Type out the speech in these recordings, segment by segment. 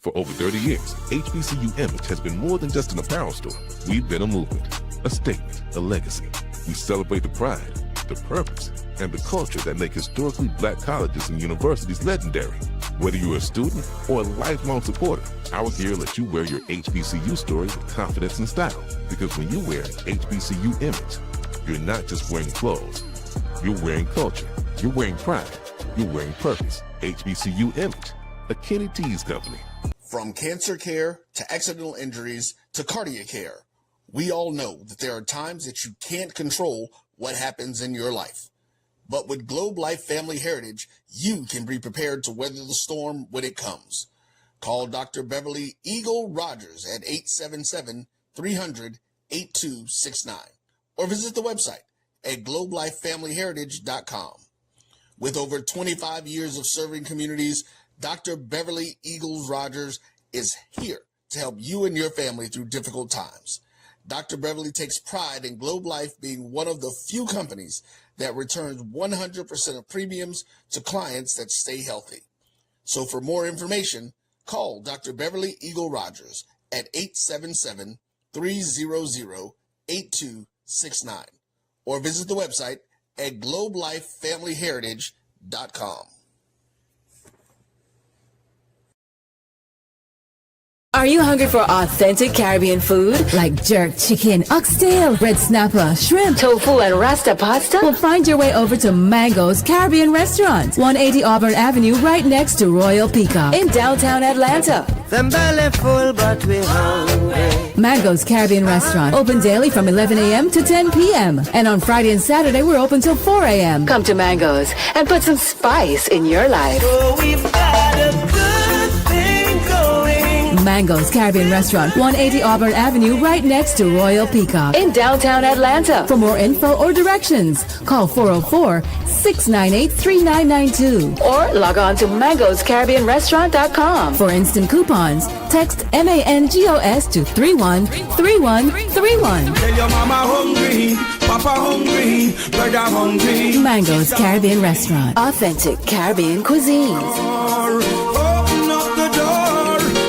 For over 30 years, HBCU Image has been more than just an apparel store. We've been a movement, a statement, a legacy. We celebrate the pride, the purpose, and the culture that make historically black colleges and universities legendary. Whether you're a student or a lifelong supporter, our gear lets you wear your HBCU story with confidence and style. Because when you wear HBCU Image, you're not just wearing clothes. You're wearing culture. You're wearing pride. You're wearing purpose. HBCU Image, a Kenny T's company. From cancer care to accidental injuries to cardiac care, we all know that there are times that you can't control what happens in your life. But with Globe Life Family Heritage, you can be prepared to weather the storm when it comes. Call Dr. Beverly Eagle Rogers at 877-300-8269 or visit the website at globelifefamilyheritage.com. With over 25 years of serving communities, Dr. Beverly Eagles Rogers is here to help you and your family through difficult times. Dr. Beverly takes pride in Globe Life being one of the few companies that returns 100% of premiums to clients that stay healthy. So for more information, call Dr. Beverly Eagle Rogers at 877-300-8269 or visit the website at globelifefamilyheritage.com. Are you hungry for authentic Caribbean food like jerk chicken, oxtail, red snapper, shrimp, tofu, and rasta pasta? Well, find your way over to Mango's Caribbean Restaurant, 180 Auburn Avenue, right next to Royal Peacock in downtown Atlanta. Them belly full, but we hungry. Mango's Caribbean Restaurant, open daily from 11 a.m. to 10 p.m. And on Friday and Saturday, we're open till 4 a.m. Come to Mango's and put some spice in your life. So we've got a good thing going. Mango's Caribbean Restaurant, 180 Auburn Avenue, right next to Royal Peacock in downtown Atlanta. For more info or directions, call 404-698-3992 or log on to mangoscaribbeanrestaurant.com. For instant coupons, text MANGOS to 313131. Tell your mama hungry, papa hungry, brother hungry. Mango's Caribbean Restaurant, authentic Caribbean cuisines. Open up the door.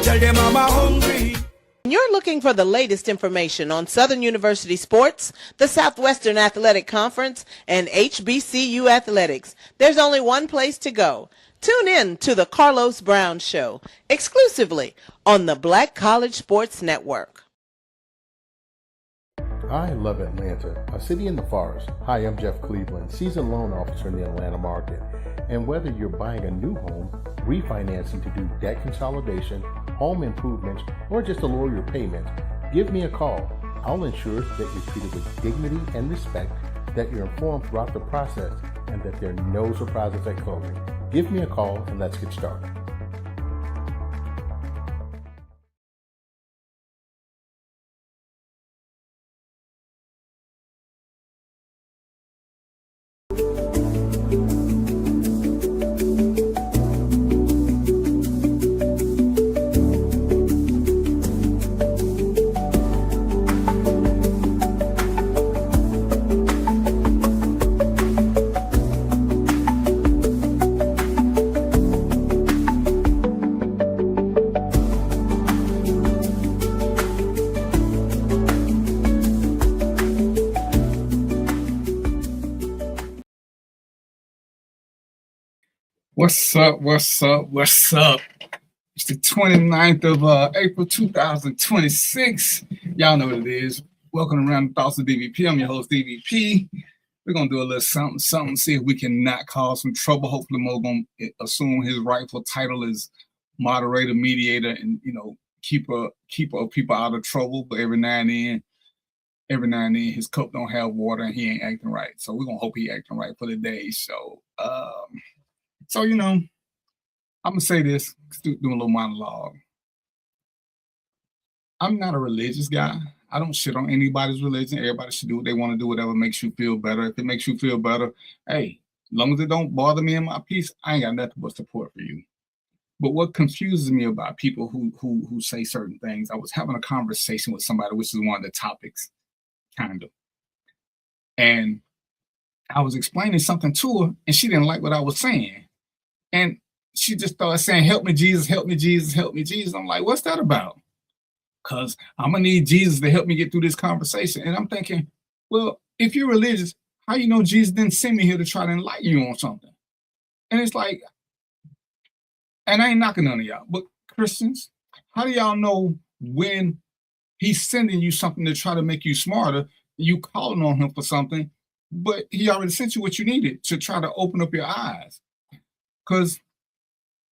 Tell your mama hungry. You're looking for the latest information on Southern University sports, the Southwestern Athletic Conference, and HBCU athletics. There's only one place to go. Tune in to the Carlos Brown Show, exclusively on the Black College Sports Network. I love Atlanta, a city in the forest. Hi, I'm Jeff Cleveland, seasoned loan officer in the Atlanta market. And whether you're buying a new home, refinancing to do debt consolidation, home improvements, or just to lower your payments, give me a call. I'll ensure that you're treated with dignity and respect, that you're informed throughout the process, and that there are no surprises at closing. Give me a call and let's get started. What's up? What's up? What's up? It's the 29th of April 2026. Y'all know what it is. Welcome around the Thoughts of DVP. I'm your host, DVP. We're going to do a little something, see if we can not cause some trouble. Hopefully, Mo going to assume his rightful title is moderator, mediator, and, keeper of people out of trouble. But every now and then, his cup don't have water and he ain't acting right. So we're going to hope he acting right for the day. So, I'm going to say this, do a little monologue. I'm not a religious guy. I don't shit on anybody's religion. Everybody should do what they want to do, whatever makes you feel better. If it makes you feel better, hey, as long as it don't bother me and my peace, I ain't got nothing but support for you. But what confuses me about people who say certain things, I was having a conversation with somebody, which is one of the topics, kind of. And I was explaining something to her, and she didn't like what I was saying. And she just started saying, help me, Jesus, help me, Jesus, help me, Jesus. I'm like, what's that about? Because I'm going to need Jesus to help me get through this conversation. And I'm thinking, well, if you're religious, how you know Jesus didn't send me here to try to enlighten you on something? And it's like, and I ain't knocking none of y'all, but Christians, how do y'all know when he's sending you something to try to make you smarter, you calling on him for something, but he already sent you what you needed to try to open up your eyes? Because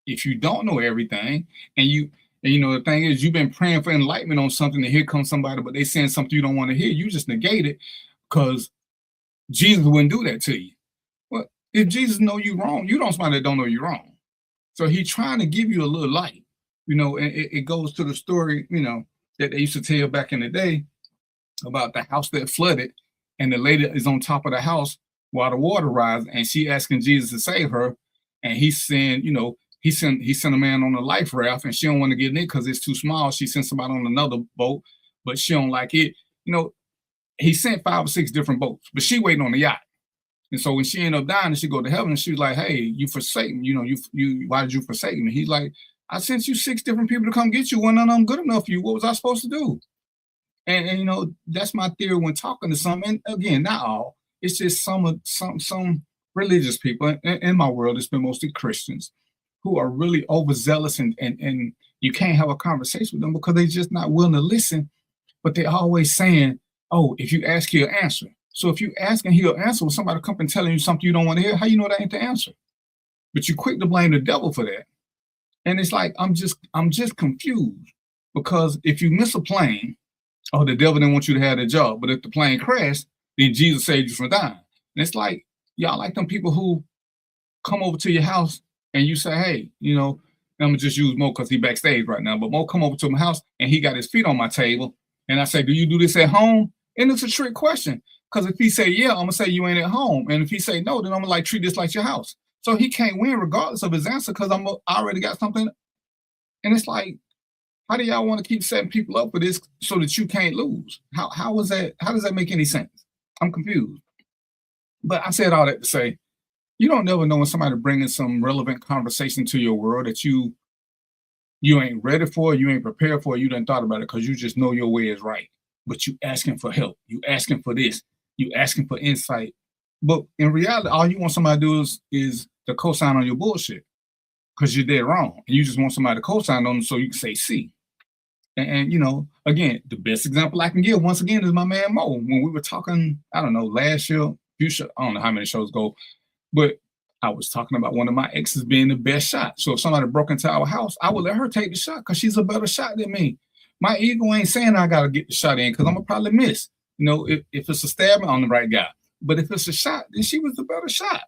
if you don't know everything, and you know, the thing is, you've been praying for enlightenment on something, and here comes somebody, but they saying something you don't want to hear, you just negate it because Jesus wouldn't do that to you. Well, if Jesus know you wrong, you don't somebody that don't know you wrong. So he's trying to give you a little light, you know, and it goes to the story, you know, that they used to tell back in the day about the house that flooded, and the lady is on top of the house while the water rises, and she asking Jesus to save her, and he's saying, you know, he sent a man on a life raft, and she don't want to get in it because it's too small. She sent somebody on another boat, but she don't like it. You know, he sent 5 or 6 different boats, but she waiting on the yacht. And so when she ended up dying and she go to heaven, and she was like, hey, you forsake me. You know, you why did you forsake me? He's like, I sent you 6 different people to come get you. One of them good enough for you. What was I supposed to do? And you know, that's my theory when talking to some. And again, not all. It's just some religious people in my world. It's been mostly Christians who are really overzealous, and you can't have a conversation with them because they're just not willing to listen. But they're always saying, oh, if you ask, he'll answer. So if you ask and he'll answer, when somebody come and telling you something you don't want to hear, how you know that ain't the answer? But you quick to blame the devil for that. And it's like, I'm just confused, because if you miss a plane, oh, the devil didn't want you to have that job. But if the plane crashed, then Jesus saved you from dying. And it's like, y'all like them people who come over to your house and you say, hey, you know, I'm gonna just use Mo because he backstage right now, but Mo come over to my house and he got his feet on my table. And I say, do you do this at home? And it's a trick question. Because if he say, yeah, I'm gonna say you ain't at home. And if he say no, then I'm gonna like treat this like your house. So he can't win regardless of his answer because I already got something. And it's like, how do y'all want to keep setting people up for this so that you can't lose? How is that? How does that make any sense? I'm confused. But I said all that to say, you don't never know when somebody bringing some relevant conversation to your world that you ain't ready for, you ain't prepared for, you done thought about it because you just know your way is right. But you asking for help, you asking for this, you asking for insight. But in reality, all you want somebody to do is to co-sign on your bullshit because you're dead wrong. And you just want somebody to co-sign on them so you can say see. And you know, again, the best example I can give once again is my man Mo. When we were talking, I don't know, last year, I don't know how many shows ago, but I was talking about one of my exes being the best shot. So if somebody broke into our house, I would let her take the shot because she's a better shot than me. My ego ain't saying I got to get the shot in because I'm going to probably miss. You know, if it's a stabbing, I'm the right guy. But if it's a shot, then she was the better shot.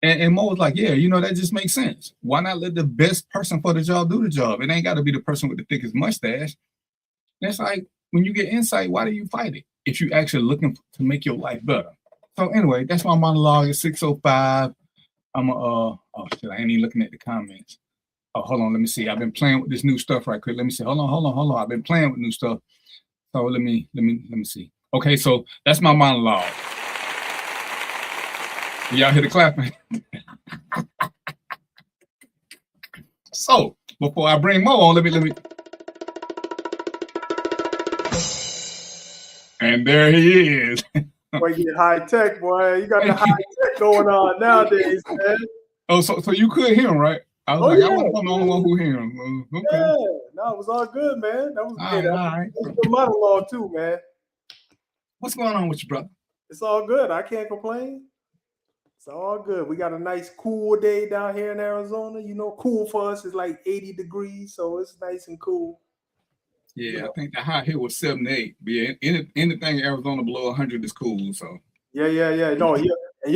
And Mo was like, yeah, you know, that just makes sense. Why not let the best person for the job do the job? It ain't got to be the person with the thickest mustache. And it's like, when you get insight, why do you fight it if you're actually looking to make your life better? So anyway, that's my monologue at 6:05. I'm oh shit, I ain't even looking at the comments. Oh, hold on, let me see. I've been playing with this new stuff right quick. Let me see. Hold on. I've been playing with new stuff. So let me see. Okay, so that's my monologue. Y'all hear the clapping? So before I bring Mo on, let me. And there he is. Boy, you high tech, boy. You got the high tech going on nowadays, man. Oh, so you could hear him, right? I was I wasn't the only one who hear him. Okay. Yeah, no, it was all good, man. That was good. All right. That was a good monologue too, man. What's going on with you, brother? It's all good. I can't complain. It's all good. We got a nice cool day down here in Arizona. You know, cool for us is like 80 degrees, so it's nice and cool. Yeah, you know? I think the high here was 78. Yeah, anything in Arizona below 100 is cool. So yeah. No,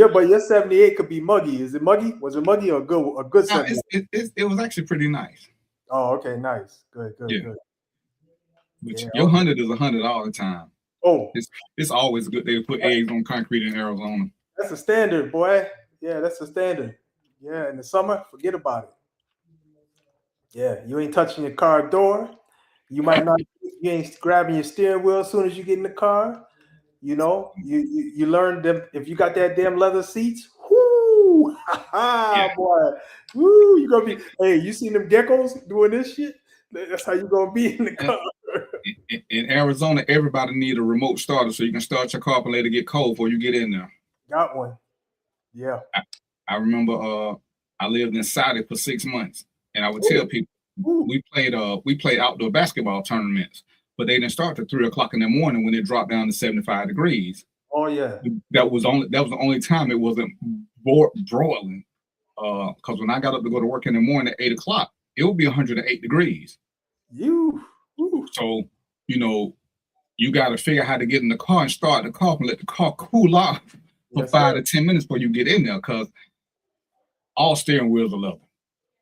but your 78 could be muggy. Is it muggy? Was it muggy or good? A good 78? It was actually pretty nice. Oh, okay, nice, good. Which your 100 is 100 all the time. Oh, it's always a good day to put eggs on concrete in Arizona. That's a standard, boy. Yeah, that's a standard. Yeah, in the summer, forget about it. Yeah, you ain't touching your car door. You might not. You ain't grabbing your steering wheel as soon as you get in the car. You know, you learn them if you got that damn leather seats. Whoo! Yeah. Boy. Woo, you gonna be, hey, you seen them geckos doing this shit? That's how you gonna be in the car. In Arizona, everybody need a remote starter so you can start your car and let it get cold before you get in there. Got one. Yeah. I remember I lived in Saudi for 6 months, and I would tell people we played outdoor basketball tournaments, but they didn't start till 3:00 in the morning when it dropped down to 75 degrees. Oh yeah. That was the only time it wasn't broiling. Because when I got up to go to work in the morning at 8:00, it would be 108 degrees. So, you got to figure out how to get in the car and start the car and let the car cool off for 5 to 10 minutes before you get in there, because all steering wheels are level.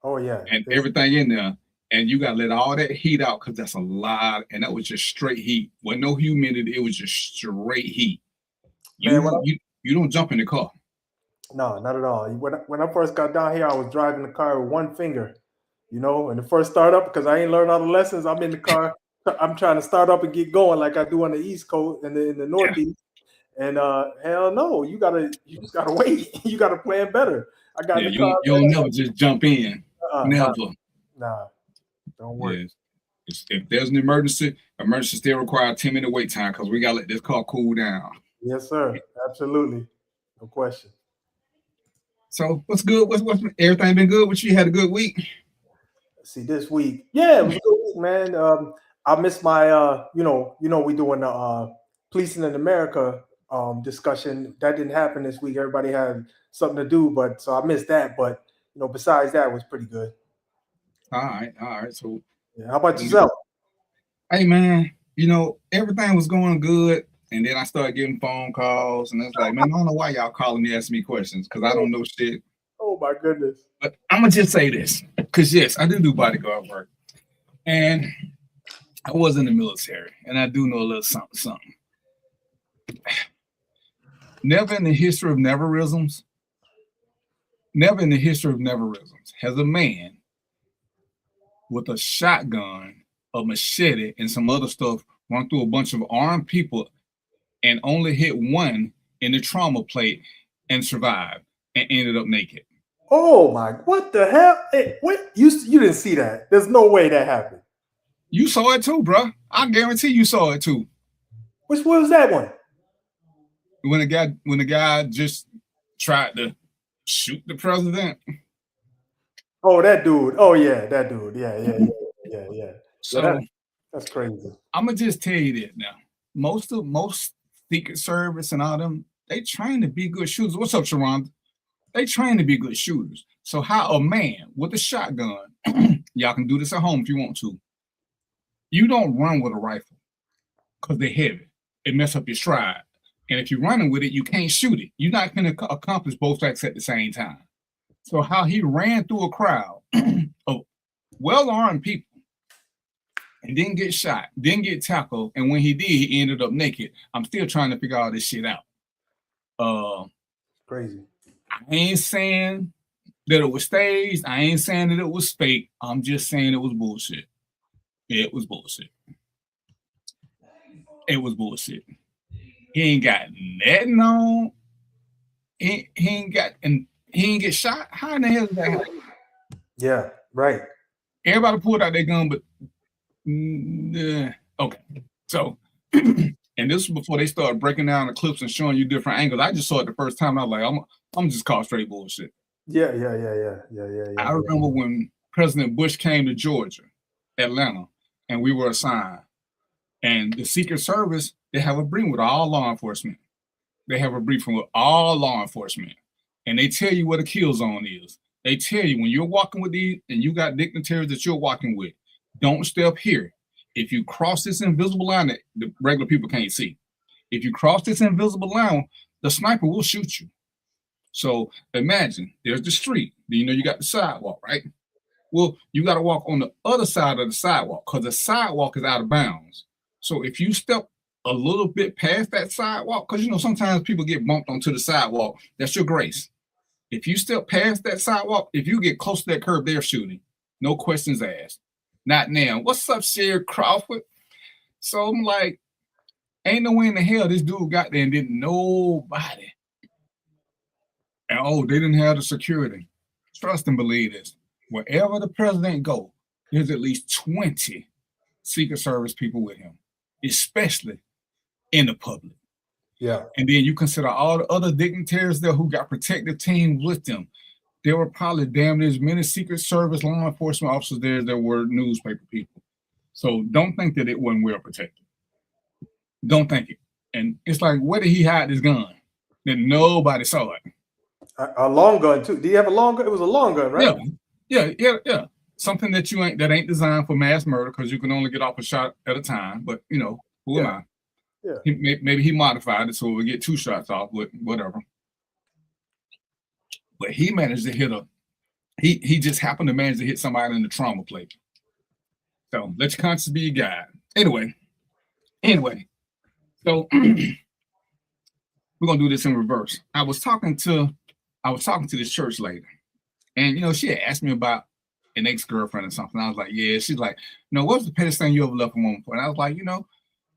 Oh yeah. And everything in there, and you got to let all that heat out, because that's a lot, and that was just straight heat. With no humidity, it was just straight heat. You don't jump in the car. No, not at all. When I first got down here, I was driving the car with one finger, and the first start up, because I ain't learned all the lessons. I'm in the car. I'm trying to start up and get going like I do on the East Coast and in the Northeast. Yeah. And hell no, you just gotta wait. You gotta plan better. I got the car. You'll never just jump in. Never. Nah, don't worry. Yes. If there's an emergency still requires 10-minute wait time, because we gotta let this car cool down. Yes, sir. Absolutely. No question. So what's good? What's everything been good with you? You had a good week? See, this week, yeah, it was a good week, man. I missed my we doing the policing in America discussion. That didn't happen this week. Everybody had something to do, so I missed that. But besides that, it was pretty good. All right. So yeah, how about yourself? Hey man, everything was going good. And then I started getting phone calls, and it's like, man, I don't know why y'all calling me, asking me questions, because I don't know shit. Oh my goodness! But I'm gonna just say this, because yes, I do bodyguard work, and I was in the military, and I do know a little something. Never in the history of neverisms has a man with a shotgun, a machete, and some other stuff run through a bunch of armed people and only hit one in the trauma plate and survived and ended up naked. Oh my, what the hell? Hey, what? You didn't see that? There's no way that happened. You saw it too, bro. I guarantee you saw it too. Which one was that one? When the guy just tried to shoot the president. Oh, that dude. Oh yeah, that dude. Yeah. So that's crazy. I'm gonna just tell you that now. Most Secret Service and all them, they train to be good shooters. What's up, Sharonda? They train to be good shooters. So how a man with a shotgun, y'all can do this at home if you want to. You don't run with a rifle because they're heavy. It mess up your stride. And if you're running with it, you can't shoot it. You're not going to accomplish both acts at the same time. So how he ran through a crowd of well-armed people and didn't get shot, didn't get tackled, and when he did, he ended up naked. I'm still trying to figure all this shit out. Crazy. I ain't saying that it was staged. I ain't saying that it was fake. I'm just saying it was bullshit. It was bullshit. It was bullshit. He ain't got nothing on. He ain't get shot. How in the hell did that happen? Yeah, right. Everybody pulled out their gun, but okay. So, and this was before they started breaking down the clips and showing you different angles. I just saw it the first time. I was like, I'm just called straight bullshit. Yeah. I remember when President Bush came to Georgia, Atlanta, and we were assigned. And the Secret Service, they have a briefing with all law enforcement. And they tell you what a kill zone is. They tell you when you're walking with these and you got dignitaries that you're walking with, don't step here. If you cross this invisible line that the regular people can't see, if you cross this invisible line, the sniper will shoot you. So imagine there's the street. You got the sidewalk, right? Well, you got to walk on the other side of the sidewalk because the sidewalk is out of bounds. So if you step a little bit past that sidewalk, because sometimes people get bumped onto the sidewalk, that's your grace. If you step past that sidewalk, if you get close to that curb, they're shooting. No questions asked. Not now. What's up, Sherry Crawford? So I'm like, ain't no way in the hell this dude got there and didn't nobody And they didn't have the security. Trust and believe this. Wherever the president go, there's at least 20 Secret Service people with him, especially in the public. Yeah. And then you consider all the other dignitaries there who got protective teams with them. There were probably damn near as many Secret Service law enforcement officers there as there were newspaper people. So don't think that it wasn't well protected. Don't think it. And it's like, where did he hide his gun? That nobody saw it. A long gun too. Do you have a long gun? It was a long gun, right? Yeah. Something that ain't designed for mass murder because you can only get off a shot at a time. But who am I? Yeah. Maybe he modified it so we get 2 shots off, but whatever. But he managed to hit he just happened to manage to hit somebody in the trauma plate. So let your conscience be your guide. Anyway. So we're gonna do this in reverse. I was talking to this church lady, and she had asked me about an ex-girlfriend or something. I was like, yeah. She's like, no, what's the pettiest thing you ever left a woman for? And I was like,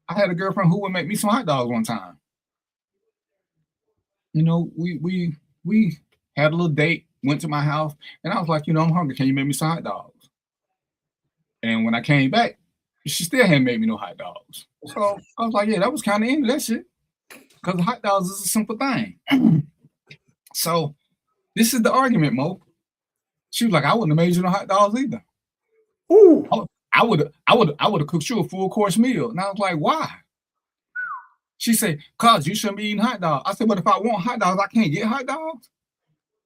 I had a girlfriend who would make me some hot dogs one time. We had a little date, went to my house, and I was like, I'm hungry. Can you make me some hot dogs? And when I came back, she still hadn't made me no hot dogs. So I was like, yeah, that was kind of into that shit. Because hot dogs is a simple thing. So this is the argument, Mo. She was like, I wouldn't have made you no hot dogs either. Ooh. I would have cooked you a full course meal. And I was like, why? She said, cause you shouldn't be eating hot dogs. I said, but if I want hot dogs, I can't get hot dogs.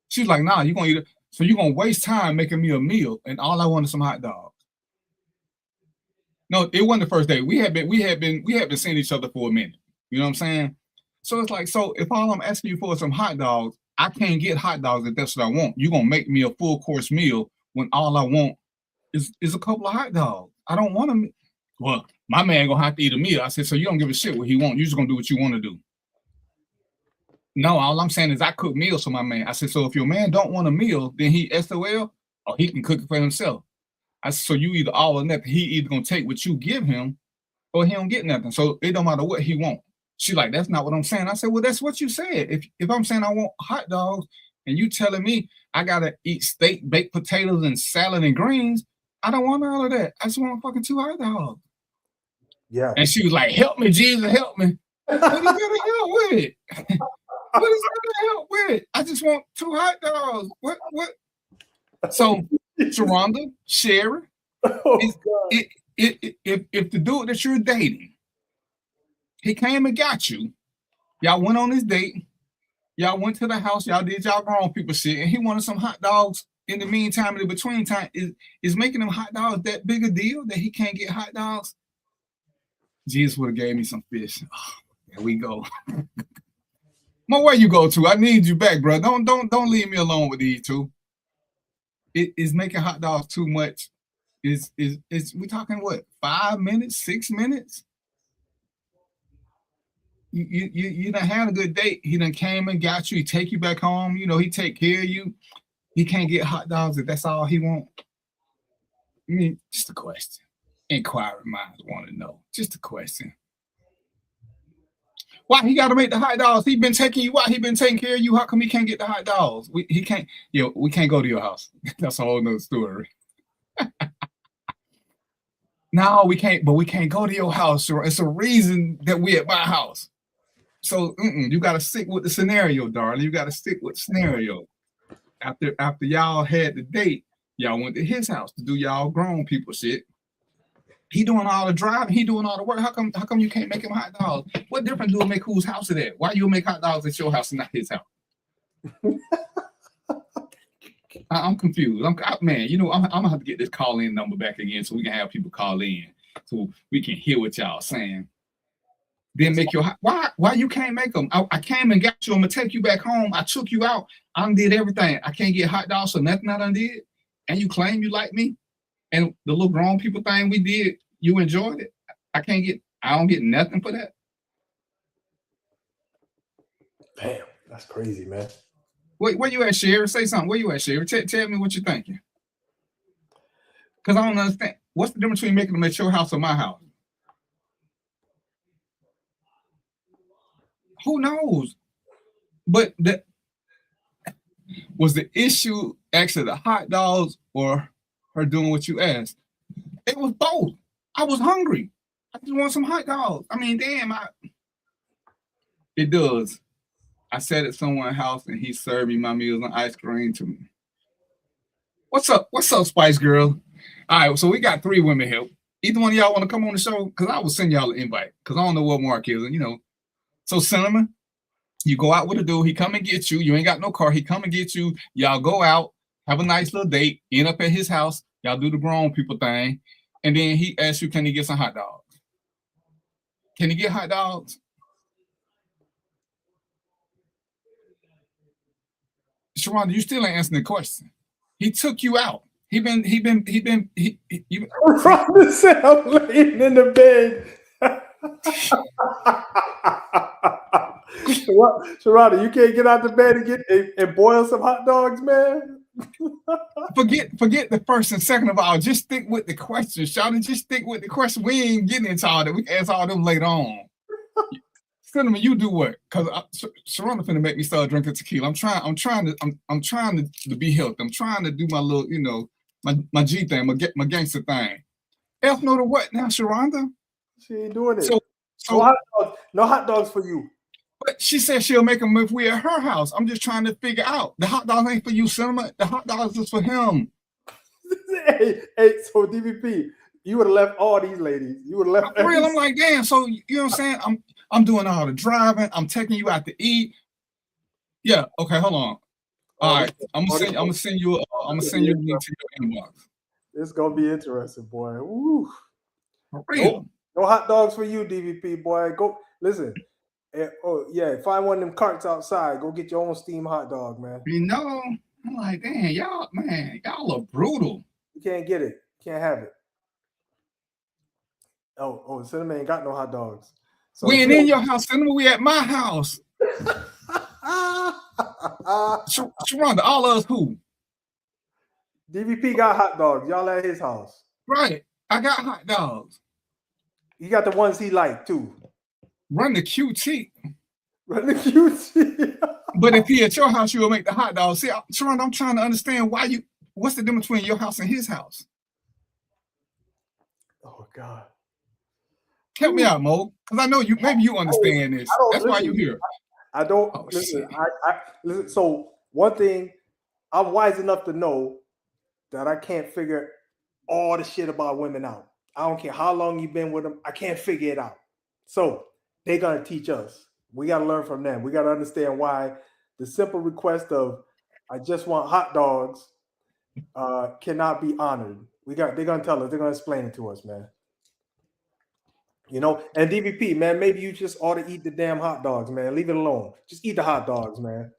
She's like, nah, you're gonna eat it. So you're gonna waste time making me a meal, and all I want is some hot dogs. No, it wasn't the first day. We had been seeing each other for a minute. You know what I'm saying? So it's like, so if all I'm asking you for is some hot dogs, I can't get hot dogs if that's what I want. You're gonna make me a full course meal when all I want is a couple of hot dogs. I don't want them. Well, my man gonna have to eat a meal. I said, so you don't give a shit what he want. You're just gonna do what you want to do. No, all I'm saying is I cook meals for my man. I said, so if your man don't want a meal, then he SOL or he can cook it for himself. I said, so you either all or nothing. He either gonna take what you give him or he don't get nothing. So it don't matter what he want. She like, that's not what I'm saying. I said, well, that's what you said. If I'm saying I want hot dogs and you telling me I gotta eat steak, baked potatoes, and salad and greens, I don't want all of that. I just want fucking 2 hot dogs. Yeah. And she was like, help me, Jesus, help me. What is gonna help with it? What is gonna help with it? I just want 2 hot dogs. What? So, Sharonda, Sherry, if the dude that you're dating, he came and got you, y'all went on this date, y'all went to the house, y'all did y'all grown people shit, and he wanted some hot dogs in the meantime, in the between time, is making them hot dogs that big a deal that he can't get hot dogs? Jesus would have gave me some fish. Oh, there we go. Mo, where you go to? I need you back, bro. Don't leave me alone with these two. Is making hot dogs too much? Is we talking what? 5 minutes, 6 minutes? You done had a good date. He done came and got you. He take you back home. He take care of you. He can't get hot dogs if that's all he want. I mean, just a question. Inquiring minds want to know. Just a question. Why he got to make the hot dogs? He been taking you out. He been taking care of you. How come he can't get the hot dogs? He can't. We can't go to your house. That's a whole nother story. No, we can't. But we can't go to your house. It's a reason that we at my house. So you got to stick with the scenario, darling. You got to stick with the scenario. After y'all had the date, y'all went to his house to do y'all grown people shit. He doing all the driving. He doing all the work. How come you can't make him hot dogs? What difference do it make whose house it at? Why you make hot dogs at your house and not his house? I'm confused. I'm gonna have to get this call-in number back again so we can have people call in so we can hear what y'all saying. Then make your why you can't make them? I came and got you. I'm gonna take you back home. I took you out. I did everything. I can't get hot dogs, so nothing I done did. And you claim you like me? And the little grown people thing we did, you enjoyed it. I don't get nothing for that. Damn, that's crazy, man. Where you at, Sherry? Say something. Where you at, Sherry? Tell me what you're thinking. Because I don't understand. What's the difference between making them at your house or my house? Who knows? But Was the issue actually the hot dogs or her doing what you asked? It was both. I was hungry. I just want some hot dogs. I mean, damn, it does. I sat at someone's house and he served me my meals and ice cream to me. What's up? What's up, Spice Girl? All right, so we got 3 women here. Either one of y'all want to come on the show? Because I will send y'all an invite. Because I don't know what Mark is, So Cinnamon, you go out with a dude. He come and get you. You ain't got no car. He come and get you. Y'all go out, have a nice little date, end up at his house. Y'all do the grown people thing. And then he asks you, can he get some hot dogs? Can he get hot dogs? Sharonda, you still ain't answering the question. He took you out. You Ronda said I'm laying in the bed. Sharonda, you can't get out the bed and boil some hot dogs, man. Forget the first and second of all. Just stick with the question, Shawty. Just stick with the question. We ain't getting into all that. We can answer all them later on. Cinnamon, you do what? Because Sharonda finna make me start drinking tequila. I'm trying to be healthy. I'm trying to do my little, my G thing, my gangster thing. F no to what now, Sharonda? She ain't doing it. So no hot dogs for you. But she said she'll make them if we're at her house. I'm just trying to figure out. The hot dogs ain't for you, Cinnamon. The hot dogs is for him. hey, so DVP, you would have left all these ladies. You would have left. For real, I'm like, damn. So you know what I'm saying? I'm doing all the driving. I'm taking you out to eat. Yeah. Okay. Hold on. All right. I'm gonna send you a link to your inbox. It's gonna be interesting, boy. Woo. For real. No hot dogs for you, DVP, boy. Go listen. Find one of them carts outside. Go get your own steamed hot dog, man. I'm like, damn, y'all are brutal. You can't get it. You can't have it. Oh, Cinnamon ain't got no hot dogs. So we ain't in your house, Cinnamon. We at my house. Sharonda, all of us who? DVP got hot dogs. Y'all at his house. Right. I got hot dogs. You got the ones he liked too. Run the QT. Run the QT. But if he at your house, you will make the hot dogs. See, Sharonda, I'm trying to understand what's the difference between your house and his house? Oh God. Help me out, Mo. Because I know maybe you understand this. That's why you're here. I don't listen. I listen. So one thing, I'm wise enough to know that I can't figure all the shit about women out. I don't care how long you've been with them. I can't figure it out. So they're gonna teach us. We gotta learn from them. We gotta understand why the simple request of "I just want hot dogs" cannot be honored. They're gonna tell us. They're gonna explain it to us, man. And DVP, man, maybe you just ought to eat the damn hot dogs, man. Leave it alone. Just eat the hot dogs, man.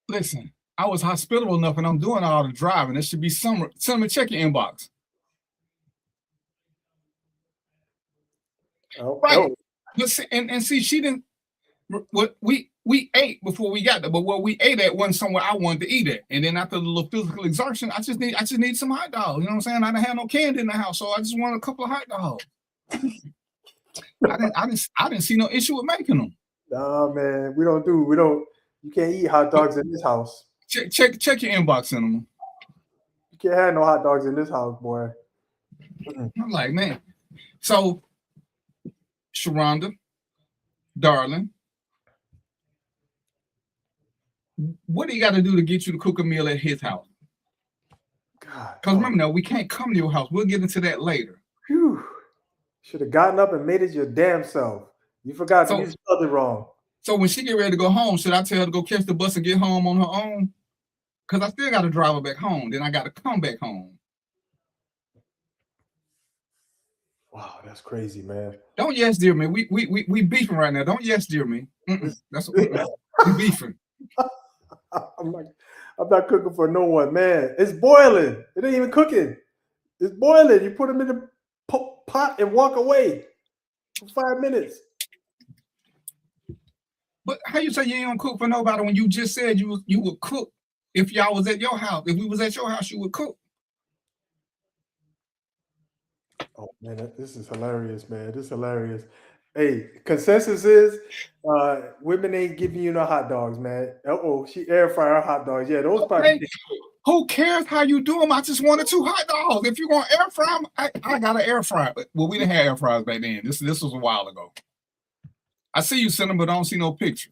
Listen, I was hospitable enough and I'm doing all the driving. There should be some. Check your inbox. Oh, right. Oh. But see, and see, she didn't. What we ate before we got there, but what we ate at wasn't somewhere I wanted to eat at. And then after the little physical exertion, I just need some hot dogs. You know what I'm saying? I didn't have no candy in the house, so I just wanted a couple of hot dogs. I didn't see no issue with making them. Nah, man, we don't. You can't eat hot dogs in this house. Check your inbox, Cinnamon. You can't have no hot dogs in this house, boy. I'm like, man. So, Sharonda, darling, what do you got to do to get you to cook a meal at his house? God. Because remember, now we can't come to your house. We'll get into that later. Whew. Should have gotten up and made it your damn self. You forgot to do something wrong. So when she get ready to go home, should I tell her to go catch the bus and get home on her own? Because I still got to drive her back home. Then I got to come back home. Wow, that's crazy, man. Don't yes, dear me. We beefing right now. Don't yes, dear me. That's we beefing. I'm not cooking for no one, man. It's boiling. It ain't even cooking. It's boiling. You put them in the pot and walk away for 5 minutes. But how you say you ain't gonna cook for nobody when you just said you would cook if y'all was at your house? If we was at your house, you would cook. Oh man, this is hilarious, man. This is hilarious. Hey, consensus is women ain't giving you no hot dogs, man. She air fryer hot dogs. Yeah, those probably. Who cares how you do them? I just wanted 2 hot dogs. If you're gonna air fry them, I got an air fryer. Well, we didn't have air fryers back then. This was a while ago. I see you send them, but I don't see no picture.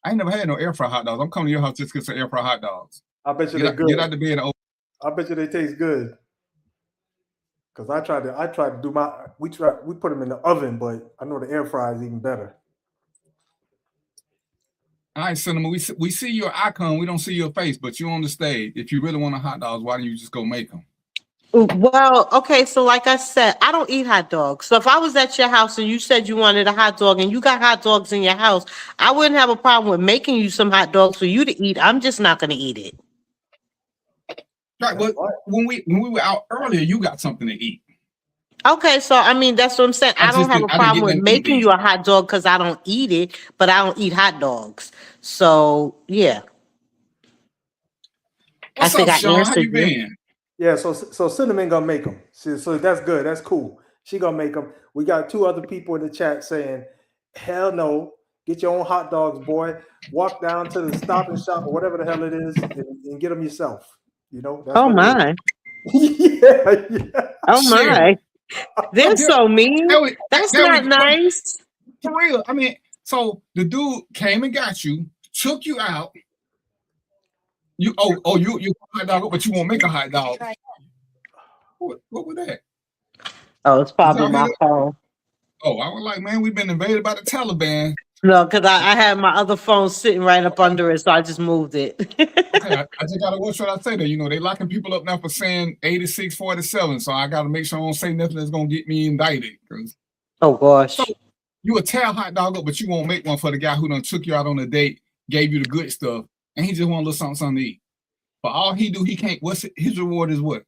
I ain't never had no air fry hot dogs. I'm coming to your house just to get some air fry hot dogs. I bet you they're good. Get out the bed. I bet you they taste good. Cause I tried to do we put them in the oven, but I know the air fryer is even better. All right, Cinnamon, we see your icon, we don't see your face, but you're on the stage. If you really want a hot dogs, why don't you just go make them? Well, okay, so like I said, I don't eat hot dogs. So if I was at your house and you said you wanted a hot dog and you got hot dogs in your house, I wouldn't have a problem with making you some hot dogs for you to eat. I'm just not going to eat it. Right, but when we were out earlier, you got something to eat. Okay, so I mean, that's what I'm saying. I don't have a problem with making you a hot dog because I don't eat it, but I don't eat hot dogs. So yeah. What's up, Sean? How you been? Yeah, so Cinnamon gonna make them. So that's good. That's cool. She gonna make them. We got 2 other people in the chat saying, "Hell no! Get your own hot dogs, boy. Walk down to the Stop and Shop or whatever the hell it is, and get them yourself." You know. That's my. Yeah. Oh my. They're so mean. That's not nice. For real. I mean, so the dude came and got you, took you out. You hot dog, but you won't make a hot dog. What was that? Oh, it's probably my phone. Oh, I was like, man, we've been invaded by the Taliban. No, because I had my other phone sitting right up under it, so I just moved it. Okay, I just gotta watch what I say there. You know, they locking people up now for saying 8647, so I gotta make sure I don't say nothing that's gonna get me indicted. Oh gosh. So you a tear hot dog up, but you won't make one for the guy who done took you out on a date, gave you the good stuff, and he just want a little something to eat. But all he do, he can't. What's his reward is what?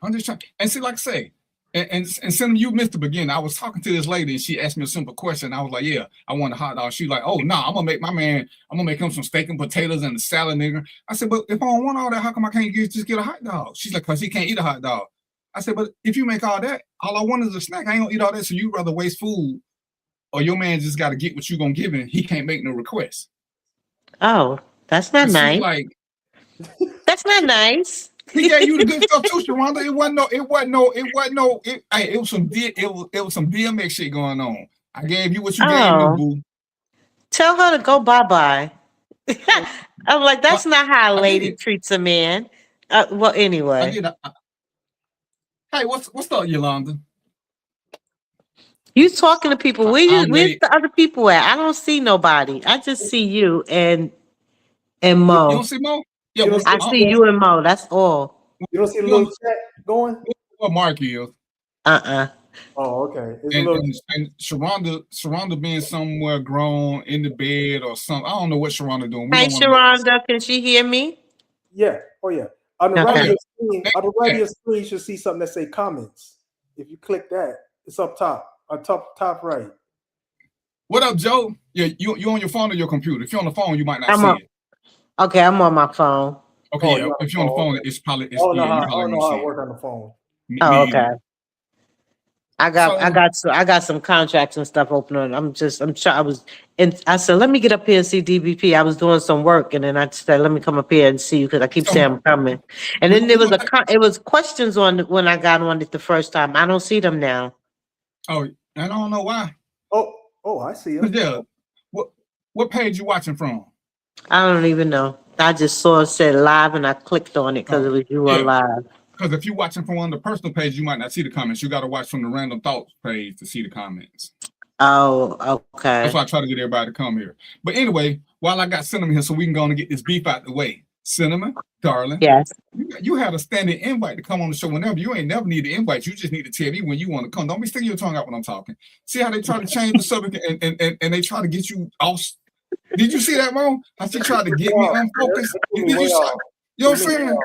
I'm just trying. And see, like I say, and Cinnamon, you missed the beginning. I was talking to this lady, and she asked me a simple question. I was like, "Yeah, I want a hot dog." She's like, "Oh no, I'm gonna make my man. I'm gonna make him some steak and potatoes and a salad, nigga." I said, "But if I don't want all that, how come I can't just get a hot dog?" She's like, "Cause he can't eat a hot dog." I said, "But if you make all that, all I want is a snack. I ain't gonna eat all that. So you rather waste food, or your man just got to get what you gonna give him. He can't make no requests." Oh, that's not nice. Like, that's not nice. He gave you the good stuff too, Sharonda. It was some DMX shit going on. I gave you what you gave me, boo. Tell her to go bye-bye. I'm like, that's not how a lady treats a man. Well, anyway. Hey, what's up, Yolanda? You talking to people. Where's the other people at? I don't see nobody. I just see you and Mo. You don't see Mo? Yeah, I see you and Mo. That's all. You don't see the little chat going? What Mark is? Oh, okay. And Sharonda being somewhere grown in the bed or something. I don't know what Sharonda doing. Hey, Sharonda, can she hear me? Yeah. Oh, yeah. On the right of your screen, you should see something that say comments. If you click that, it's up top, top right. What up, Joe? Yeah, you on your phone or your computer? If you're on the phone, you might not see it. Okay, I'm on my phone. Okay, if you're on the phone, it's probably. I don't know how it works on the phone. Okay. I got some contracts and stuff open. I said, let me get up here and see DBP. I was doing some work, and then I said, let me come up here and see you because I keep saying I'm coming. And then there was it was questions on when I got on it the first time. I don't see them now. Oh, I don't know why. Oh, I see them. Yeah. What page you watching from? I don't even know. I just saw it said live, and I clicked on it because it was you on live. Because if you're watching from one of the personal pages, you might not see the comments. You got to watch from the random thoughts page to see the comments. Oh, okay. That's why I try to get everybody to come here. But anyway, while I got Cinnamon here, so we can go on and get this beef out the way. Cinnamon, darling. Yes. You had a standing invite to come on the show whenever. You ain't never need to invite. You just need to tell me when you want to come. Don't be sticking your tongue out when I'm talking. See how they try to change the subject and they try to get you off. Did you see that, Mo? How she tried to get me unfocused? Did you see? You know what I'm saying?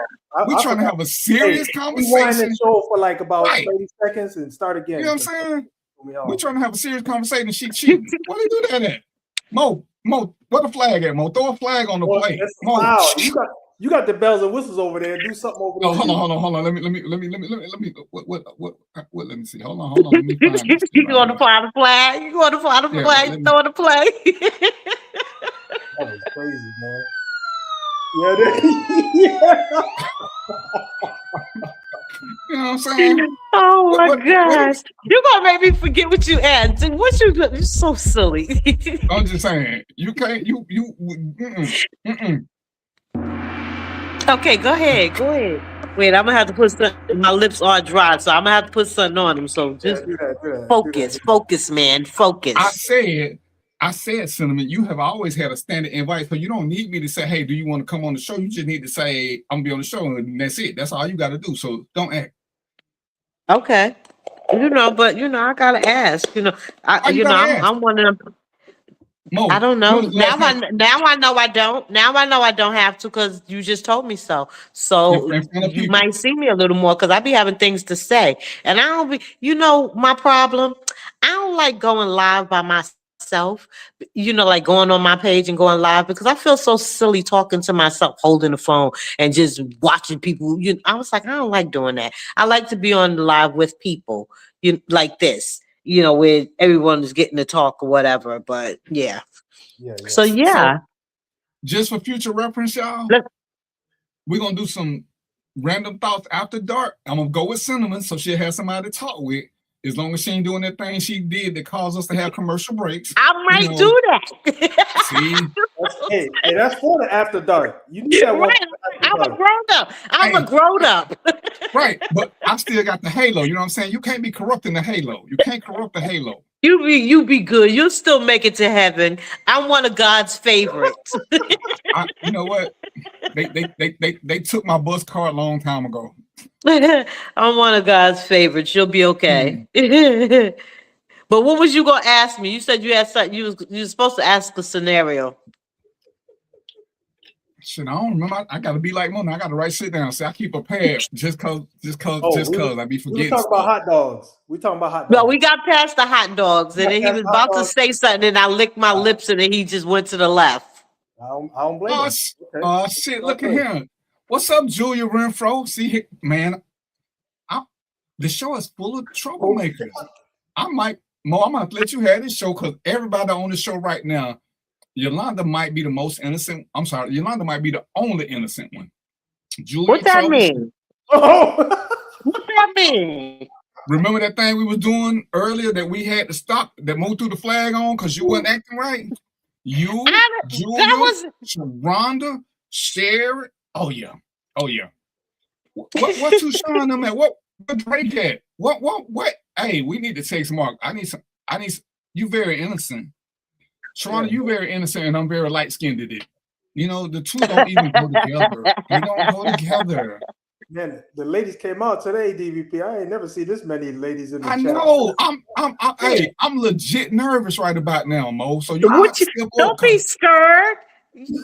We're trying to have a serious conversation. We wind the show for like about 30 seconds and start again. You know what I'm saying? We're trying to have a serious conversation and she cheating. Why do you do that at? Mo, what a flag at, Mo? Throw a flag on the plate. Mo, You got the bells and whistles over there. Do something over there. Oh, hold on. Let me. What? Let me see. Hold on. Let me find this. You going to fly the flag? You going to fly the flag? Throw the flag? That was crazy, man. Yeah. You know what I'm saying? Oh my gosh. You're gonna make me forget what you had. What you're so silly. I'm just saying, you can't Okay, go ahead. Wait, I'm gonna have to put something. My lips are dry, so I'm gonna have to put something on them. So just do that. Focus, man. Focus. I said, Cinnamon, you have always had a standard invite, so you don't need me to say, hey, do you want to come on the show? You just need to say, I'm gonna be on the show, and that's it. That's all you got to do. So don't act. Okay. But I gotta ask. I'm one of them. Mo, I don't know. Now I know I don't. Now I know I don't have to because you just told me so. So you might see me a little more because I be having things to say, and I don't be. My problem. I don't like going live by myself. Like going on my page and going live because I feel so silly talking to myself, holding the phone and just watching people. I was like, I don't like doing that. I like to be on the live with people. Like this. Where everyone is getting to talk or whatever. But yeah. So just for future reference, y'all, we're gonna do some random thoughts after dark. I'm gonna go with Cinnamon so she'll have somebody to talk with. As long as she ain't doing that thing she did that caused us to have commercial breaks. I might do that. See? Hey, that's for the after dark. You need that one. Right. I'm a grown up. Right, but I still got the halo. You know what I'm saying? You can't be corrupting the halo. You can't corrupt the halo. You be good. You'll still make it to heaven. I'm one of God's favorites. You know what? They took my bus card a long time ago. I'm one of God's favorites. You'll be okay. But what was you gonna ask me? You said you had something. You was supposed to ask a scenario. Shit, I don't remember. I gotta be like Mona. I gotta write shit down. See, I keep a pad just cause I be forgetting. We talking about hot dogs. No, we got past the hot dogs, and then he was about to say something, and I licked my lips, and then he just went to the left. I don't blame him. Oh shit! Look at him. What's up, Julia Renfro? See, man, the show is full of troublemakers. I'm gonna have to let you have this show because everybody on the show right now. Yolanda might be the most innocent. I'm sorry, Yolanda might be the only innocent one. Julia, what that mean? What that mean? Remember that thing we was doing earlier that we had to stop that moved through the flag on because you wasn't acting right? You, Julia, Sharonda, Sherry. Oh yeah. What you showing them at? What Drake at? What? Hey, we need to take some mark. I need you very innocent. Sharonda, you very innocent and I'm very light-skinned at it. The two don't even go together. They don't go together. Man, the ladies came out today, DVP. I ain't never seen this many ladies in the chat. I know. I'm legit nervous right about now, Mo. So don't be scared.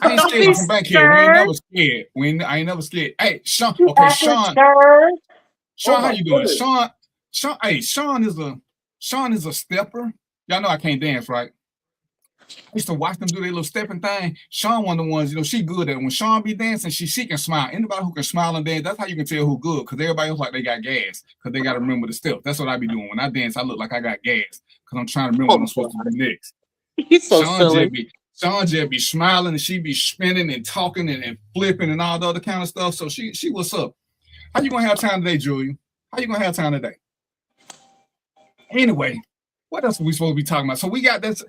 I ain't scared from back here. We ain't never scared. I ain't never scared. Hey, Sean. Okay, Sean. Sean, how you doing? Sean. Hey, Sean is a stepper. Y'all know I can't dance, right? I used to watch them do their little stepping thing. Sean one of the ones, she good at it. When Sean be dancing, she can smile. Anybody who can smile and dance, that's how you can tell who good. Because everybody else like they got gas. Because they got to remember the steps. That's what I be doing. When I dance, I look like I got gas. Because I'm trying to remember what I'm supposed to do next. He's so silly. Sean just be smiling and she be spinning and talking and flipping and all the other kind of stuff. So she what's up? How you going to have time today, Julia? How you going to have time today? Anyway, what else are we supposed to be talking about? So we got this...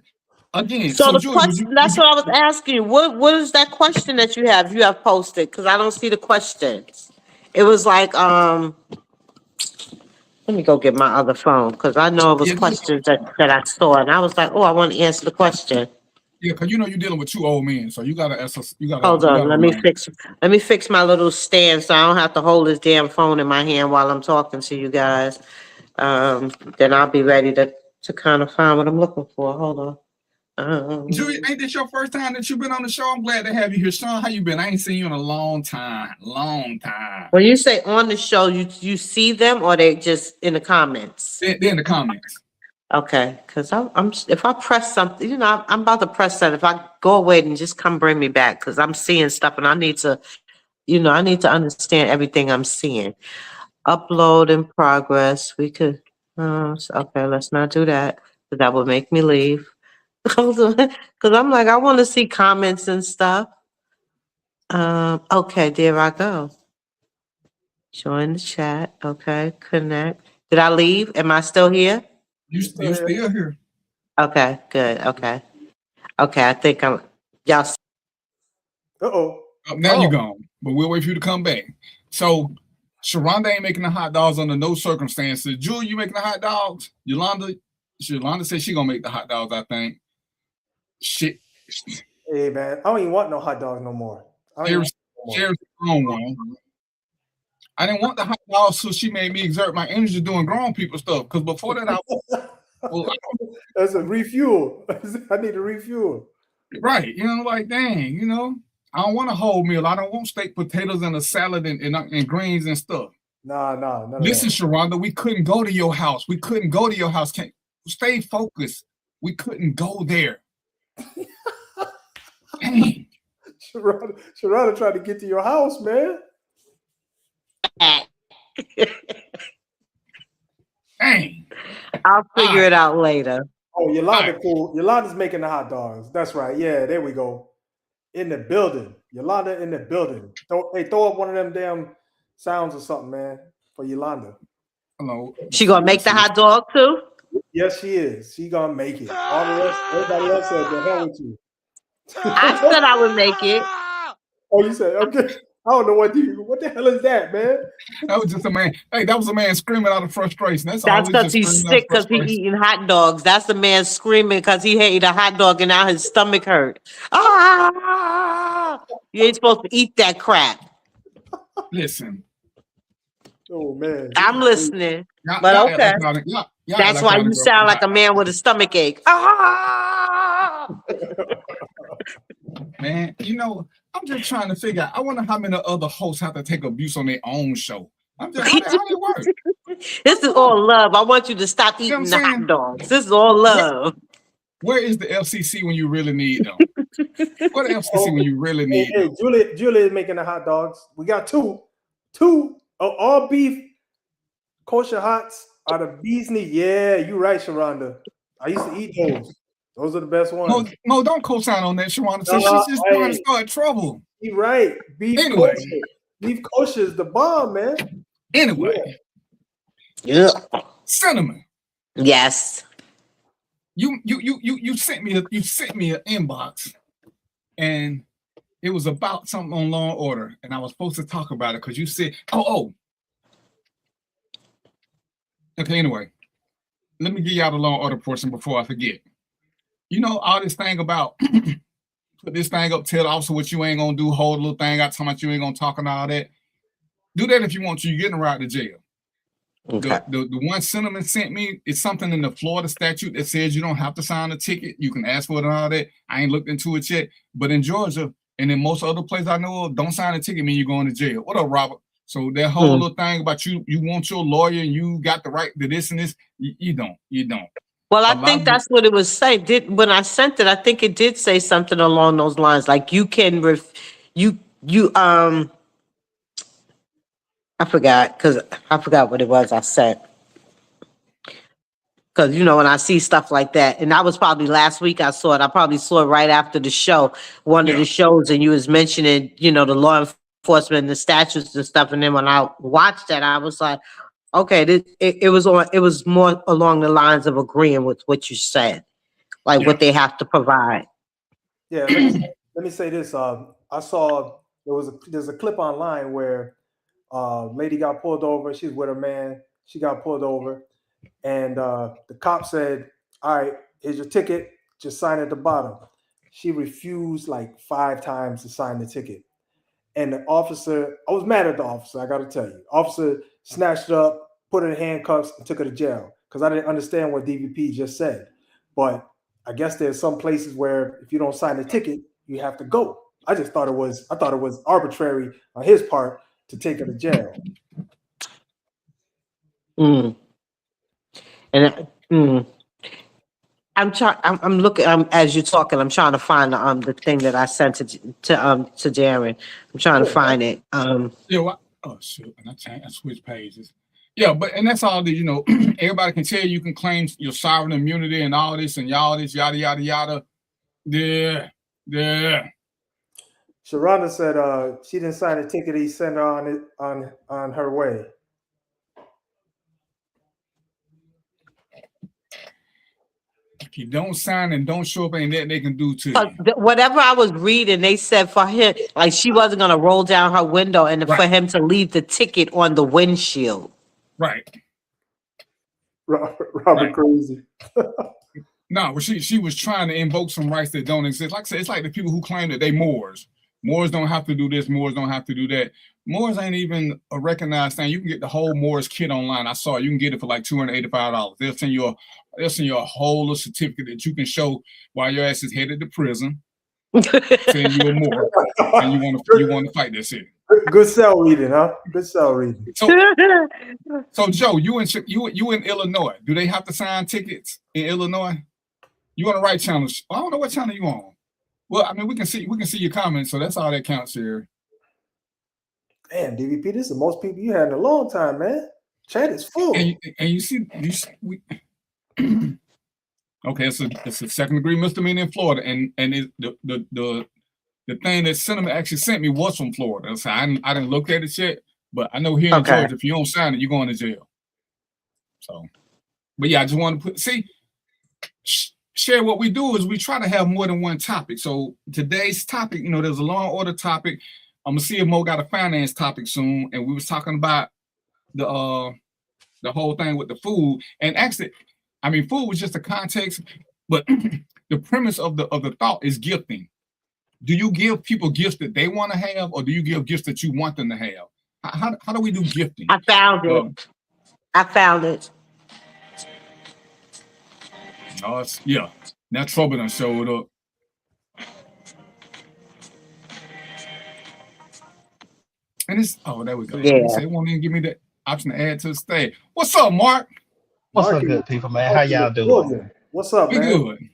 Again, so the question, that's what I was asking. What is that question that you have posted? Because I don't see the questions. It was like, let me go get my other phone because I know it was questions that I saw, and I was like, oh, I want to answer the question. Yeah, because you're dealing with two old men, so you gotta ask us. Hold on, let me fix my little stand so I don't have to hold this damn phone in my hand while I'm talking to you guys. Then I'll be ready to kind of find what I'm looking for. Hold on. Julia, ain't this your first time that you've been on the show? I'm glad to have you here. Sean, how you been? I ain't seen you in a long time. When you say on the show, you see them or they just in the comments? They're in the comments. Okay, because I'm if I press something, I'm about to press that. If I go away, then just come bring me back because I'm seeing stuff and I need to, I need to understand everything I'm seeing. Upload in progress. We could, okay, let's not do that. 'Cause that would make me leave. Because I'm like, I want to see comments and stuff. Okay, there I go. Join the chat. Okay, connect. Did I leave? Am I still here? You still here? Okay, good. Okay, I think y'all. Uh-oh. Now you're gone, but we'll wait for you to come back. So, Sharonda ain't making the hot dogs under no circumstances. Jewel, you making the hot dogs? Yolanda said she gonna make the hot dogs, I think. Shit. Hey, man, I don't even want no hot dogs no more. There's grown one. I didn't want the hot dogs, so she made me exert my energy doing grown people stuff. Because before that, that's a refuel. I need to refuel. Right. Like, dang, I don't want a whole meal. I don't want steak, potatoes, and a salad and greens and stuff. Nah. Listen, Sharonda, we couldn't go to your house. Stay focused. We couldn't go there. Dang. Sharonda tried to get to your house, man. Dang. I'll figure it out later. Oh, Yolanda, cool. Yolanda's making the hot dogs. That's right. Yeah, there we go. In the building. Yolanda in the building. Throw up one of them damn sounds or something, man, for Yolanda. Hello. She gonna make the hot dog too? Yes, she is. She gonna make it. All the rest, everybody else said, "The hell with you." I said I would make it. Oh, you said okay. I don't know what the hell is that, man? That was just a man. Hey, that was a man screaming out of frustration. That's because he's sick because he's eating hot dogs. That's the man screaming because he ate a hot dog and now his stomach hurt. Ah! You ain't supposed to eat that crap. Listen. Oh man. I'm listening. But okay. That's why you sound like a man with a stomach ache. Ah! Man, I'm just trying to figure out. I wonder how many other hosts have to take abuse on their own show. I'm just how they work. This is all love. I want you to stop eating the hot dogs. This is all love. Where is the FCC when you really need them? Where the FCC when you really need them? Julia is making the hot dogs. We got two all beef kosher hots are the bee's knees. Yeah, you're right, Sharonda. I used to eat those. Those are the best ones. No, don't co-sign on that, Sharonda. So she's just trying to start trouble. You're right. Beef kosher is the bomb, man. Anyway. Yeah. Cinnamon. Yes. You sent me an inbox, and it was about something on Law and Order, and I was supposed to talk about it because you said, oh. Okay, anyway, let me give y'all the Law and Order portion before I forget. All this thing about put this thing up, tell the officer what you ain't gonna do, hold a little thing out, talking about you ain't gonna talk and all that. Do that if you want to. You're getting right to jail. Okay. The one Cinnamon sent me, it's something in the Florida statute that says you don't have to sign a ticket. You can ask for it and all that. I ain't looked into it yet. But in Georgia and in most other places I know of, don't sign a ticket mean you're going to jail. What up, Robert? So that whole little thing about you want your lawyer and you got the right to this and this, you don't. Well, I think that's what it was saying. When I sent it, I think it did say something along those lines. Like you can I forgot what it was I sent. Because, when I see stuff like that, and that was probably last week I saw it. I probably saw it right after the show, one of the shows, and you was mentioning, the law enforcement and the statutes and stuff. And then when I watched that, I was like, okay, it was more along the lines of agreeing with what you said, like what they have to provide. Yeah, let me say this. I saw there's a clip online where lady got pulled over. She's with her man. She got pulled over, and the cop said, "All right, here's your ticket. Just sign at the bottom." She refused like 5 times to sign the ticket, and the officer. I was mad at the officer. I got to tell you, officer snatched her up, put her in handcuffs, and took her to jail because I didn't understand what DVP just said. But I guess there's some places where if you don't sign the ticket, you have to go. I thought it was arbitrary on his part to take her to jail. And I'm trying. I'm looking. As you're talking, I'm trying to find the thing that I sent to Darren. I'm trying to find it. Yeah. Oh shoot! And I switched pages. Yeah, but and that's all that everybody can tell you can claim your sovereign immunity and all this and all this yada yada yada. Yeah. Sharonda said she didn't sign a ticket. He sent her on her way. If you don't sign and don't show up, ain't that they can do to you. Whatever I was reading, they said for him, like she wasn't gonna roll down her window, and for him to leave the ticket on the windshield. Right. Robert crazy. No, well, she was trying to invoke some rights that don't exist. Like I said, it's like the people who claim that they Moors. Moors don't have to do this. Moors don't have to do that. Moors ain't even a recognized thing. You can get the whole Moors kit online. I saw it. You can get it for like $285. They'll send you a whole certificate that you can show while your ass is headed to prison. Saying you're a Moor and you want to fight that shit. Good cell reading, huh? Good cell reading. So Joe, you in Illinois? Do they have to sign tickets in Illinois? You on the right channel? I don't know what channel you on. Well, I mean, we can see your comments, so that's all that counts here. Damn, DVP, this is the most people you had in a long time, man. Chat is full. And you see okay, it's a second degree misdemeanor in Florida, and the thing that Cinnamon actually sent me was from Florida. So I didn't look at it yet, but I know here in Georgia, if you don't sign it, you're going to jail. So, but yeah, I just want to share what we do is we try to have more than one topic. So today's topic, there's a law and order topic. I'm gonna see if Mo got a finance topic soon, and we was talking about the whole thing with the food. And actually, I mean, food was just a context, but the premise of the thought is gifting. Do you give people gifts that they want to have, or do you give gifts that you want them to have? How do we do gifting? I found it. Oh, yeah. Now trouble done showed up. And there we go. Yeah. They won't even give me the option to add to the stage. What's up, Mark? What's up, good people, man? How y'all doing? What's up, man? We good.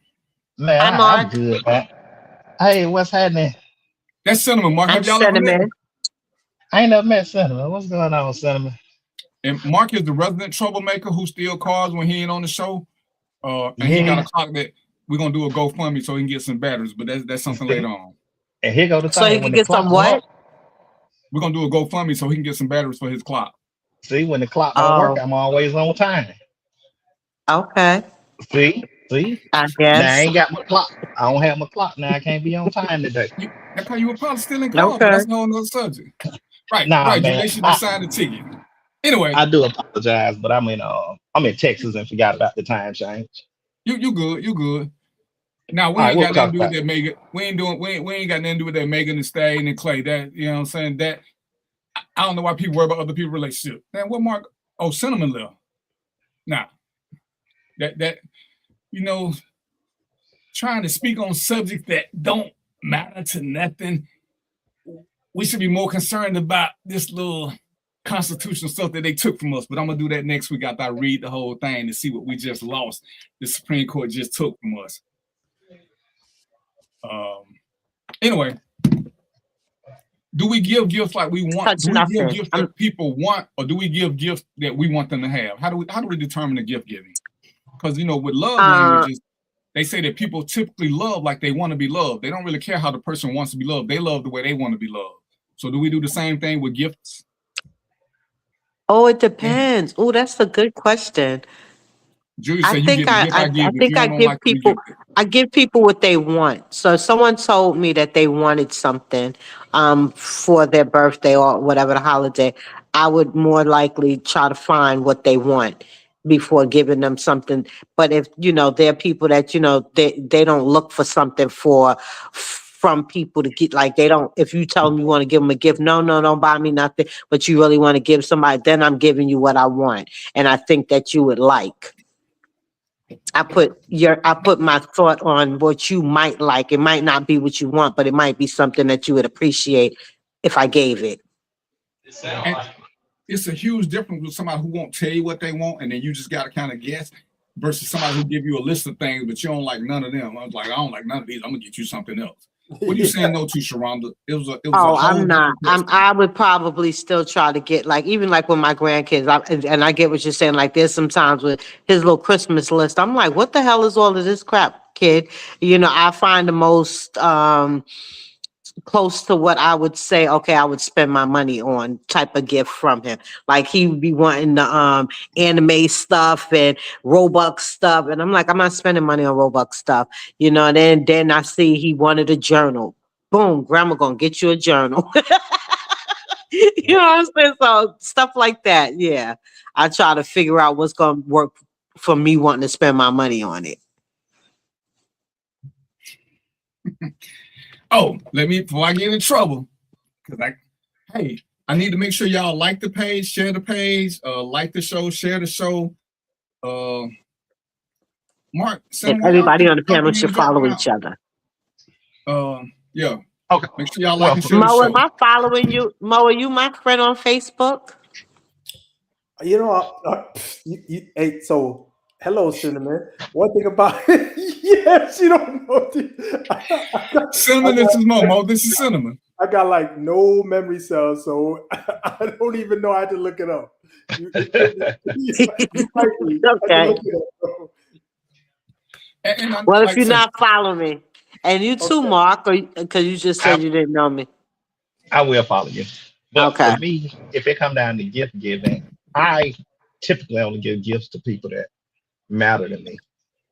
Man, I'm good, man. Hey, what's happening? That's Cinnamon, Mark. I'm Cinnamon. I ain't never met Cinnamon. What's going on with Cinnamon? And Mark is the resident troublemaker who steals cars when he ain't on the show. And he got a clock that we're gonna do a GoFundMe so he can get some batteries, but that's something later on. And here go the thing. So he can get some what? We're gonna do a GoFundMe so he can get some batteries for his clock. See, when the clock don't work, I'm always on time. Okay. See? I guess. Now I ain't got my clock. I don't have my clock now. I can't be on time today. That's how you were probably stealing cars. Okay. That's no other subject. Right. Man, they should have signed the ticket. Anyway, I do apologize, but I'm in Texas and forgot about the time change. You good. Now we ain't got nothing to do with that Megan. We ain't got nothing to do with that Megan and Stallion and Clay. That you know what I'm saying? That I don't know why people worry about other people's relationship. Man, what Mark? Oh, Cinnamon left. Nah. That trying to speak on subjects that don't matter to nothing. We should be more concerned about this little constitutional stuff that they took from us, but I'm gonna do that next week after I read the whole thing to see what we just lost. The Supreme Court just took from us. Anyway, do we give gifts like we want? Do we give gifts that people want, or do we give gifts that we want them to have? How do we determine the gift giving? Because with love languages, they say that people typically love like they want to be loved. They don't really care how the person wants to be loved. They love the way they want to be loved. So do we do the same thing with gifts? Oh, it depends. Oh, that's a good question. Julie I think I give people what they want. So if someone told me that they wanted something for their birthday or whatever the holiday, I would more likely try to find what they want before giving them something. But if there are people that they don't look for something from people to get, like they don't, if you tell them you want to give them a gift, no, don't buy me nothing, but you really want to give somebody, then I'm giving you what I want and I think that you would like. I put my thought on what you might like. It might not be what you want, but it might be something that you would appreciate if I gave it. And it's a huge difference with somebody who won't tell you what they want, and then you just got to kind of guess. versus somebody who give you a list of things, but you don't like none of them. I was like, I don't like none of these. I'm gonna get you something else. What are you saying no to, Sharonda? It was a whole I'm not. different question. I would probably still try to get like even like with my grandkids. And I get what you're saying. Like there's sometimes with his little Christmas list, I'm like, what the hell is all of this crap, kid? You know, I find the most close to what I would say, okay, I would spend my money on type of gift from him. Like he would be wanting the anime stuff and Robux stuff. And I'm like, I'm not spending money on Robux stuff. You know, and then I see he wanted a journal. Boom, grandma gonna get you a journal. You know what I'm saying? So stuff like that. Yeah. I try to figure out what's gonna work for me wanting to spend my money on it. Oh, before I get in trouble, because I need to make sure y'all like the page, share the page, like the show, share the show. Mark, and everybody on the panel should follow each other. Yeah. Okay. Make sure y'all like and share the Mo, show. am I following you? Mo, are you my friend on Facebook? You know, hey, so hello, Cinnamon. One thing about yes, you don't know. Cinnamon, this is Mo. This is Cinnamon. I got like no memory cells, so I don't even know how to look it up. Okay. Well, if you're not following me, and you too, Okay. Mark, because you just said you didn't know me. I will follow you. But Okay. for me, if it come down to gift giving, I typically only give gifts to people that matter to me.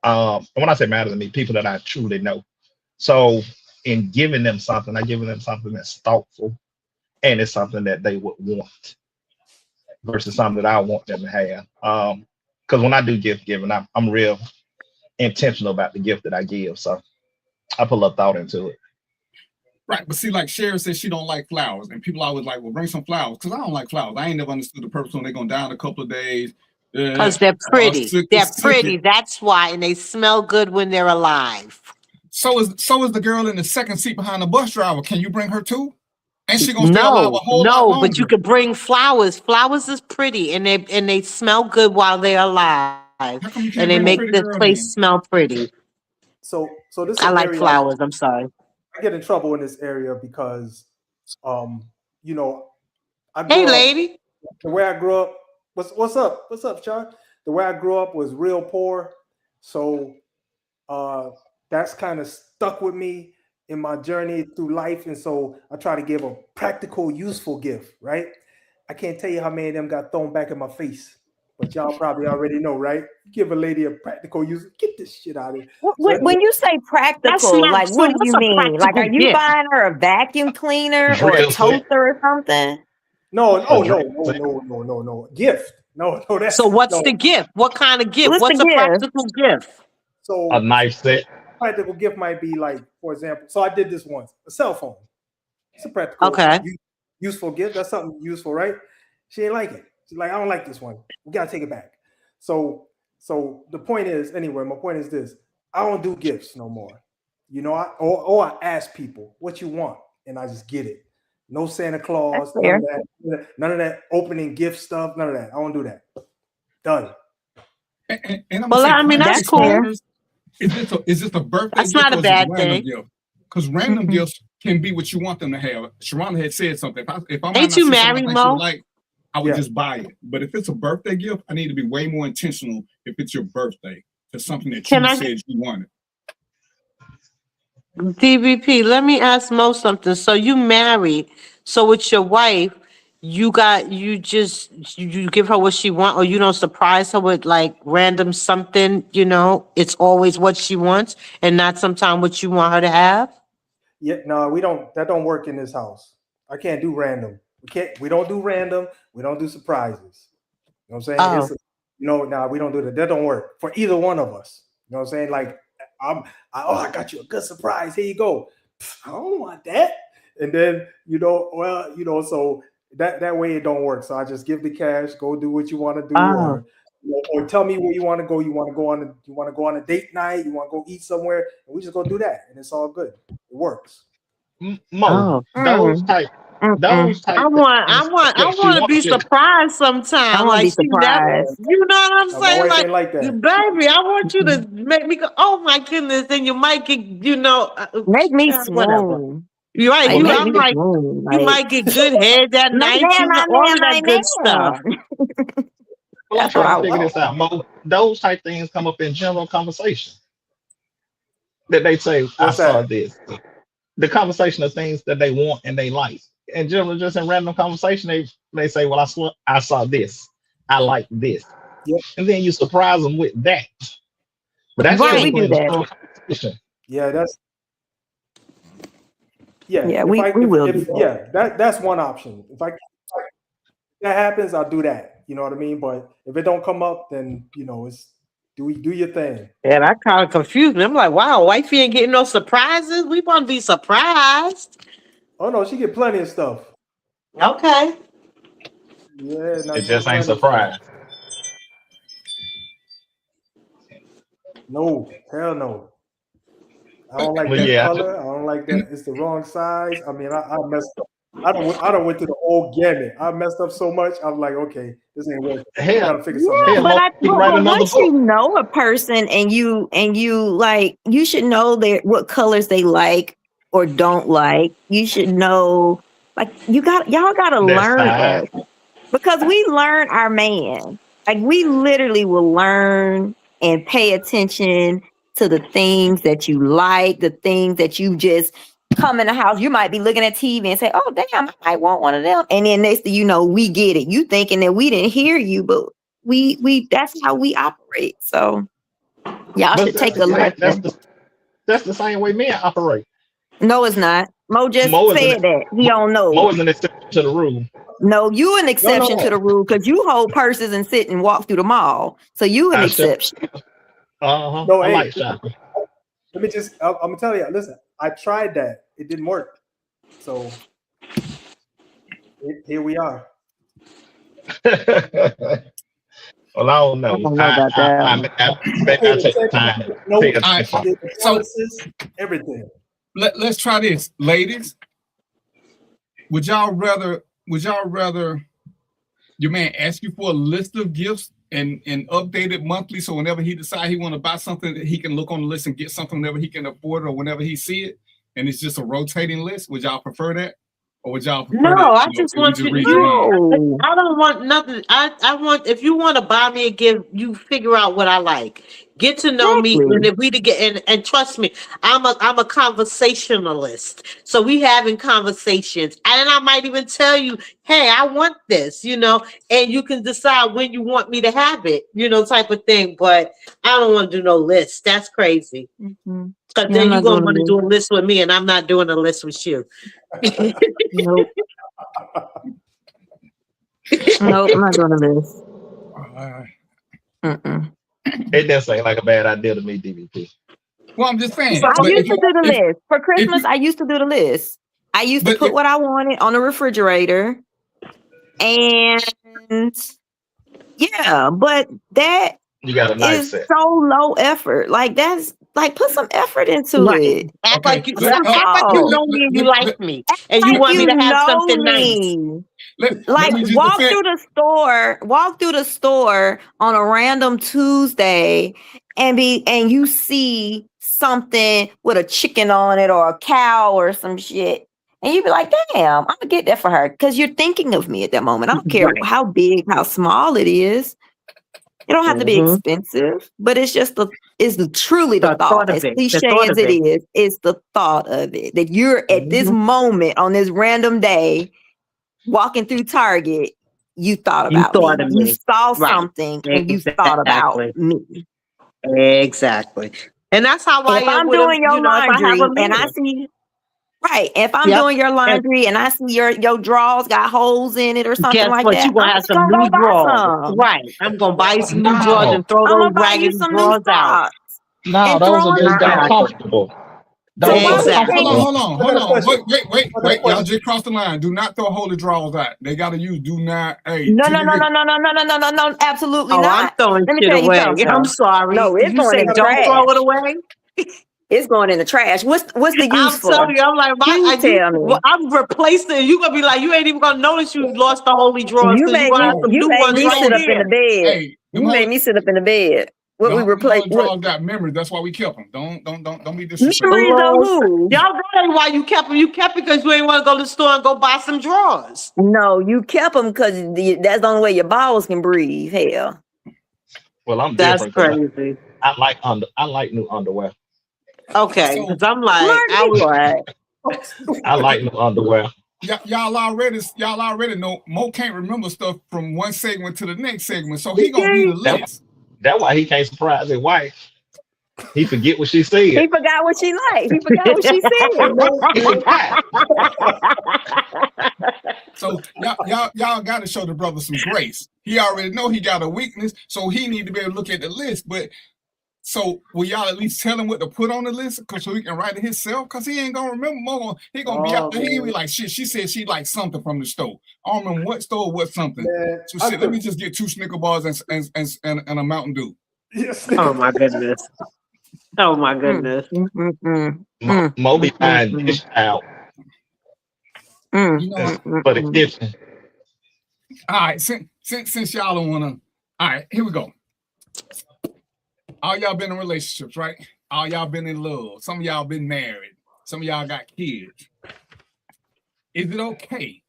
And when I say matter to me, people that I truly know. So in giving them something, I'm giving them something that's thoughtful and it's something that they would want versus something that I want them to have. Because when I do gift giving, I'm real intentional about the gift that I give. So I put a lot of thought into it. Right, but see, like Sherry says, she don't like flowers, and people always like, well, bring some flowers, because I don't like flowers. I ain't never understood the purpose when they're going down a couple of days. Because they're pretty. They're pretty. That's why, and they smell good when they're alive. So is the girl in the second seat behind the bus driver. Can you bring her too? And she gonna stay alive a whole lot longer. But you could bring flowers. Flowers is pretty, and they smell good while they're alive, and they make the place smell pretty. So this. I like flowers. I'm sorry. I get in trouble in this area because, you know, hey, lady. The way I grew up, what's up? What's up, Chuck? The way I grew up was real poor, so that's kind of stuck with me in my journey through life, and so I try to give a practical, useful gift. Right? I can't tell you how many of them got thrown back in my face, but y'all probably already know, right? Give a lady a practical use. Get this shit out of here. When you say practical, like what do you mean? Like, are you buying her a vacuum cleaner or a toaster or something? No. Gift. No. That's so. What's the gift? What kind of gift? What's a practical gift? So a knife set. Practical gift might be like, for example, so I did this once. A cell phone. It's a practical, useful gift. That's something useful, right? She ain't like it. She's like, I don't like this one. We gotta take it back. So the point is, anyway, my point is this: I don't do gifts no more. You know, I ask people what you want, and I just get it. No Santa Claus, none of that opening gift stuff, none of that. I won't do that. Done. And that's cool. Is this a birthday that's gift? Not a bad thing. Because random gifts can be what you want them to have. Sharonda had said something. If I'm ain't you married, Mo? I would just buy it. But if it's a birthday gift, I need to be way more intentional if it's your birthday to something that you said you wanted. DBP, let me ask Mo something. So you married. So with your wife, you give her what she wants, or you don't surprise her with like random something, you know, it's always what she wants and not sometimes what you want her to have? Yeah, no, we don't. That don't work in this house. I can't do random. We don't do random. We don't do surprises. You know what I'm saying? We don't do that. That don't work for either one of us. You know what I'm saying? Like, I got you a good surprise. Here you go. I don't want that. And then, so that way it don't work. So I just give the cash, go do what you want to do, or tell me where you want to go. You want to go on a date night, you want to go eat somewhere, and we just go do that. And it's all good. It works. Mo, those type Those type I things what she want to be wants. surprised I sometime. want to Like be she never, surprised. you know what I'm My saying? wife Like, ain't like that. baby, I want you to make me go, oh my goodness, and you might get, Make me whatever. swoon. You're right. Like, make I'm me like, swoon. you Like, might get good head that my night, man, my all man, of that my good stuff. man. Well, I'm That's what trying I to figure want. this out, Mo. Those type things come up in general conversation. That they say, I What's saw that? this. The conversation of things that they want and they like. And generally, just in random conversation, they say, well, I saw this. I like this. Yeah, And then you surprise them with that. But that's Right, we typically do the that. whole conversation. yeah, Yeah, If we will do if that. yeah, that's one option. If that happens, I'll do that. You know what I mean? But if it don't come up, then it's do your thing. And I kind of confused me. I'm like, wow, wifey ain't getting no surprises. We want to be surprised. Oh no, she get plenty of stuff. Okay. Yeah, no, It she get just ain't plenty of stuff. surprise. No, hell no. I don't like Well, that yeah, color. I don't like that. It's the wrong size. I mean, I messed up. I don't went through the whole gamut. I messed up so much. I'm like, okay, this ain't working. I hell, gotta figure something Yeah, out. Mo, you can write but another once you book. know a person and you like, you should know what colors they like or don't like. You should know, like, y'all gotta That's learn time. us because we learn our man. Like, we literally will learn and pay attention to the things that you like, the things that you just come in the house. You might be looking at TV and say, "Oh, damn, I might want one of them." And then next thing you know, we get it. You thinking that we didn't hear you, but we that's how we operate. So y'all But should take a lesson. that's the same way men operate. No, it's not. Mo just Mo is an said that. He don't know. Mo is an exception to the rule. No, you an exception to No. the rule because you hold purses and sit and walk through the mall. So you an I sure, exception. No, I hey, like shopping. let me just. I'm gonna tell you. Listen, I tried that. It didn't work. So here we are. Well, I don't I know. don't know about that. Maybe I take the time to pay No, attention. So everything. let's try this, ladies. Would y'all rather your man ask you for a list of gifts and update it monthly, so whenever he decides he want to buy something, that he can look on the list and get something whenever he can afford it or whenever he see it, and it's just a rotating list? Would y'all prefer that, or would y'all prefer No, that? I just want you. read your mind? No. I don't want nothing. I want, if you want to buy me a gift, you figure out what I like. Get to know me, Exactly. and if we to get and trust me, I'm a conversationalist. So we having conversations, and I might even tell you, hey, I want this, and you can decide when you want me to have it, type of thing. But I don't want to do no list. That's crazy. Mm-hmm. Because Yeah, then I'm you're not gonna doing want to this. do a list with me, and I'm not doing a list with you. Nope. Nope, I'm not doing this. Mm-mm. It does seem like a bad idea to me, DVP. Well, I'm just saying. I but used to do the if- list. For Christmas, I used to do the list. I used to But put if- what I wanted on the refrigerator. And yeah, but that You got a knife is set. so low effort. Like, that's like, put some effort into Right. it. Act Okay, like you let- act like you oh, know me and you like me, and you Like, want me you to have know something nice. me. let Like, me just walk defend. through the store on a random Tuesday and you see something with a chicken on it or a cow or some shit. And you be like, damn, I'm gonna get that for her. Because you're thinking of me at that moment. I don't care Right. how big, how small it is. It don't have to be expensive, but it's just truly the thought. As of it. cliche The thought as of it it. is, it's the thought of it. That you're at this moment on this random day walking through Target, you thought You about thought me. of You me. saw Right. something and you thought about Exactly. me. Exactly. And that's how I If am I'm with doing your if I have laundry a and I man. see if I'm Yep. doing your laundry and I see your drawers got holes in it or something Guess like what? that, You gonna I'm have just some gonna new go buy drawers. some. Right. I'm gonna buy some new drawers and throw I'm those gonna buy you raggedy some new drawers out. socks No, and those throw are them just out. uncomfortable. So Those why are would you uncomfortable. Hold on. question. Wait. Y'all just crossed the line. Do not throw holy drawers out. They gotta use do not. Hey, No, till no, you no, get- no, no, no, no, no, no, no, no, absolutely Oh, I'm not. throwing Let me shit tell you away. something. I'm sorry. No, it's You going say in don't throw trash. it away? It's going in the trash. What's the use I'm for? telling you, I'm like, Please tell me. I'm replacing. You gonna be like, you ain't even gonna notice you lost the holy drawers You because you made gonna me have some you new made ones me right sit up in the there. bed. Hey, You made me sit up in the bed. What we replaced? Draws got memories. That's why we kept them. Don't be disrespectful. Memories of Lord, who? y'all that ain't why you kept them. You kept it because you ain't want to go to the store and go buy some drawers. No, you kept them because that's the only way your balls can breathe. Hell. Well, I'm That's different. crazy. I like new underwear. Okay, because I'm like, Mark, I be was. quiet. I like new underwear. Y'all already know Mo can't remember stuff from one segment to the next segment, so he gonna need a list. That's why he can't surprise his wife. He forget what she said. He forgot what she liked. He forgot what she said. So y'all got to show the brother some grace. He already know he got a weakness, so he need to be able to look at the list. But so will y'all at least tell him what to put on the list, so he can write it himself? Cause he ain't gonna remember more. He gonna be out there. He be like, shit. She said she liked something from the store. I don't remember what store, what something. Man, So shit, let me just get 2 Snicker bars and a Mountain Dew. Yes. Oh my goodness. Oh my goodness. Mo be buying dish out You know what? for the kitchen. All right, since y'all don't wanna. All right, here we go. All y'all been in relationships, right? All y'all been in love. Some of y'all been married. Some of y'all got kids. Is it okay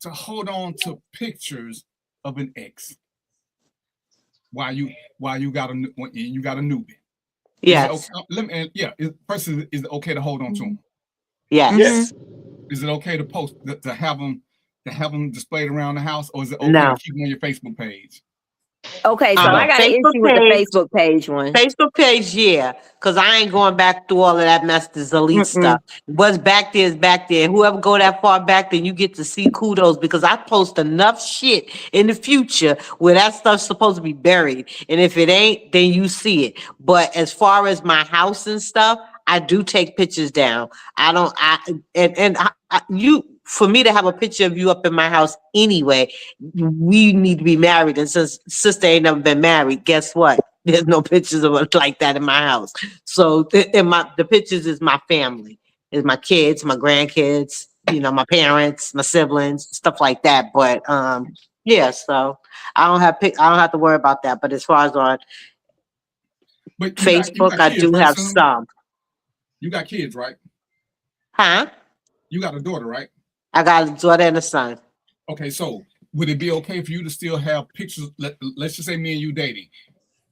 to hold on to pictures of an ex while you got a newbie? Yes. First, is it okay to hold on to them? Yes. Is it okay to post to have them displayed around the house, or is it okay No. to keep them on your Facebook page? Okay, so I got an issue with the Facebook page one. Facebook page, yeah, because I ain't going back through all of that mess, this elite stuff. What's back there is back there. Whoever go that far back, then you get to see kudos, because I post enough shit in the future where that stuff's supposed to be buried. And if it ain't, then you see it. But as far as my house and stuff, I do take pictures down. For me to have a picture of you up in my house anyway, we need to be married. And since sister ain't never been married, guess what? There's no pictures of us like that in my house. So the pictures is my family, is my kids, my grandkids, my parents, my siblings, stuff like that. But yeah, so I don't have to worry about that. But as far as on Facebook, you got I kids, do right, have son? some. You got kids, right? Huh? You got a daughter, right? I got a daughter and a son. Okay, so would it be okay for you to still have pictures? Let's just say me and you dating.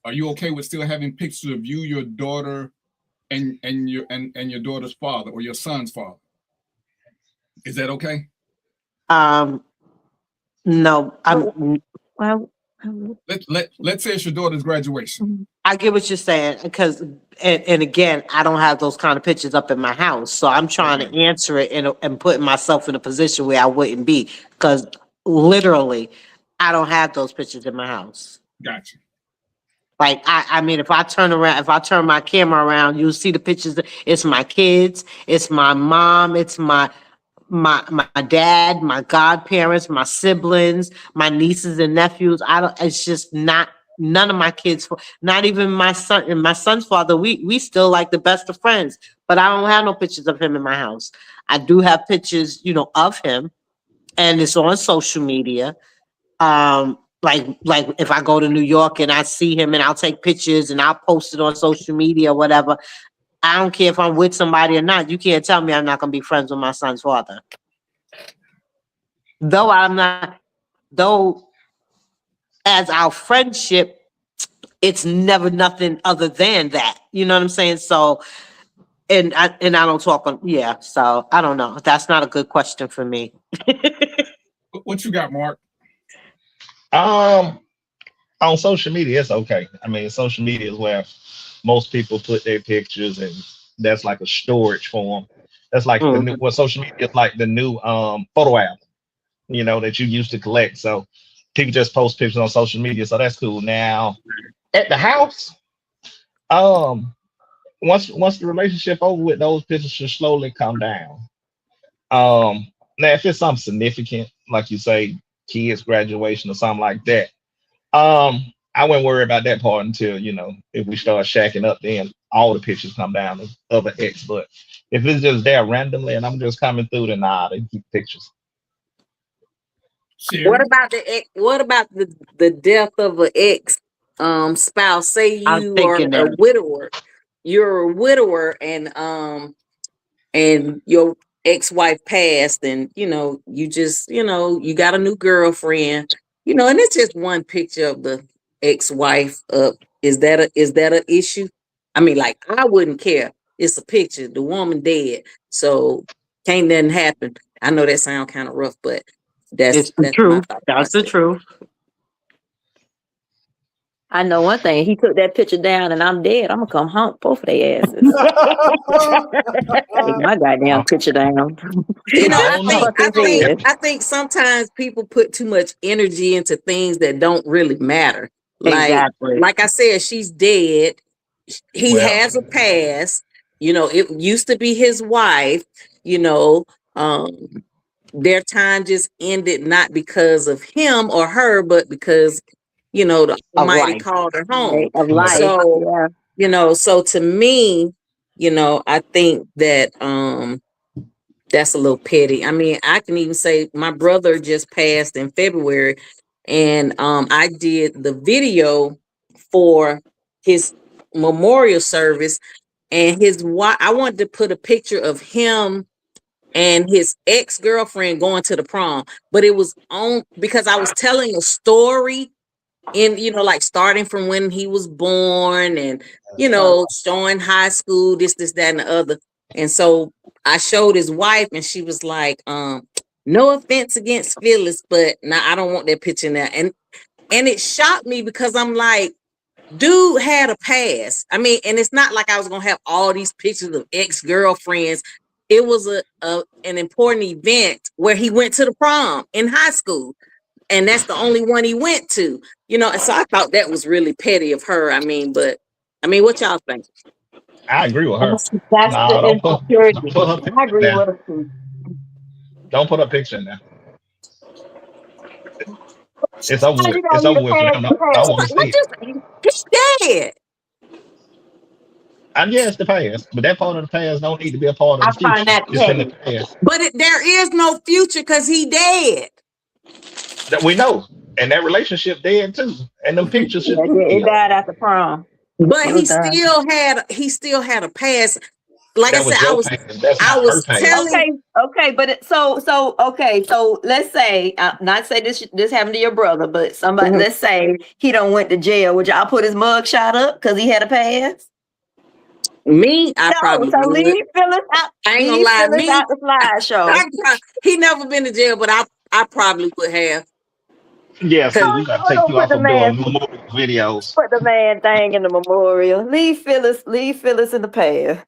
Are you okay with still having pictures of you, your daughter, and your daughter's father or your son's father? Is that okay? No. Let's say it's your daughter's graduation. I get what you're saying, because and again, I don't have those kind of pictures up in my house, so I'm trying to answer it and putting myself in a position where I wouldn't be, because literally, I don't have those pictures in my house. Gotcha. Like I mean, if I turn my camera around, you'll see the pictures. It's my kids, it's my mom, it's my dad, my godparents, my siblings, my nieces and nephews. It's just not none of my kids, not even my son and my son's father. We still like the best of friends, but I don't have no pictures of him in my house. I do have pictures, of him, and it's on social media. Like if I go to New York and I see him, and I'll take pictures and I'll post it on social media or whatever. I don't care if I'm with somebody or not. You can't tell me I'm not going to be friends with my son's father. Though as our friendship, it's never nothing other than that. You know what I'm saying? So, and I don't talk on, so I don't know. That's not a good question for me. What you got, Mark? On social media, it's okay. I mean, social media is where most people put their pictures, and that's like a storage for them. That's like the new, social media is like the new photo album, that you used to collect. So people just post pictures on social media, so that's cool. Now at the house, once the relationship over with, those pictures should slowly come down. Now if it's something significant, like you say, kids graduation or something like that, I wouldn't worry about that part until, if we start shacking up, then all the pictures come down of an ex. But if it's just there randomly and I'm just coming through, then nah, they keep pictures. What about what about the death of an ex spouse? Say I'm you are thinking a that. widower. You're a widower and your ex-wife passed, and you just you got a new girlfriend, and it's just one picture of the ex-wife up. Is that a issue? I mean, like, I wouldn't care. It's a picture, the woman dead, so can't nothing happen. I know that sounds kind of rough, but It's the that's my truth. thought That's the process. truth. I know one thing. He took that picture down, and I'm dead. I'm gonna come hunt both of their asses. Take my goddamn picture down. I don't know. Fuck his head. I think sometimes people put too much energy into things that don't really matter. Exactly. Like I said, she's dead. He Well, has a past. It used to be his wife. You know, um, their time just ended not because of him or her, but because the Of Almighty life. called her Right, home. of well, life. So Yeah. so to me, I think that that's a little petty. I mean, I can even say my brother just passed in February, and I did the video for his memorial service, and his wife. I wanted to put a picture of him and his ex-girlfriend going to the prom, but it was on because I was telling a story in like starting from when he was born and showing high school, this, that, and the other. And so I showed his wife, and she was like, no offense against Phyllis, but now I don't want that picture now. And it shocked me because I'm like, dude had a past. I mean, and it's not like I was gonna have all these pictures of ex-girlfriends. It was an important event where he went to the prom in high school, and that's the only one he went to. And so I thought that was really petty of her. I mean, what y'all think? I agree with her. That's No, the don't insecurity. put her picture I in agree there. with her. Don't put her picture in there. It's over Sometimes with. you It's don't need over a with for them. Don't want to see it. He's dead. And yes, the past, but that part of the past don't need to be a part of I the find future. that It's in the petty. past But there is no future because he dead. that we know, and that relationship dead too, and them pictures should Yeah, be it dead. died after prom. But It he was done. still had a past. Like I That said, was your past. That's I not her was past. telling. Okay, but so let's say, not say this happened to your brother, but somebody, Mhm. let's say he don't went to jail. Would y'all put his mug shot up because he had a past? Me, I No, probably so would. leave Phyllis out. I ain't gonna Leave lie, Phyllis me. out the slideshow. He never been to jail, but I probably would have. Yeah, Cause see, we got to Oh, take don't you put off the of man, doing memorial videos. put the man thing in the memorial. Leave Phyllis in the past.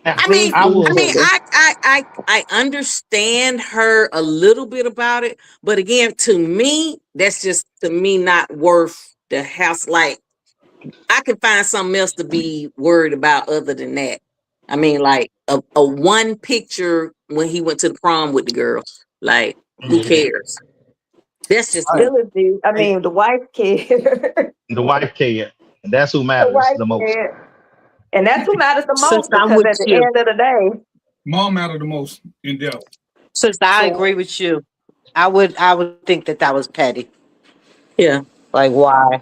Now, I mean, Please I leave I will. mean, Phyllis. I understand her a little bit about it, but again, to me, that's just to me not worth the house. Like, I can find something else to be worried about other than that. I mean, like a one picture when he went to the prom with the girl. Like, who Mhm. cares? That's just me. Phyllis, dude. I mean, the wife cared. The wife cared, and that's who The matters wife the most. cared. And that's who matters the Since most I'm because with at the you, end of the day, Mom matter the most in death. since I So agree with you, I would think that was petty. yeah. Like, why?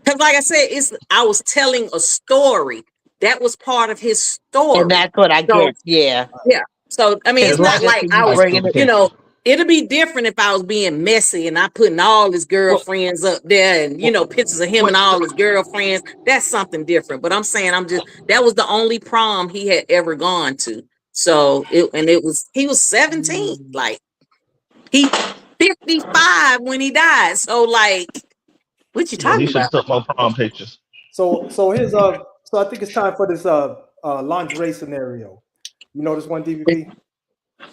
Because like I said, I was telling a story. That was part of his And story. that's what I So get. Yeah. yeah. So I mean, As it's long not as like I you was, High school bringing it. pictures. it'd be different if I was being messy and I putting all his Well, girlfriends up there and pictures of him well, and all his girlfriends. That's something different. But I'm saying that was the only prom he had ever gone to. So he was 17. Like, he 55 when he died. So like, what you Yeah, he talking should about? have took more prom pictures. So here's so I think it's time for this lingerie scenario. You know this one, DVP?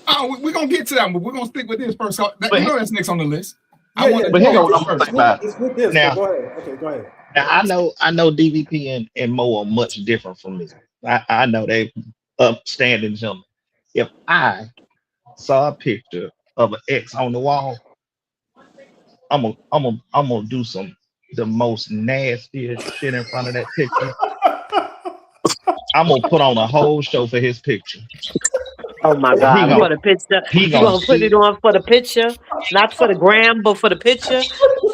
Oh, we're gonna get to that, but we're gonna stick with this first. So But that's next on the list. I Yeah, want yeah. to but here No, go address what this I'm gonna first. think about. it's with this, but Now, go ahead. Okay, go ahead. now I know DVP and Mo are much different from me. I know they upstanding gentlemen. If I saw a picture of an ex on the wall, I'm gonna do the most nastiest shit in front of that picture. I'm gonna put on a whole show for his picture. Oh my He God! For gonna the picture, he you gonna gonna put it sit. on for the picture, not for the gram, but for the picture.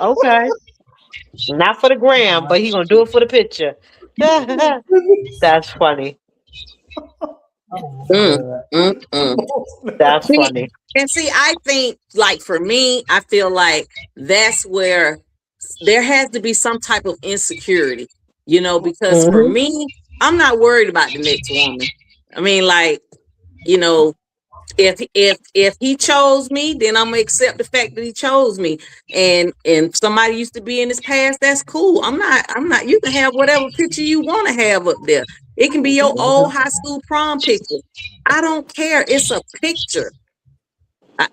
Okay, not for the gram, but he gonna do it for the picture. That's funny. Mm, mm, mm. That's See, funny. and see, I think like for me, I feel like that's where there has to be some type of insecurity, because for Hmm. me, I'm not worried about the next woman. I mean, like, you know, if he chose me, then I'm gonna accept the fact that he chose me. And somebody used to be in his past, that's cool. I'm not you can have whatever picture you want to have up there. It can be your old high school prom picture. I don't care. It's a picture.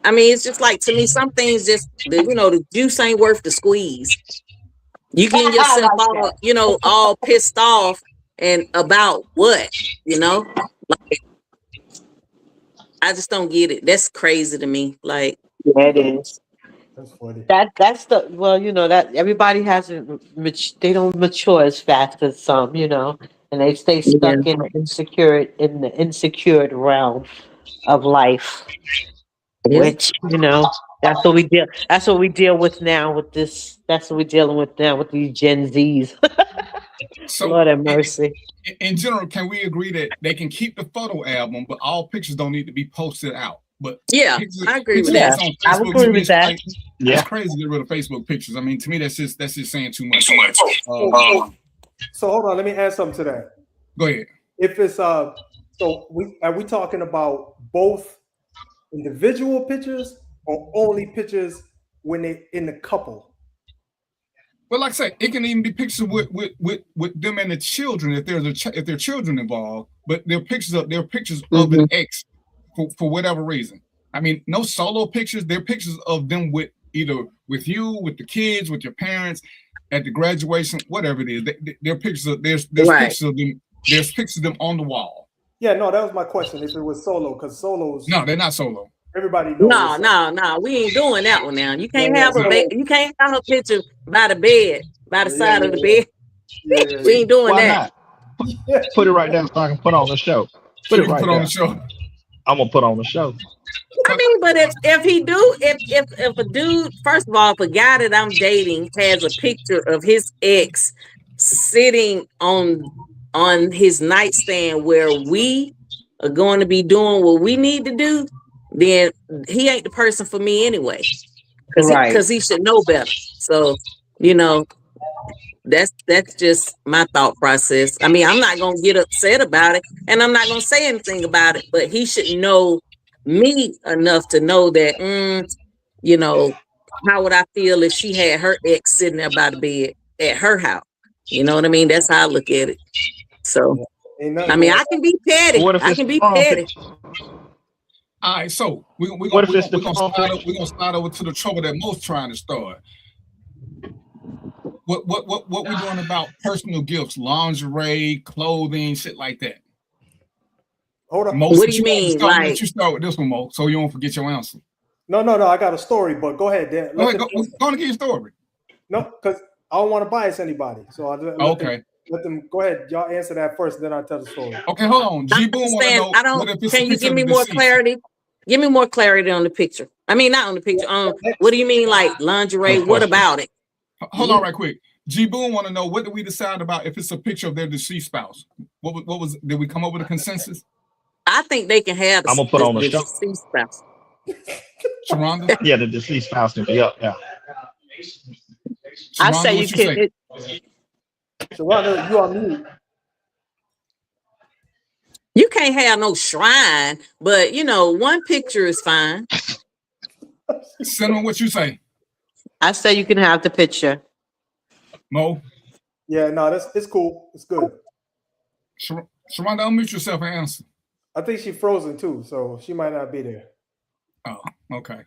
I mean, it's just like to me, some things just the juice ain't worth the squeeze. You getting I yourself like all, that. all pissed off and about what, Like, I just don't get it. That's crazy to me. Like, Yeah, it is. That's funny. That's the well, that everybody hasn't they don't mature as fast as some, and they stay yeah, stuck in the insecure realm of life, yeah. which that's what we deal with now with this. That's what we're dealing with now with these Gen Zs. So, Lord have mercy. in general, can we agree that they can keep the photo album, but all pictures don't need to be posted out? But Yeah, pictures, I agree with pictures that. Yeah, that's on I would Facebook, to agree me, with that. it's Yeah. crazy to get rid of Facebook pictures. I mean, to me, that's just saying too much. So hold on, let me add something to that. Go ahead. If it's so are we talking about both individual pictures or only pictures when they in the couple? Well, like I say, it can even be pictures with them and the children if there's if there are children involved. But they're pictures of Mhm. an ex for whatever reason. I mean, no solo pictures. They're pictures of them with either with you, with the kids, with your parents, at the graduation, whatever it is. They're pictures of there's Right. pictures of them. There's pictures of them on the wall. Yeah, no, that was my question. If it was solo, because solos, No, they're not solo. everybody knows. No. We ain't doing that one now. You can't Yeah, have yeah, you can't have a picture by the bed, by the side of the bed. yeah, We ain't doing Why that. not? Put it right there so I can put on the show. So Put you it can right put on there. the show. I'm gonna put on the show. I mean, but if he do, if a dude, first of all, if a guy that I'm dating has a picture of his ex sitting on his nightstand where we are going to be doing what we need to do, then he ain't the person for me anyway. Right. Because he should know better. So, you know, that's just my thought process. I mean, I'm not gonna get upset about it, and I'm not gonna say anything about it. But he should know me enough to know that, how would I feel if she had her ex sitting there by the bed at her house? You know what I mean? That's how I look at it. So, Ain't I nothing mean, going I can be petty. What if I it's can the be prom petty. picture? All right, so we're What if it's the gonna prom slide picture? we're gonna slide over to the trouble that most trying to start. What we doing about personal gifts, lingerie, clothing, shit like that? Hold on. Mo, What do since you you want to mean? start, I'm gonna Like, let you start with this one, Mo, so you won't forget your answer. No, I got a story, but go ahead, Dan. Go ahead, go on and get your story. No, because I don't want to bias anybody. So I'll Okay. let them go ahead. Y'all answer that first, then I'll tell the story. Okay, hold on. G Boom want to know what if it's a can you picture give of me the more deceased? clarity? Give me more clarity on the picture. I mean, not on the picture. What do you mean, like lingerie? Good What question. about it? Hold on, right quick. G Boom want to know what did we decide about if it's a picture of their deceased spouse? What was did we come up with a consensus? I think they can have I'm gonna put on the show. deceased spouse. Sharonda? Yeah, the deceased spouse can be up. Yeah. I Sharonda, say you what you can. say? Sharonda, you on mute. You can't have no shrine, but one picture is fine. Cinnamon, what you say? I say you can have the picture. Mo? Yeah, no, it's cool. It's good. Sharonda, unmute yourself and answer. I think she's frozen too, so she might not be there. Oh, okay.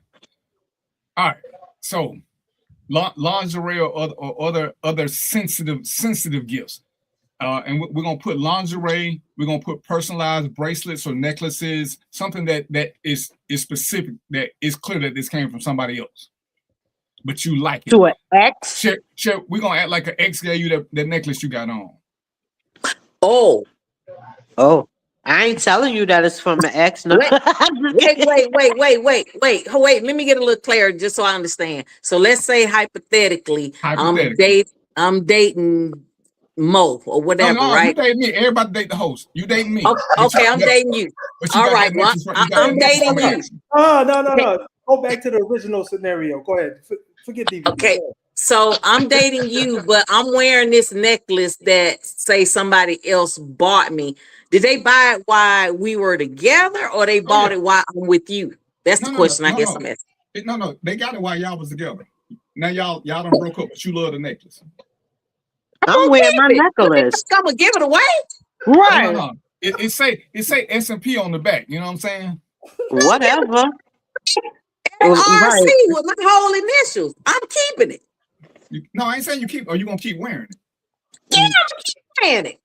All right. So, lingerie or other sensitive gifts. And we're gonna put lingerie. We're gonna put personalized bracelets or necklaces, something that is specific, that is clear that this came from somebody else, but you like it. To an ex? We're gonna act like an ex gave you that necklace you got on. Oh, Oh, I ain't telling you that it's from an ex. No. Wait, wait. Let me get a little clarity just so I understand. So let's say hypothetically, I'm dating Mo or whatever, No, right? you dating me. Everybody date the host. You dating me. Okay, I'm dating you. All right, well, I'm dating you. Oh, no. Go back to the original scenario. Go ahead. Forget DVP. Okay, so I'm dating you, but I'm wearing this necklace that say somebody else bought me. Did they buy it while we were together, or they bought it while I'm with you? That's the question I guess I'm asking. No, they got it while y'all was together. Now y'all done broke up, but you love the necklace. I'm wearing my necklace. I'm gonna give it away. Right. No. It say S&P on the back. You know what I'm saying? Whatever. RC with my whole initials. I'm keeping it. No, I ain't saying you keep. Are you gonna keep wearing it? Yeah, I'm keep wearing it.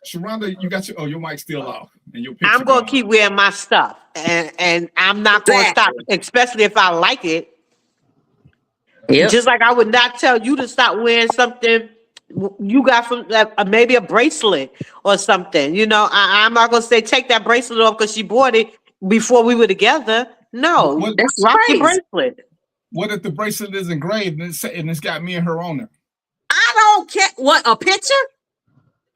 Sharonda, you got your mic still off and your I'm gonna keep wearing my stuff, and I'm not gonna stop, especially if I like it. Yep. Just like I would not tell you to stop wearing something you got from maybe a bracelet or something. You know, I'm not gonna say take that bracelet off because she bought it before we were together. No, that's rock crazy. your bracelet. What if the bracelet is engraved and it's got me and her on there? I don't care. What, a picture?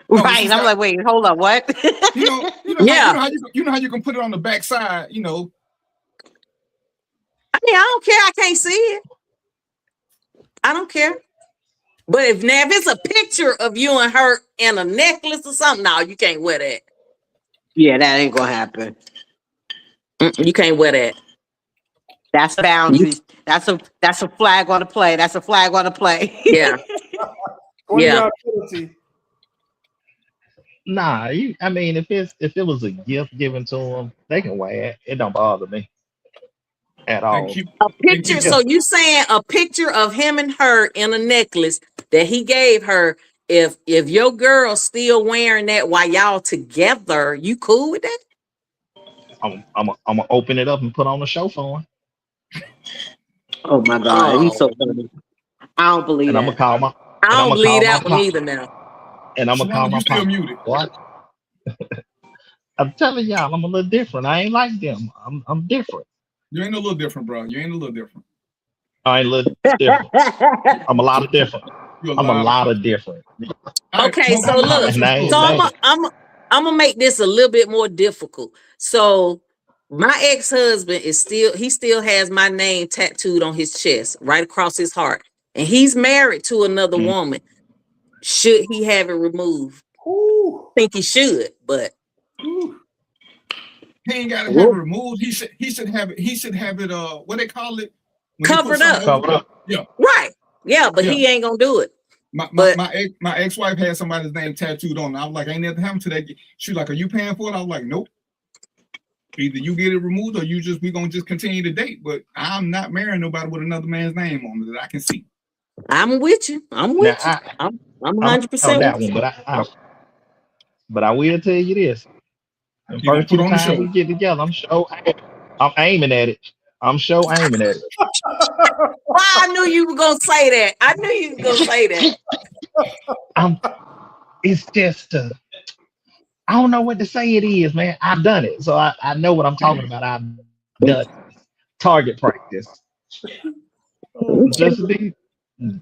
No, right. I'm like, wait, hold on, what? You know how you can put it on the back side, you know. I mean, I don't care. I can't see it. I don't care. But if it's a picture of you and her in a necklace or something, no, you can't wear that. Yeah, that ain't gonna happen. You can't wear that. That's boundaries. That's a flag on the play. That's a flag on the play. Yeah. Yeah. Nah, I mean, if it was a gift given to them, they can wear it. It don't bother me at all. A picture. So you saying a picture of him and her in a necklace that he gave her? If your girl's still wearing that while y'all together, you cool with that? I'm gonna open it up and put on a show for him. Oh my God, he's so funny. I don't believe and that. I'm gonna call my. I don't believe that one either now. And I'm gonna call my still muted. What? I'm telling y'all, I'm a little different. I ain't like them. I'm different. You ain't a little different, bro. You ain't a little different. I ain't a little different. I'm a lot of different. I'm a lot of different. Okay, so look, so I'm gonna make this a little bit more difficult. So my ex-husband he still has my name tattooed on his chest, right across his heart, and he's married to another woman. Should he have it removed? I think he should, but he ain't got to have it removed. He should have it. He should have it. What they call it? Covered up. Covered up. Yeah. Right. Yeah, but he ain't gonna do it. My ex-wife had somebody's name tattooed on. I was like, ain't nothing happened to that. She was like, are you paying for it? I was like, nope. Either you get it removed or we gonna just continue to date. But I'm not marrying nobody with another man's name on it that I can see. I'm with you. I'm 100% that one. But I will tell you this. The first two times we get together, I'm aiming at it. I'm aiming at it. Well, I knew you were gonna say that. I knew you were gonna say that. It's just I don't know what to say it is, man. I've done it. So I know what I'm talking about. I've done target practice. Just be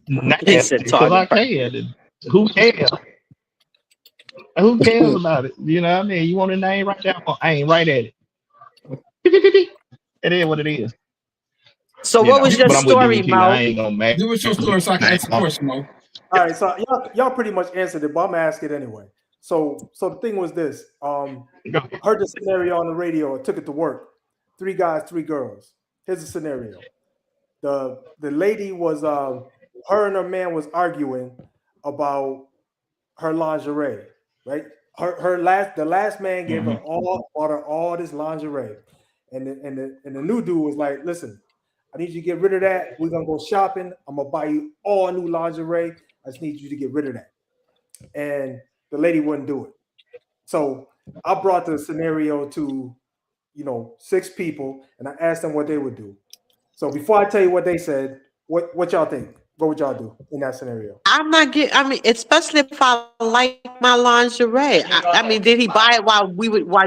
nasty because I can. Who cares? Who cares about it? You know what I mean? You want a name right there? I ain't right at it. It is what it is. So what was your story, Mo? I ain't gonna make. What was your story so I can ask a question, Mo? All right, so y'all pretty much answered it, but I'm gonna ask it anyway. So the thing was this: heard the scenario on the radio. I took it to work. 3 guys, 3 girls. Here's the scenario: the lady was her and her man was arguing about her lingerie, right? The last man gave her bought her all this lingerie, and the new dude was like, listen, I need you to get rid of that. We're gonna go shopping. I'm gonna buy you all new lingerie. I just need you to get rid of that. And the lady wouldn't do it. So I brought the scenario to 6 people, and I asked them what they would do. So before I tell you what they said, what y'all think? What would y'all do in that scenario? I'm not getting. I mean, especially if I like my lingerie. I mean, did he buy it while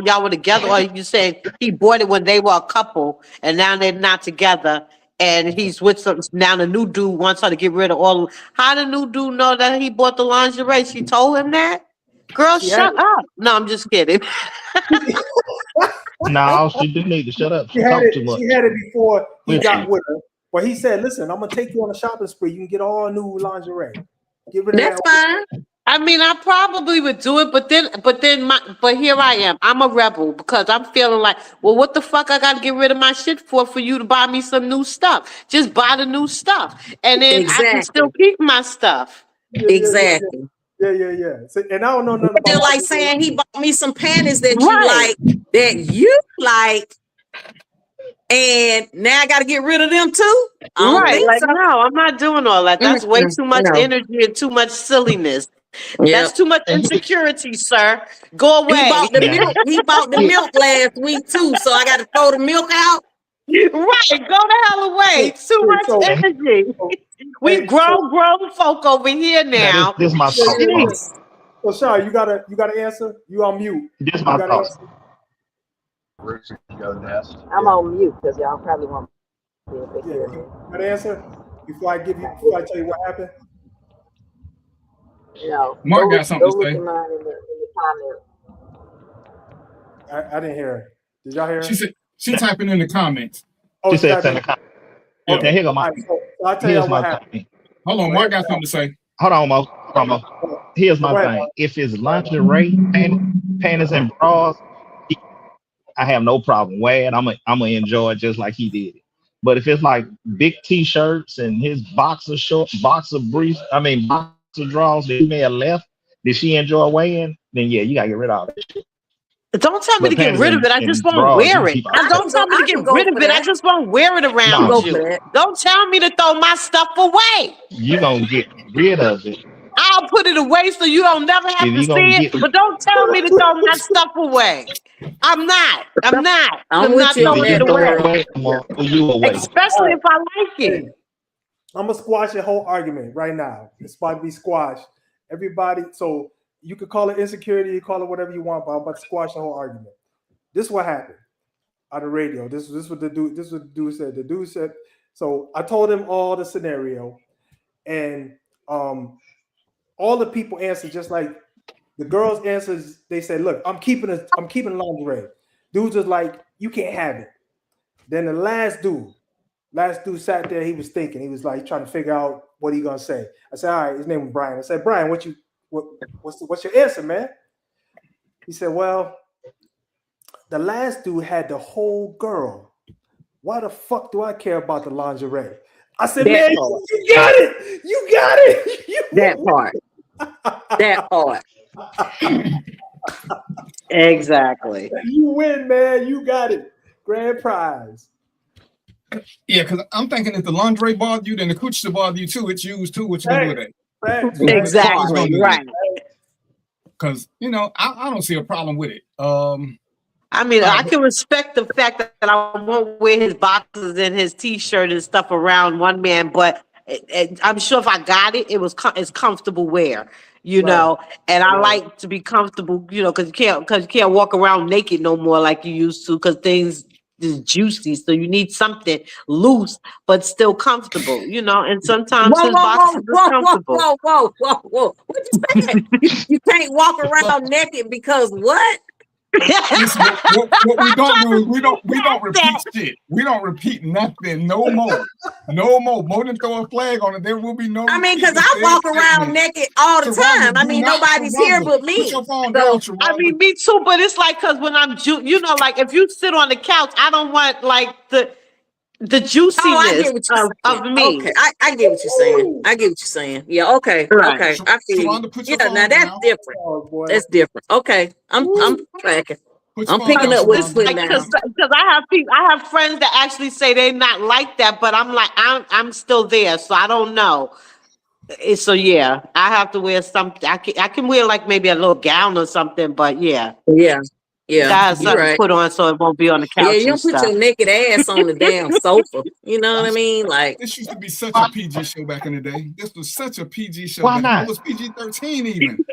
y'all were together, or you saying he bought it when they were a couple and now they're not together and he's with some? Now the new dude wants her to get rid of all. How the new dude know that he bought the lingerie? She told him that. Girl, shut up. No, I'm just kidding. No, she do need to shut up. She She had talk too it. much. She had it before he Will got she? with her. But he said, "Listen, I'm gonna take you on a shopping spree. You can get all new lingerie. Get rid of That's that." fine. I mean, I probably would do it, but here I am. I'm a rebel because I'm feeling like, well, what the fuck I got to get rid of my shit for you to buy me some new stuff? Just buy the new stuff, and then I can still Exactly. keep my stuff. Exactly. Yeah. So, and I don't know nothing about They're like lingerie. saying he bought me some panties that you Right. like, and now I got to get rid of them too. I don't Right. think Like, so. no, I'm not doing all that. That's way too much No. energy and too much silliness. That's Yep. too much And insecurity, sir. Go He away. bought the yeah, milk. He bought the yeah. milk last week too, so I got to throw the milk out. Right. Go the hell away. Too much So, And energy. We hey, grown folk over here now now. this my yeah, thought, yeah, yeah. Mo. So, Shah, you got to answer. You on mute. This You my got to thoughts. answer. I'm on mute because y'all probably won't be able to Yeah, hear you me. got to answer before I tell you what happened. No, Mark got go something to look say. at mine in the comments. I didn't hear her. Did y'all hear her? She said she typing in the comments. Oh, She she said typed send in. a comment. Yeah. Okay, here go All my. right, so I'll tell Here's y'all what my happened. thing. Hold on, Mark got something to say. Hold on, Mo. Hold on, Mo. Here's my Go ahead, thing. Mark. If it's lingerie, panties and bras, I have no problem. Wear it. I'm gonna enjoy it just like he did it. But if it's like big t-shirts and his boxer briefs, boxer drawers that he may have left, did she enjoy wearing? Then yeah, you gotta get rid of it. Don't tell me But to get panties rid of it. I just and won't bras, you wear can it. keep And don't tell me to I get can go rid of for it. I that. just won't wear it I can around go No, for you. that. Don't tell me to throw my stuff away. you gonna get rid of it. I'll put it away so you don't never have If to you see gonna it. get But don't tell me to throw my stuff away. I'm not. I'm I'm with not you on throwing if you it that, throw away. it girl. away, I'm gonna throw you away. Especially if I like Hey, it. I'm gonna squash your whole argument right now. It's about to be squashed. Everybody, so you could call it insecurity, you call it whatever you want, but I'm about to squash the whole argument. This is what happened on the radio. This is what the dude said. The dude said, so I told him all the scenario, and all the people answered just like the girls' answers. They said, "Look, I'm keeping lingerie." Dudes was like, "You can't have it." Then the last dude sat there. He was thinking. He was like trying to figure out what he gonna say. I said, "All right." His name was Brian. I said, "Brian, what's your answer, man?" He said, "Well, the last dude had the whole girl. Why the fuck do I care about the lingerie?" I said, That "Man, part. you got it. You got it. That part. That part. Exactly. You win, man. You got it. Grand prize." Yeah, because I'm thinking if the lingerie bother you, then the coochie should bother you too. It's used too. What you gonna do with it? Facts. Exactly. Right. Because I don't see a problem with it. I mean, I can respect the fact that I won't wear his boxes and his T-shirt and stuff around one man, but I'm sure if I got it, it's comfortable wear, you know. And I like to be comfortable, because you can't walk around naked no more like you used to, because things is juicy. So you need something loose but still comfortable, And sometimes his boxes are comfortable. Whoa. What you saying? You can't walk around naked because what? Listen, what we don't do is we don't repeat shit. We don't repeat nothing no more. More than throw a flag on it. There will be no. I mean, because I walk around naked all the time. I mean, nobody's here but me. Put your phone down, So, I mean, me too, but it's like, because when I'm, like if you sit on the couch, I don't want like the juiciness I get what you're of saying. me. Okay, I get what you're saying. Yeah, okay, Right. okay. I feel you. Yeah, now that's different. That's different. Okay, I'm tracking. I'm picking up what you're putting down. Because I have friends that actually say they're not like that, but I'm like, I'm still there, so I don't know. So yeah, I have to wear something. I can wear like maybe a little gown or something, but yeah. Yeah. Yeah, Got you're something to right. put on so it won't be on the Yeah, couch you and don't put stuff. your naked ass on the damn sofa. You know what I mean? Like, This used to be such a PG show back in the day. This was such a PG show Why back. It not? was PG-13 even.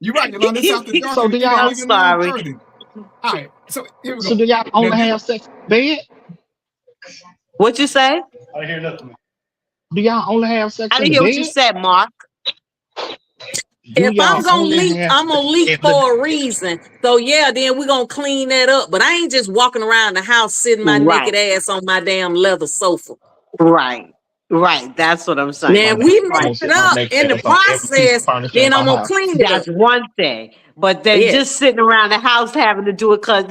You're right, Yolanda. It's after dark So and do it ain't y'all? I'm even sorry. 9:30. All right, so here we So go. do y'all Now only this, have sex in bed? What you say? I hear nothing. Do y'all only have sex I in didn't the hear what you bed? said, Mark. Do if I'm y'all gonna only leak, have I'm gonna leak in the for a reason. So yeah, then we're gonna clean that up. But I ain't just walking around the house sitting my Right. naked ass on my damn leather sofa. Right. Right. That's what I'm Now saying. if Monday? we I'm mess gonna it sit my up naked in the ass on every piece of process, furniture in then my I'm gonna house. clean it up. That's one thing, but then Yeah. just sitting around the house having to do it because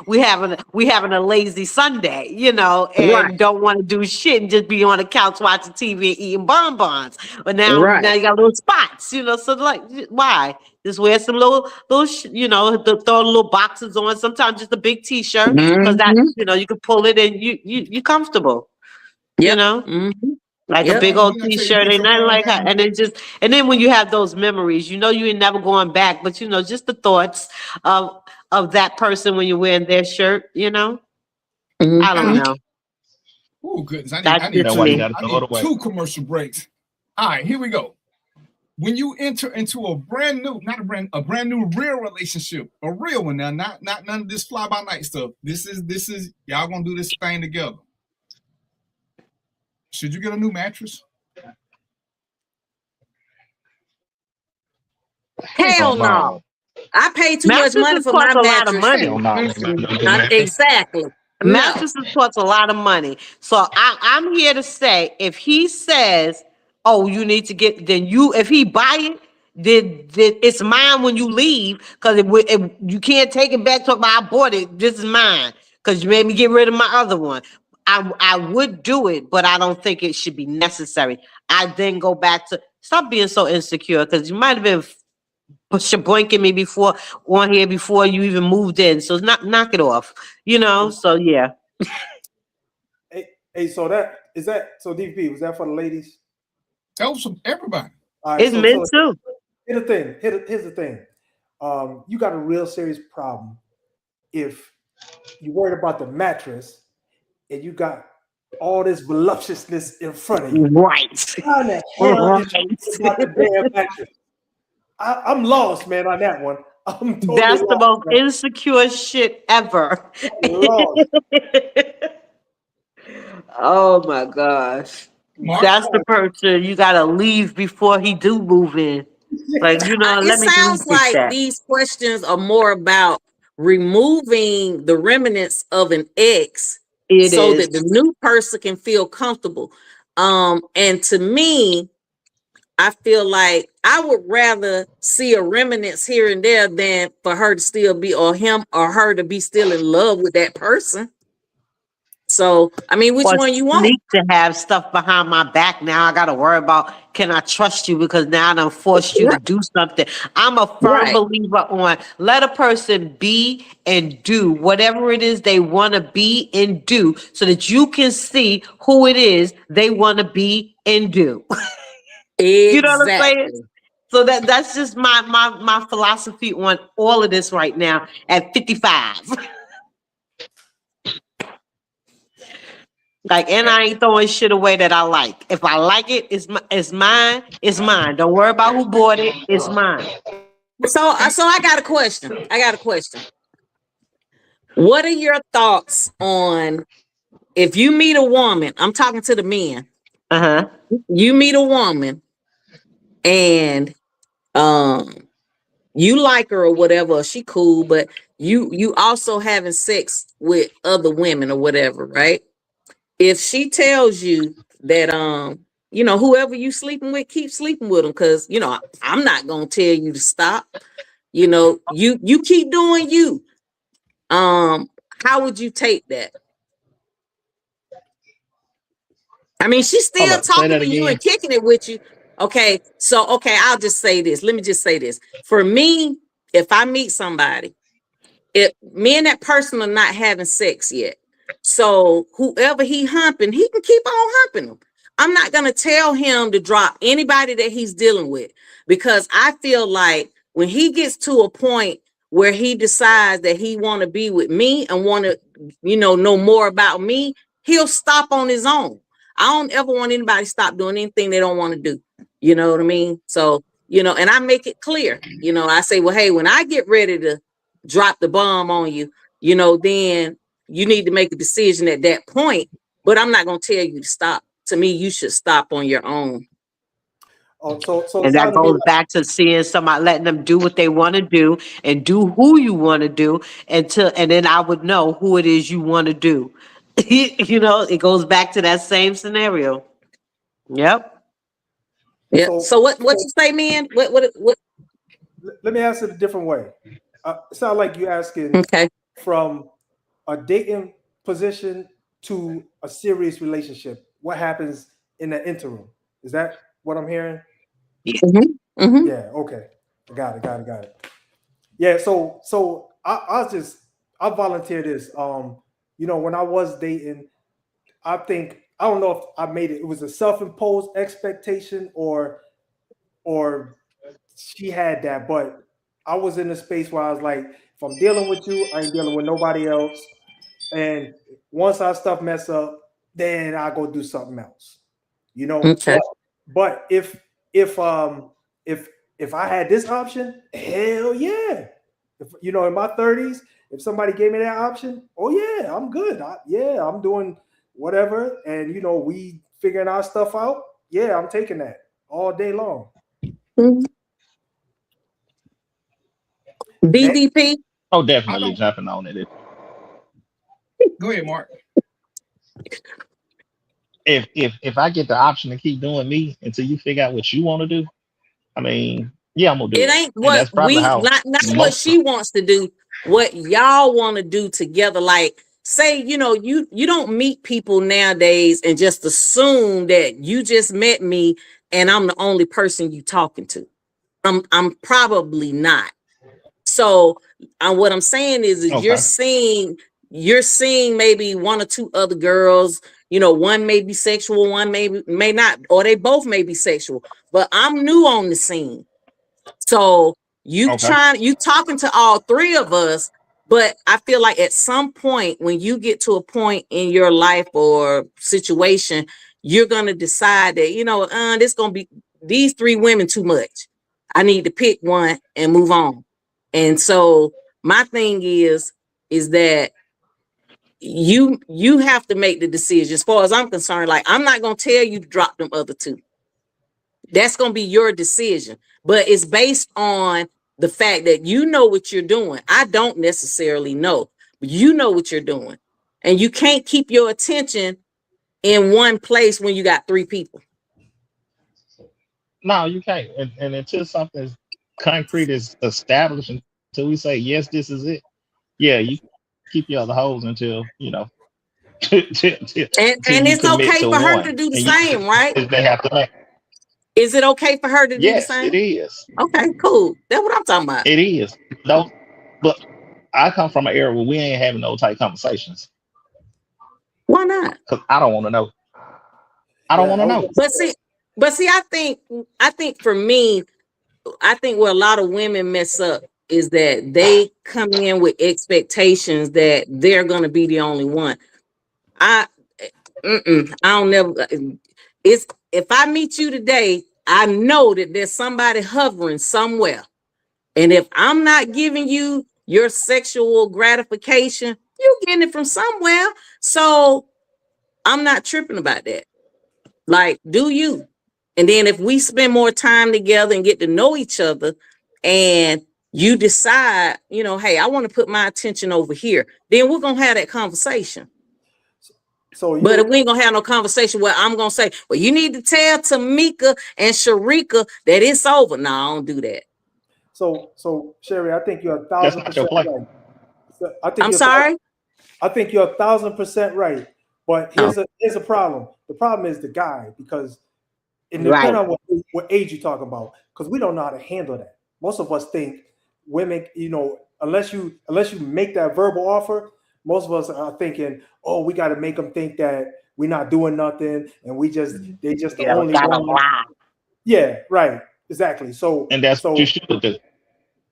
we having a lazy Sunday, Right. and don't want to do shit and just be on the couch watching TV and eating bonbons. But now Right. you got little spots, so like why? Just wear some throw little boxes on. Sometimes just a big T-shirt because that Mm-hmm. you can pull it and you comfortable, you Yep. know. Mm-hmm. Like a Yep. big Yolanda, old didn't I tell you to T-shirt, get ain't your nothing phone like that. down? And then when you have those memories, you ain't never going back. But just the thoughts of that person when you're wearing their shirt. I don't Mm-hmm. know. Oh goodness, That's I need That's just why you two. me. gotta I throw it need away. 2 commercial breaks. All right, here we go. When you enter into a brand new, not a brand new real relationship, a real one now, not none of this fly by night stuff. This is y'all gonna do this thing together. Should you get a new mattress? Hell Hell no. no. I pay too much money Mattresses for cost my a lot of mattress. Hell money. no. Ain't nobody gonna get Not mattress. exactly. No. Mattresses cost a lot of money. So I'm here to say, if he says, "Oh, you need to get," if he buy it, then it's mine when you leave. Because you can't take it back. Talk about I bought it. This is mine because you made me get rid of my other one. I would do it, but I don't think it should be necessary. I then go back to stop being so insecure because you might have been shaboinking me before on here before you even moved in. So knock it off. So yeah. Hey, so that is that. So DP, was that for the ladies? That was from everybody. All right. It's meant So to. here's the thing. Here's the thing. You got a real serious problem if you're worried about the mattress and you got all this voluptuousness in front of you. Right. How in the hell Right. is you about the damn mattress? I'm lost, man, on that one. I'm totally That's the lost, most man. insecure shit ever. Lost. Oh my gosh. Mark, That's the person you gotta leave before he do move in. Like, It let me sounds delete like that. these questions are more about removing the remnants of an ex It so is. that the new person can feel comfortable. And to me, I feel like I would rather see a remnants here and there than for her to still be, or him or her to be still in love with that person. So, I mean, which Or one you want? sneak to have stuff behind my back. Now I gotta worry about, can I trust you because now I done forced you to Right. do something. I'm a firm Right. believer on let a person be and do whatever it is they want to be and do so that you can see who it is they want to be and do. You know what I'm saying? Exactly. So that's just my philosophy on all of this right now at 55. Like, and I ain't throwing shit away that I like. If I like it, it's mine. It's mine. Don't worry about who bought it. It's mine. So I got a question. What are your thoughts on if you meet a woman? I'm talking to the men. Uh-huh. You meet a woman and you like her or whatever, or she cool, but you also having sex with other women or whatever, right? If she tells you that whoever you sleeping with, keep sleeping with them, because I'm not gonna tell you to stop. You keep doing you. How would you take that? I mean, she's Hold still up. Say talking that to you again. and kicking it with you. Okay, I'll just say this. Let me just say this. For me, if I meet somebody, if me and that person are not having sex yet, so whoever he humping, he can keep on humping them. I'm not gonna tell him to drop anybody that he's dealing with, because I feel like when he gets to a point where he decides that he want to be with me and want to, know more about me, he'll stop on his own. I don't ever want anybody to stop doing anything they don't want to do. You know what I mean? So, and I make it clear, I say, well, hey, when I get ready to drop the bomb on you, then you need to make a decision at that point, but I'm not going to tell you to stop. To me, you should stop on your own. Oh, so And that goes back to seeing somebody, letting them do what they want to do and do who you want to do and then I would know who it is you want to do. It goes back to that same scenario. Yep. Yeah. So what you say, man? What? Let me ask it a different way. It sounds like you're asking from a dating position to a serious relationship. What happens in the interim? Is that what I'm hearing? Mm-hmm. Mm-hmm. Yeah. Okay. Got it. Yeah. So I volunteer this. When I was dating, I don't know if I made it. It was a self-imposed expectation or she had that, but I was in a space where I was like, if I'm dealing with you, I ain't dealing with nobody else. And once our stuff mess up, then I go do something else. Okay. But if I had this option, hell yeah. If in my 30s, if somebody gave me that option, oh yeah, I'm good. I'm doing whatever, and we figuring our stuff out. Yeah, I'm taking that all day long. Mm-hmm. BDP. Oh, definitely jumping on it. Go ahead, Mark. If I get the option to keep doing me until you figure out what you want to do, I mean, yeah, I'm gonna do it. It ain't what not what she wants to do, what y'all want to do together. Like, say, you don't meet people nowadays and just assume that you just met me and I'm the only person you talking to. I'm probably not. So what I'm saying is you're seeing maybe one or two other girls, one may be sexual, one may not, or they both may be sexual, but I'm new on the scene. So you talking to all three of us, but I feel like at some point when you get to a point in your life or situation, you're going to decide that, this going to be these three women too much. I need to pick one and move on. And so my thing is that you have to make the decision. As far as I'm concerned, like, I'm not going to tell you to drop them other two. That's going to be your decision, but it's based on the fact that you know what you're doing. I don't necessarily know, but you know what you're doing, and you can't keep your attention in one place when you got three people. No, you can't. And until something concrete is established, until we say, yes, this is it. Yeah, you keep your other hoes until, and it's okay for her to do the same, right? They have to make. Is it okay for her to do the same? Yes, it is. Okay, cool. That's what I'm talking about. It is. But I come from an era where we ain't having no type conversations. Why not? Because I don't want to know. I don't want to know. But see, I think for me, I think where a lot of women mess up is that they come in with expectations that they're going to be the only one. I don't never. If I meet you today, I know that there's somebody hovering somewhere. And if I'm not giving you your sexual gratification, you're getting it from somewhere. So I'm not tripping about that. Like, do you? And then if we spend more time together and get to know each other and you decide, hey, I want to put my attention over here, then we're going to have that conversation. But if we ain't gonna have no conversation where I'm gonna say, well, you need to tell Tamika and Sharika that it's over. No, I don't do that. So Sherry, I think you're 1,000% right. I'm sorry. I think you're 1,000% right. But here's a problem. The problem is the guy, because it depends on what age you're talking about, because we don't know how to handle that. Most of us think women, unless you make that verbal offer, most of us are thinking, oh, we got to make them think that we're not doing nothing, and they just the only one. Yeah, right, exactly. So and that's what you should do.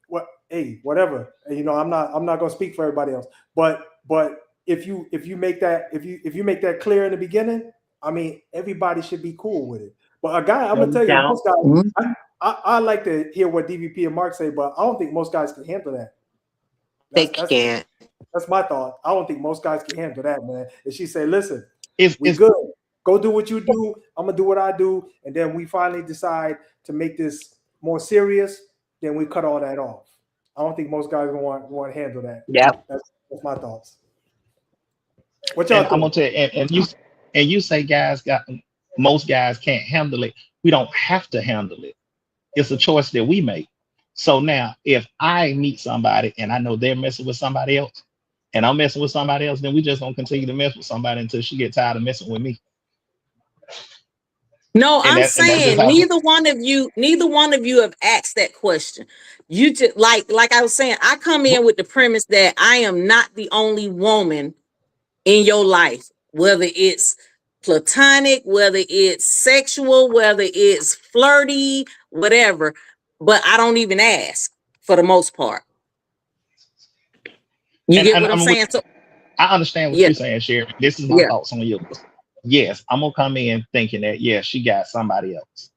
What? hey, whatever. You know, I'm not gonna speak for everybody else. But if you make that clear in the beginning, I mean, everybody should be cool with it. But a guy, I'm gonna tell you, most guys, I like to hear what DVP and Mark say, but I don't think most guys can handle that. They can't. That's my thought. I don't think most guys can handle that, man. And she say, listen, It's good. Go do what you do. I'm gonna do what I do, and then we finally decide to make this more serious. Then we cut all that off. I don't think most guys want to handle that. Yeah, that's my thoughts. What y'all and I'm gonna think? tell you, and you say most guys can't handle it. We don't have to handle it. It's a choice that we make. So now, if I meet somebody and I know they're messing with somebody else, and I'm messing with somebody else, then we just gonna continue to mess with somebody until she get tired of messing with me. No, I'm saying neither one of you have asked that question. You just like I was saying, I come in with the premise that I am not the only woman in your life, whether it's platonic, whether it's sexual, whether it's flirty, whatever. But I don't even ask for the most part. You get what I'm saying? So I understand what you're saying, Sherry. This is my thoughts on you. Yes, I'm gonna come in thinking that she got somebody else.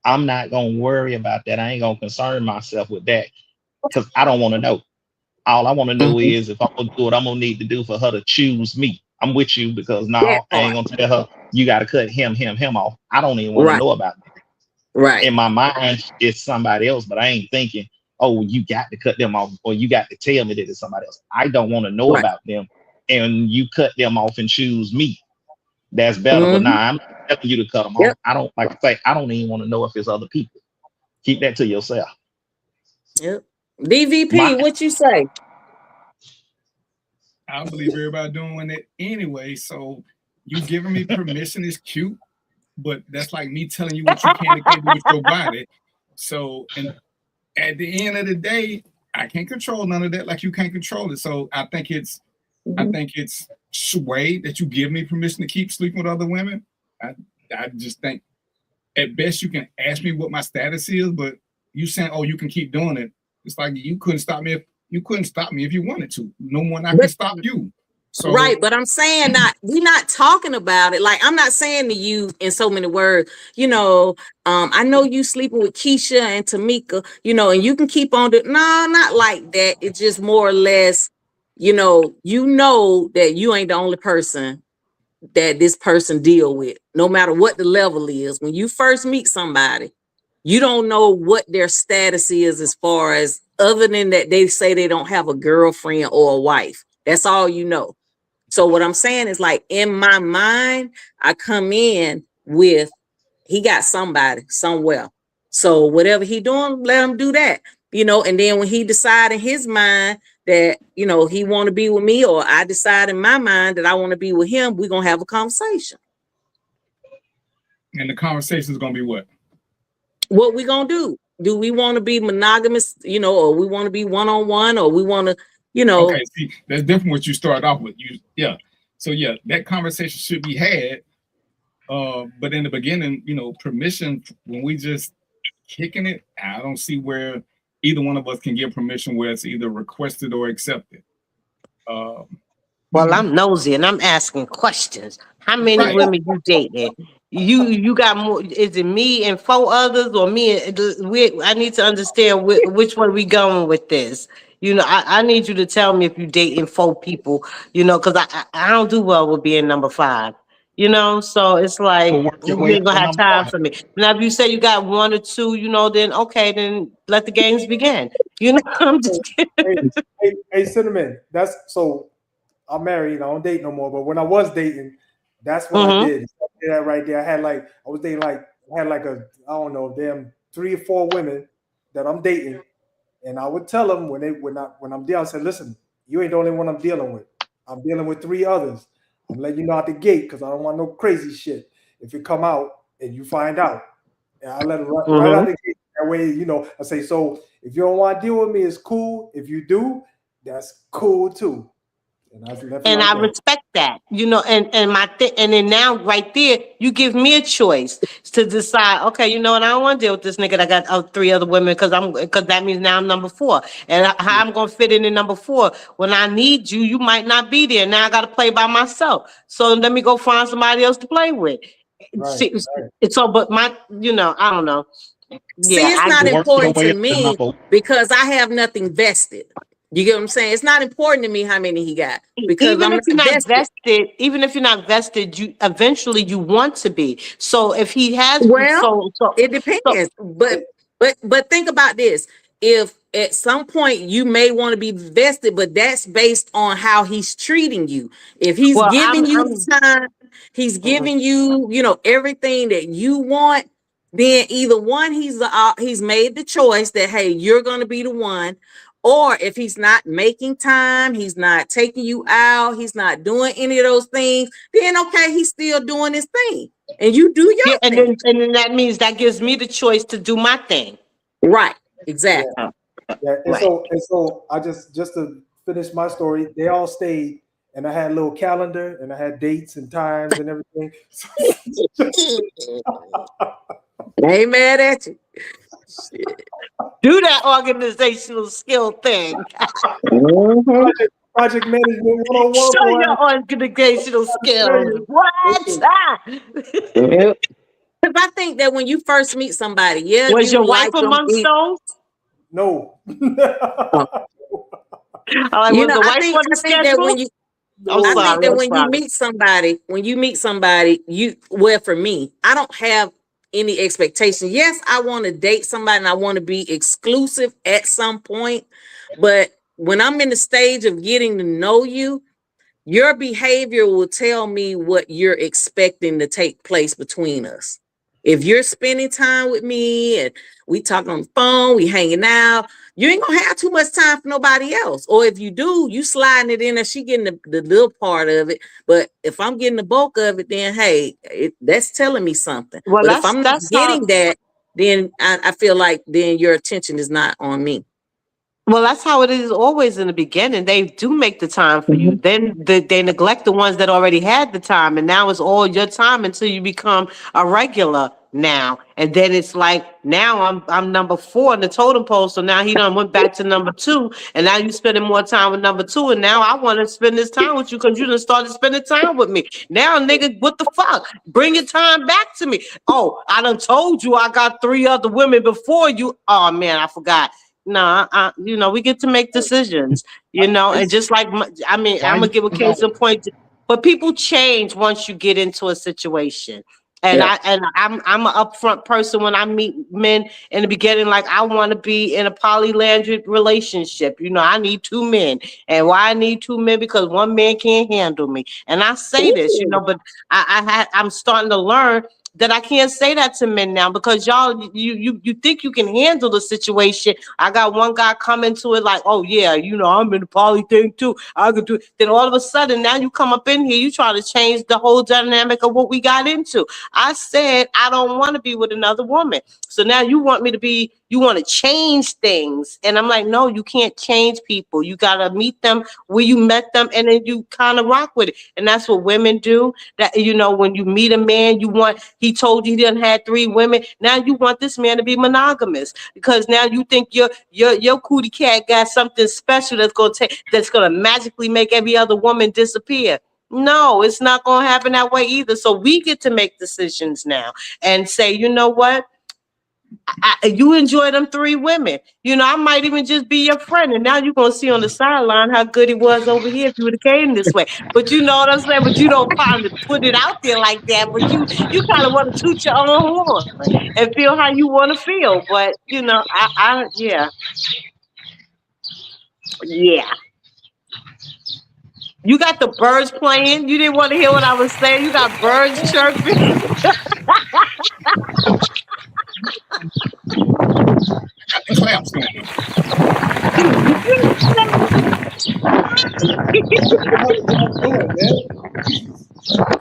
I'm not gonna worry about that. I ain't gonna concern myself with that because I don't want to know. All I want to know is if I'm gonna do what I'm gonna need to do for her to choose me. I'm with you because now I ain't gonna tell her you got to cut him off. I don't even want to know about that. Right. In my mind, it's somebody else, but I ain't thinking, oh, you got to cut them off or you got to tell me that it's somebody else. I don't want to know about them, and you cut them off and choose me. That's better. But now I'm telling you to cut them off. I don't I don't even want to know if it's other people. Keep that to yourself. Yep. DVP, what you say? I believe everybody doing it anyway. So you giving me permission is cute, but that's like me telling you what you can and can't do with your body. So, and at the end of the day, I can't control none of that. Like you can't control it. So I think it's sway that you give me permission to keep sleeping with other women. I just think at best you can ask me what my status is, but you saying, oh, you can keep doing it. It's like you couldn't stop me if you wanted to. No one I can stop you. So right, but I'm saying we're not talking about it. Like I'm not saying to you in so many words, I know you sleeping with Keisha and Tamika, and you can keep on no, not like that. It's just more or less, you know that you ain't the only person that this person deal with, no matter what the level is. When you first meet somebody, you don't know what their status is as far as other than that they say they don't have a girlfriend or a wife. That's all you know. So what I'm saying is like in my mind, I come in with he got somebody somewhere. So whatever he doing, let him do that. And then when he decide in his mind that, he want to be with me, or I decide in my mind that I want to be with him, we're going to have a conversation. And the conversation is going to be what? What we going to do? Do we want to be monogamous, or we want to be one-on-one, or we want to, Okay, see, that's different what you start off with. So that conversation should be had. But in the beginning, permission, when we just kicking it, I don't see where either one of us can give permission where it's either requested or accepted. Well, I'm nosy and I'm asking questions. How many women you dated? You got more? Is it me and 4 others, or me? I need to understand which one we going with this. I need you to tell me if you dating 4 people. Because I don't do well with being number 5. So it's like you ain't gonna have time for me. Now, if you say you got 1 or 2, then okay, then let the games begin. I'm just kidding. Hey, Cinnamon. That's so. I'm married. I don't date no more. But when I was dating, that's what I did. I did that right there. I had I had I don't know, damn 3 or 4 women that I'm dating, and I would tell them when I'm dealing, I said, listen, you ain't the only one I'm dealing with. I'm dealing with 3 others. I'm letting you know out the gate because I don't want no crazy shit. If you come out and you find out, and I let it right out the gate. That way, I say, so if you don't want to deal with me, it's cool. If you do, that's cool too. And I respect that, you know, and and then now right there, you give me a choice to decide, okay, you know what, I don't want to deal with this nigga that got 3 other women because that means now I'm number 4. And how I'm going to fit in number 4 when I need you, you might not be there. Now I got to play by myself. So let me go find somebody else to play with. Right. So, but you know, I don't know. See, Yeah, it's not important to me because I have nothing vested. You get what I'm saying? It's not important to me how many he got because even I'm if you're not not vested, even if you're not vested, you eventually you want to be. So if he has, well, it depends. But think about this: if at some point you may want to be vested, but that's based on how he's treating you. If he's giving you the time, he's giving you, you know, everything that you want. Then either one, he's made the choice that hey, you're going to be the one. Or if he's not making time, he's not taking you out, he's not doing any of those things, then okay, he's still doing his thing. And you do your thing. And then that means that gives me the choice to do my thing. Right. Exactly. Yeah. And so I just to finish my story, they all stayed and I had a little calendar and I had dates and times and everything. I ain't mad at you. Do that organizational skill thing. Project management 101. Show your organizational skills. What? Because I think that when you first meet somebody, was your wife amongst those? No. I think that when you meet somebody, for me, I don't have any expectation. Yes, I want to date somebody and I want to be exclusive at some point, but when I'm in the stage of getting to know you, your behavior will tell me what you're expecting to take place between us. If you're spending time with me and we talk on the phone, we hanging out, you ain't gonna have too much time for nobody else. Or if you do, you sliding it in and she getting the little part of it. But if I'm getting the bulk of it, then hey, that's telling me something. Well, but if I'm not getting that, then I feel like then your attention is not on me. Well, that's how it is always in the beginning. They do make the time for you. Then they neglect the ones that already had the time. And now it's all your time until you become a regular now. And then it's like, now I'm number 4 in the totem pole. So now he done went back to number 2. And now you spending more time with number 2. And now I want to spend this time with you because you done started spending time with me. Now, nigga, what the fuck? Bring your time back to me. Oh, I done told you I got 3 other women before you. Oh, man, I forgot. No, you know, we get to make decisions, you know, and just like, I'm going to give a case in point, but people change once you get into a situation. And I'm an upfront person when I meet men in the beginning, like I want to be in a polyandric relationship. You know, I need 2 men. And why I need 2 men? Because 1 man can't handle me. And I say this, you know, but I'm starting to learn that I can't say that to men now because y'all, you think you can handle the situation. I got one guy coming to it like, oh yeah, you know, I'm in the poly thing too. I could do it. Then all of a sudden now you come up in here, you try to change the whole dynamic of what we got into. I said, I don't want to be with another woman. So now you want me to be, you want to change things. And I'm like, no, you can't change people. You got to meet them where you met them and then you kind of rock with it. And that's what women do. That, you know, when you meet a man, he told you he done had 3 women. Now you want this man to be monogamous because now you think your cootie cat got something special that's going to magically make every other woman disappear. No, it's not going to happen that way either. So we get to make decisions now and say, you know what? You enjoy them 3 women. You know, I might even just be your friend. And now you're going to see on the sideline how good he was over here if you would have came this way. But you know what I'm saying? But you don't kind of put it out there like that. But you kind of want to toot your own horn and feel how you want to feel. But, you know, yeah. You got the birds playing. You didn't want to hear what I was saying. You got birds chirping. Clamps going.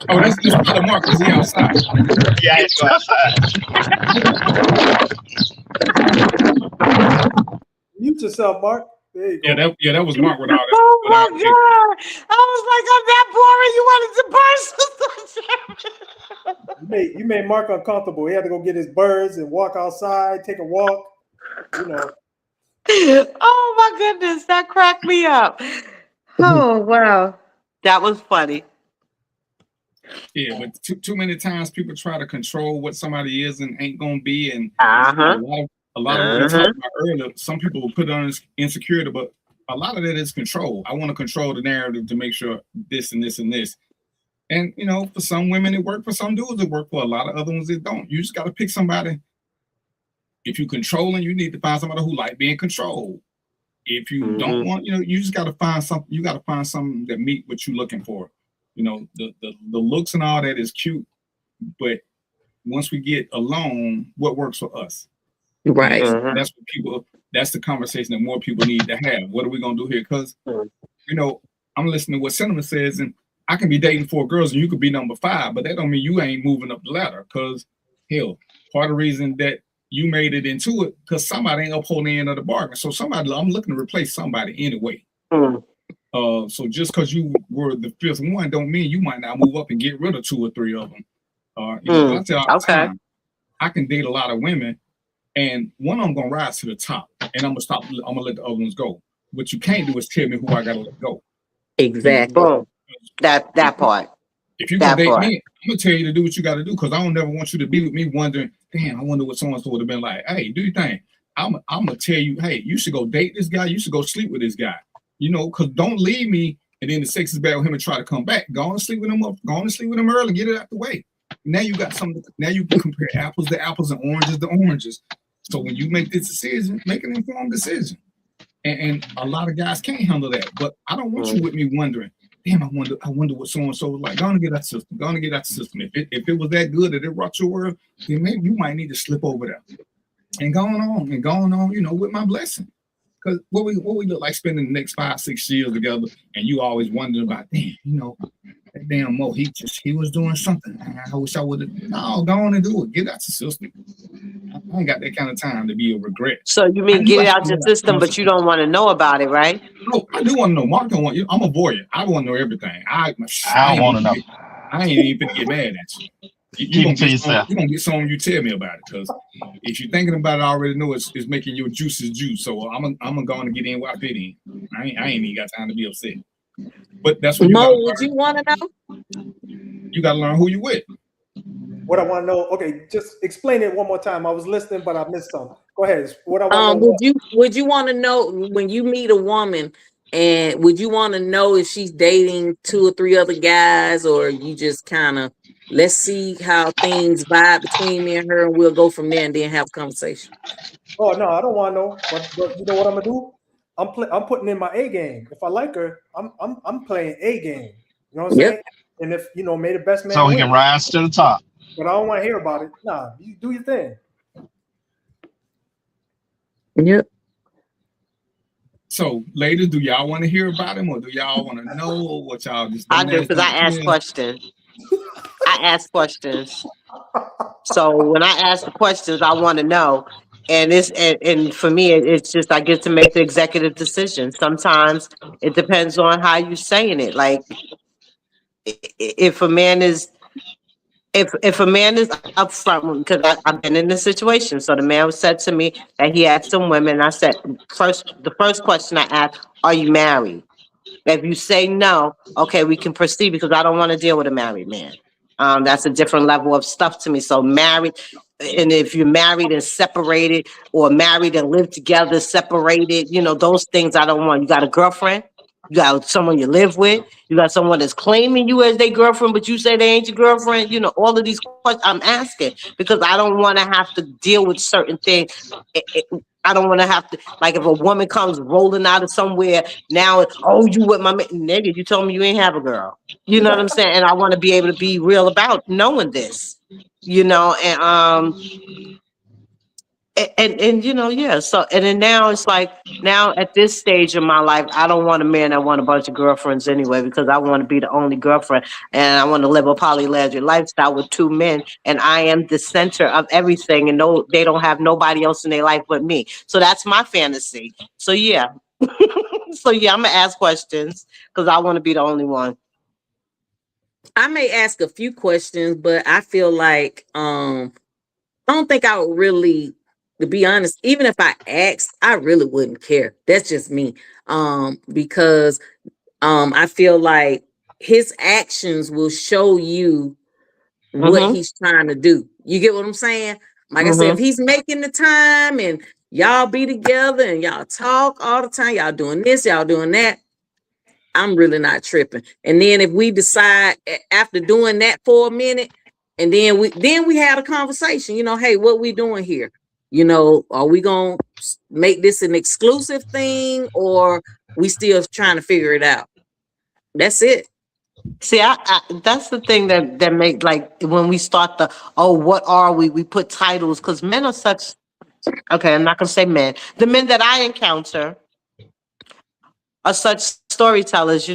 Oh, that's Brother Marcus. He outside. Yeah, he's outside. Mute yourself, Mark. There you go. That was Mark without it. Oh my God. I was like, I'm that boring. You wanted to burst. You made Mark uncomfortable. He had to go get his birds and walk outside, take a walk. You know. Oh my goodness, that cracked me up. Oh wow. That was funny. Yeah, but too many times people try to control what somebody is and ain't gonna be, and a lot of what we talked about earlier. Some people will put on insecurity, but a lot of that is control. I want to control the narrative to make sure this and this and this. And you know, for some women it worked, for some dudes it worked, for a lot of other ones it don't. You just got to pick somebody. If you're controlling, you need to find somebody who like being controlled. If you don't want, you know, you just got to find something. You got to find something that meet what you're looking for. You know, the looks and all that is cute, but once we get alone, what works for us? Right. That's what people. That's the conversation that more people need to have. What are we gonna do here? Because you know, I'm listening to what Cinnamon says, and I can be dating 4 girls, and you could be number 5, but that don't mean you ain't moving up the ladder. Because hell, part of the reason that you made it into it, because somebody ain't upholding the end of the bargain. So somebody, I'm looking to replace somebody anyway. So just because you were the 5th one, don't mean you might not move up and get rid of 2 or 3 of them. You know, I tell all the time, I can date a lot of women, and one of them gonna rise to the top, and I'm gonna let the other ones go. What you can't do is tell me who I gotta let go. Exactly. That part. If you're gonna date me, I'm gonna tell you to do what you gotta do, because I don't never want you to be with me wondering, damn, I wonder what so-and-so would have been like. Hey, do your thing. I'm gonna tell you, hey, you should go date this guy, you should go sleep with this guy. You know, because don't leave me and then the sex is bad with him and try to come back. Go on and sleep with him early and get it out the way. Now you got something. Now you can compare apples to apples and oranges to oranges. So when you make this decision, make an informed decision. And a lot of guys can't handle that. But I don't want you with me wondering, damn, I wonder what so-and-so was like. Go on and get out the system. Go on and get out the system. If it was that good that it rocked your world, then maybe you might need to slip over there. And going on, you know, with my blessing. Because what we look like spending the next 5-6 years together, and you always wondering about, damn, you know, that damn Mo, he was doing something. I wish I would have. No, go on and do it. Get out the system. I ain't got that kind of time to be a regret. So you mean get it out your system, but you don't want to know about it, right? No, I do want to know. Mark don't want you. I'm a voyeur. I want to know everything. I don't want to know. I ain't even gonna get mad at you. You're gonna get something you tell me about it, because if you're thinking about it, I already know it's making your juices juice. So I'm gonna go on and get in where I fit in. I ain't even got time to be upset. But that's what Mo, would you want to know? You gotta learn who you with. What I want to know. Okay, just explain it one more time. I was listening, but I missed something. Go ahead. What I want to know. Would you want to know when you meet a woman, and would you want to know if she's dating 2 or 3 other guys, or you just kind of let's see how things vibe between me and her, and we'll go from there and then have a conversation? Oh no, I don't want to know. But you know what I'm gonna do? I'm putting in my A game. If I like her, I'm playing A game. You know what I'm saying? And if you know, may the best man. So he can rise to the top. But I don't want to hear about it. Nah, you do your thing. Yep. So, ladies, do y'all want to hear about him, or do y'all want to know what y'all just? I do, because I ask questions. I ask questions. So when I ask the questions, I want to know. And and for me, it's just I get to make the executive decision. Sometimes it depends on how you're saying it. Like if a man is upfront, because I've been in this situation. So the man said to me that he had some women. And I said, the first question I asked, are you married? If you say no, okay, we can proceed, because I don't want to deal with a married man. That's a different level of stuff to me. So married, and if you're married and separated, or married and live together, separated, you know, those things I don't want. You got a girlfriend, you got someone you live with, you got someone that's claiming you as their girlfriend, but you say they ain't your girlfriend. You know, all of these questions I'm asking, because I don't want to have to deal with certain things. I don't want to have to, like, if a woman comes rolling out of somewhere, now it's, oh, you with my man. Nigga, you told me you ain't have a girl. You know what I'm saying? And I want to be able to be real about knowing this, you know, and you know, yeah. So, and then now it's like, now at this stage of my life, I don't want a man that want a bunch of girlfriends anyway, because I want to be the only girlfriend, and I want to live a polyandry lifestyle with 2 men, and I am the center of everything, and no, they don't have nobody else in their life but me. So that's my fantasy. So yeah, So yeah, I'm gonna ask questions because I want to be the only one. I may ask a few questions, but I feel like I don't think I would really, to be honest, even if I asked, I really wouldn't care. That's just me. Because I feel like his actions will show you what Mm-hmm. he's trying to do. You get what I'm saying? Like I said, if Mm-hmm. he's making the time and y'all be together and y'all talk all the time, y'all doing this, y'all doing that, I'm really not tripping. And then if we decide after doing that for a minute, and then we had a conversation, hey, what we doing here? Are we gonna make this an exclusive thing, or we still trying to figure it out? That's it. See, I that's the thing that make, like, when we start what are we? We put titles because men are such. Okay, I'm not gonna say men. The men that I encounter are such storytellers.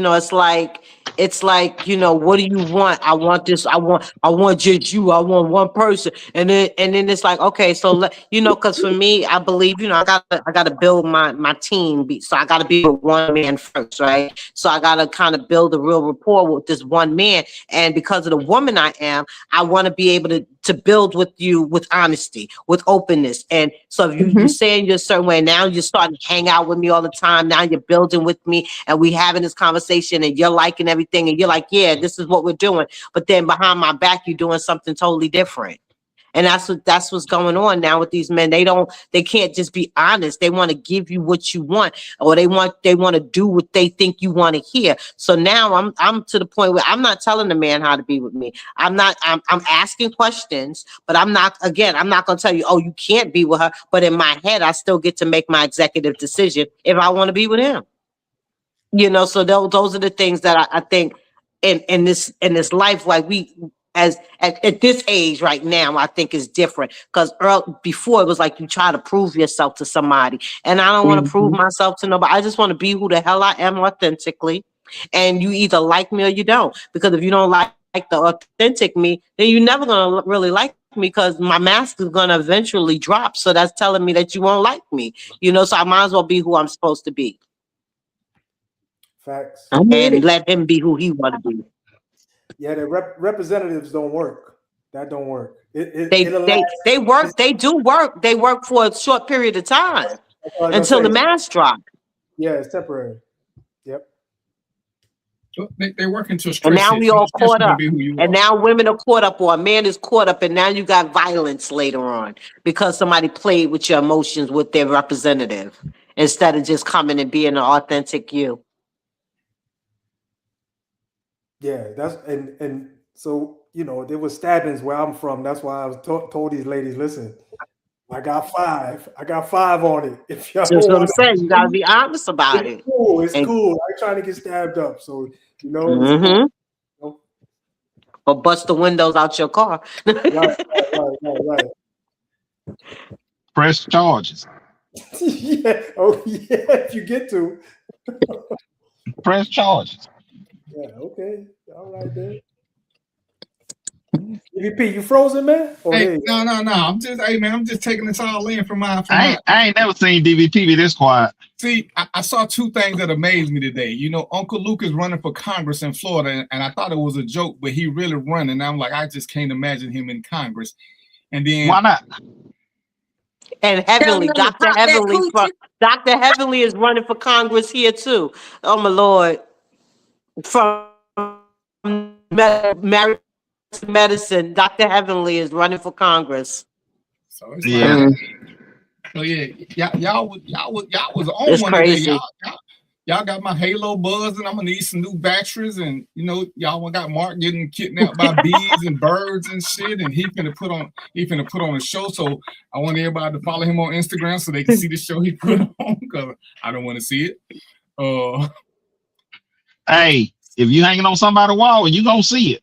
It's like, what do you want? I want this. I want just you. I want one person. And then it's like, okay, so because for me, I believe, I gotta build my team. So I gotta be with one man first, right? So I gotta kind of build a real rapport with this one man. And because of the woman I am, I want to be able to build with you with honesty, with openness. And so if you're saying you're a certain way, now you're starting to hang out with me all the time. Now you're building with me and we having this conversation and you're liking everything and you're like, yeah, this is what we're doing. But then behind my back, you're doing something totally different. And that's what's going on now with these men. They can't just be honest. They want to give you what you want, or they want to do what they think you want to hear. So now I'm to the point where I'm not telling the man how to be with me. I'm asking questions, but I'm not going to tell you, oh, you can't be with her. But in my head, I still get to make my executive decision if I want to be with him. So those are the things that I think in this life, like we as at this age right now, I think is different, because before it was like you try to prove yourself to somebody, and I don't want to prove myself to nobody. I just want to be who the hell I am authentically, and you either like me or you don't. Because if you don't like the authentic me, then you're never gonna really like me, because my mask is gonna eventually drop. So that's telling me that you won't like me. So I might as well be who I'm supposed to be. Facts. And let him be who he want to be. Yeah, the representatives don't work. That don't work. They work. They do work. They work for a short period of time until the mask drop. Yeah, it's temporary. Yep. They work into stress. And now we all caught up. And now women are caught up, or a man is caught up, and now you got violence later on because somebody played with your emotions with their representative instead of just coming and being an authentic you. Yeah, that's and so there was stabbings where I'm from. That's why I was told these ladies, listen, I got 5 on it. If y'all That's what I'm saying. You gotta be honest about it. Cool. It's cool. I ain't trying to get stabbed up. So Cool. Or bust the windows out your car. Right. Press charges. Yeah. Oh yeah. If you get to press charges. Yeah. Okay. All right then. EVP, you frozen, man? Hey, no. I'm just taking this all in from my. I ain't never seen DVP be this quiet. See, I saw 2 things that amazed me today. Uncle Luke is running for Congress in Florida, and I thought it was a joke, but he really running. I'm like, I just can't imagine him in Congress. And then why not? And Heavenly, Dr. Heavenly is running for Congress here too. Oh my Lord! From Married to Medicine, Dr. Heavenly is running for Congress. So it's y'all was on it's one crazy. Day. Y'all got my Halo buzzing. I'm gonna need some new batteries, and y'all got Mark getting kidnapped by bees and birds and shit, and he finna put on a show. So I want everybody to follow him on Instagram so they can see the show he put on, because I don't want to see it. Hey, if you hanging on somebody's wall, you gonna see it.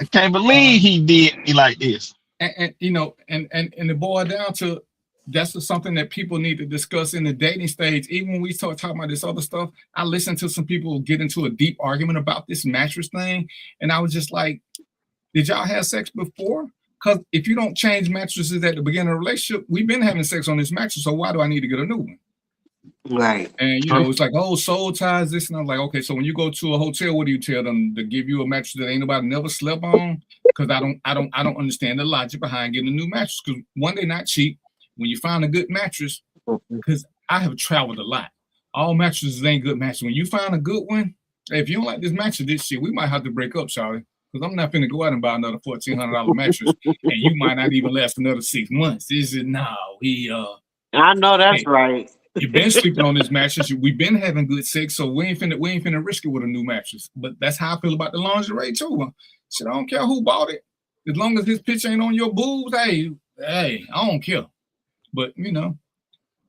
I can't believe he did me like this. And it boiled down to, that's something that people need to discuss in the dating stage. Even when we start talking about this other stuff, I listened to some people get into a deep argument about this mattress thing, and I was just like, did y'all have sex before? Because if you don't change mattresses at the beginning of the relationship, we've been having sex on this mattress, so why do I need to get a new one? Right. And it's like, oh, soul ties this, and I'm like, okay, so when you go to a hotel, what do you tell them to give you a mattress that ain't nobody never slept on? Because I don't understand the logic behind getting a new mattress. Because one, they're not cheap. When you find a good mattress, because I have traveled a lot, all mattresses ain't good mattresses. When you find a good one, if you don't like this mattress, this shit, we might have to break up, Charlie. Because I'm not finna go out and buy another $1,400 mattress, and you might not even last another 6 months. This is I know that's right. You've been sleeping on this mattress. We've been having good sex, so we ain't finna risk it with a new mattress. But that's how I feel about the lingerie too. Shit, I don't care who bought it, as long as his picture ain't on your boobs. Hey, I don't care. But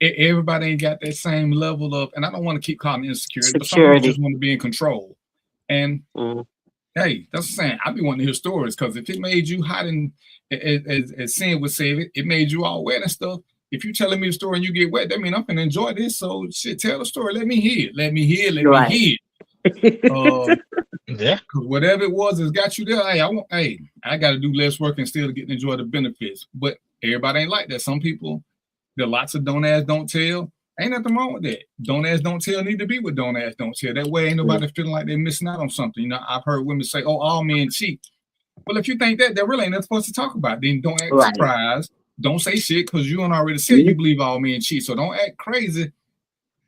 everybody ain't got that same level of, and I don't want to keep calling it insecurity, but some people just want to be in control. And hey, that's what I'm saying. I be wanting to hear stories, because if it made you hot and as Sin would say, it made you all wet and stuff. If you telling me the story and you get wet, that means I'm gonna enjoy this. So shit, tell the story. Let me hear it. Let me hear it. Yeah. Because whatever it was that's got you there, I got to do less work and still get to enjoy the benefits. But everybody ain't like that. Some people, there are lots of don't ask, don't tell. Ain't nothing wrong with that. Don't ask, don't tell need to be with don't ask, don't tell. That way ain't nobody feeling like they're missing out on something. I've heard women say, oh, all men cheat. Well, if you think that, there really ain't nothing supposed to talk about. Then don't act surprised. Don't say shit, because you don't already said you believe all men cheat. So don't act crazy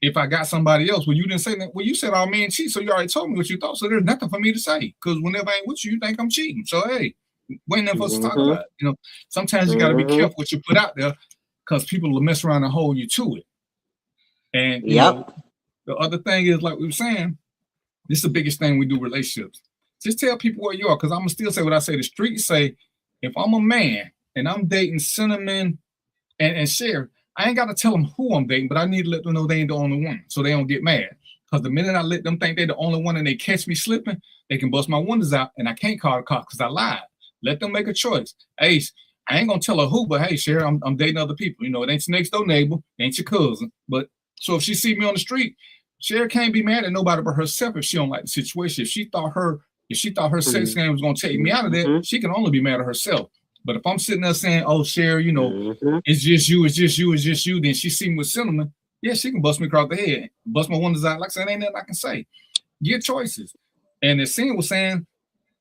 if I got somebody else. Well, you didn't say that. Well, you said all men cheat, so you already told me what you thought. So there's nothing for me to say, because whenever I ain't with you, you think I'm cheating. So hey, we ain't never supposed to talk about it. Sometimes you got to be careful what you put out there, because people will mess around and hold you to it. And the other thing is, like we were saying, this is the biggest thing we do with relationships. Just tell people where you are, because I'm gonna still say what I say. The streets say, if I'm a man and I'm dating Cinnamon and Cher, I ain't got to tell them who I'm dating, but I need to let them know they ain't the only one, so they don't get mad. Because the minute I let them think they're the only one and they catch me slipping, they can bust my windows out, and I can't call the cops because I lied. Let them make a choice. Hey, I ain't gonna tell her who, but hey, Cher, I'm dating other people. It ain't your next door neighbor, ain't your cousin. But so if she see me on the street, Cher can't be mad at nobody but herself if she don't like the situation. If she thought her sex game was gonna take me out of that, she can only be mad at herself. But if I'm sitting there saying, oh, Cher, it's just you, then she see me with Cinnamon, yeah, she can bust me across the head, bust my windows out. Like I said, ain't nothing I can say. Get choices. And as Sin was saying,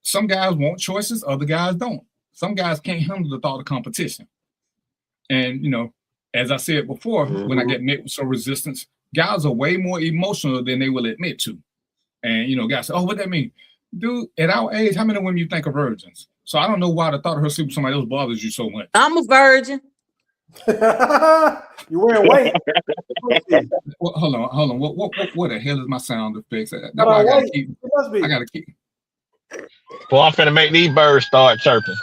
some guys want choices, other guys don't. Some guys can't handle the thought of competition. And, as I said before, when I get met with some resistance, guys are way more emotional than they will admit to. And, guys say, oh, what that mean? Dude, at our age, how many women you think are virgins? So I don't know why the thought of her sleeping with somebody else bothers you so much. I'm a virgin. You wearing white? Well, hold on. What the hell is my sound effects? That's why I gotta keep. I gotta keep. Well, I'm finna make these birds start chirping.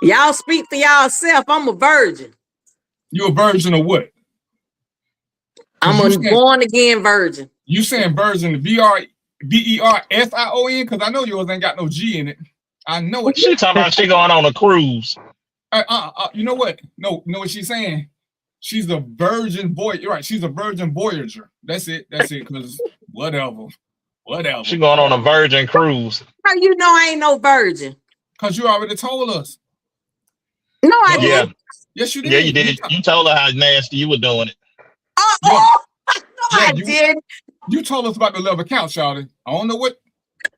Y'all speak for y'allself. I'm a virgin. You a virgin of what? I'm a born again virgin. You saying virgin, VERSION? Because I know yours ain't got no G in it. I know it. She talking about she going on a cruise. You know what? No, you know what she's saying? She's a virgin boy. You're right. She's a virgin voyager. That's it. Because whatever. She going on a virgin cruise. How you know I ain't no virgin? Because you already told us. No, I didn't. Yes, you did. Yeah, you did. You told her how nasty you were doing it. I did. You told us about the level count, Shawty. I don't know what.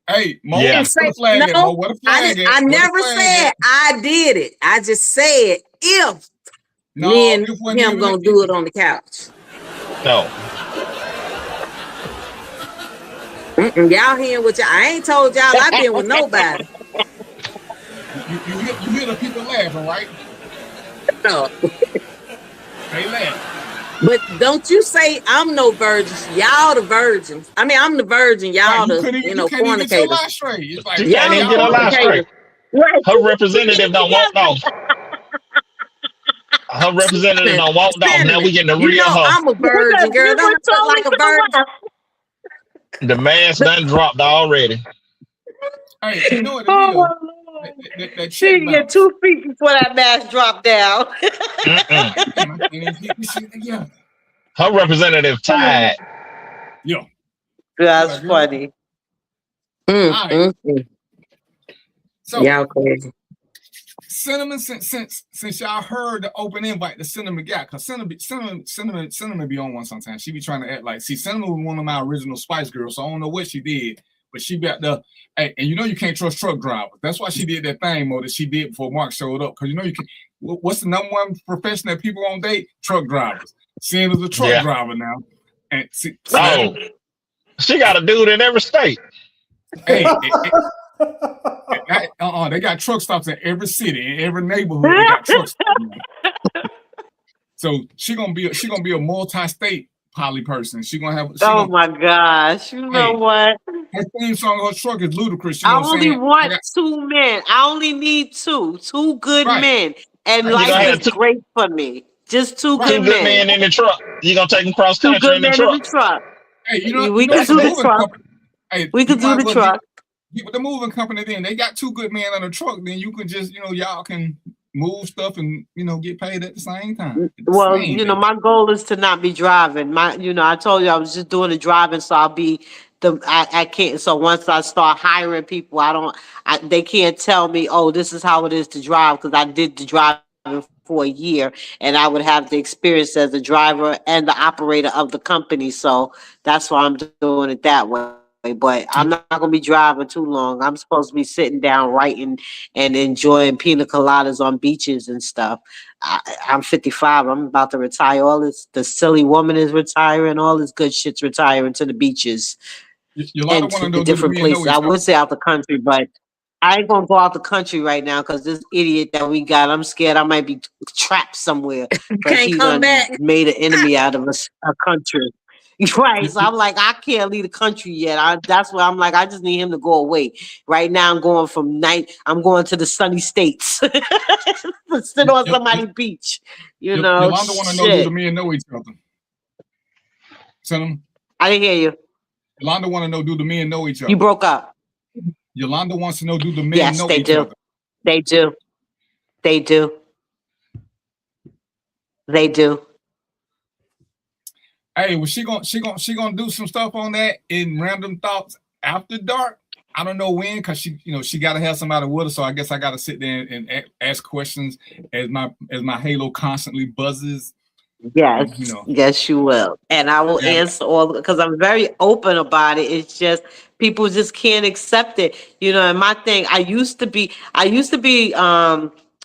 Hey, Mo, yeah. I never said I did it. I just said if me and him gonna do it on the couch. No. Y'all hearing what y'all? I ain't told y'all I've been with nobody. You hear the people laughing, right? No. They laugh. But don't you say I'm no virgin. Y'all the virgins. I mean, I'm the virgin. Y'all the fornicators. Like, you can't even get her lie straight. Right. Her representative don't want no. Her representative don't want no. Now we getting the real her. I'm a virgin, girl. Don't look like a virgin. The mask done dropped already. Hey, you know what it is? She can get 2 feet before that mask dropped down. Her representative tied. Yo. That's funny. All right. So Y'all crazy. Cinnamon, since y'all heard the open invite to Cinnamon got, because Cinnamon be on one sometimes. She be trying to act like, see, Cinnamon was one of my original Spice Girls, so I don't know what she did, but she got the, hey, and you know you can't trust truck drivers. That's why she did that thing, Mo, that she did before Mark showed up, because you know you can. What's the number one profession that people on date? Truck drivers. Seeing as a truck driver now, and see, she got a dude in every state. Hey, they got truck stops in every city, in every neighborhood. They got truck stops. So she gonna be a multi-state poly person. Oh my gosh! You know what? Her theme song on her truck is ludicrous. I only want 2 men. I only need two good men, and life is great for me. Just two good men in the truck. You gonna take them cross country 2 good in the men truck? in the truck. Hey, you know we can do the truck. We can do the truck. Get with the moving company. Then they got 2 good men on the truck. Then you can just y'all can move stuff and get paid at the same time. Well, my goal is to not be driving. I told you I was just doing the driving, so I'll be I can't. So once I start hiring people, they can't tell me, oh, this is how it is to drive, because I did the driving for a year, and I would have the experience as a driver and the operator of the company. So that's why I'm doing it that way. But I'm not going to be driving too long. I'm supposed to be sitting down writing and enjoying pina coladas on beaches and stuff. I'm 55. I'm about to retire. The silly woman is retiring. All this good shit's retiring to the beaches and to different places. I would say out the country, but I ain't going to go out the country right now because this idiot that we got, I'm scared I might be trapped somewhere. Can't come back. Made an enemy out of a country. Right, so I'm like, I can't leave the country yet. That's why I'm like, I just need him to go away. Right now, I'm going to the sunny states, to sit on somebody's beach. Yolanda want to know, do the men know each other? Cinnamon? I didn't hear you. Yolanda want to know, do the men know each other? You broke up. Yolanda wants to know, do the men know each other? They do. They do. They do. Hey, well, she gonna do some stuff on that in Random Thoughts After Dark. I don't know when, because she got to have somebody with her. So I guess I got to sit there and ask questions as my halo constantly buzzes. Yes, yes, you will, and I will answer all, because I'm very open about it. It's just people just can't accept it, And my thing, I used to be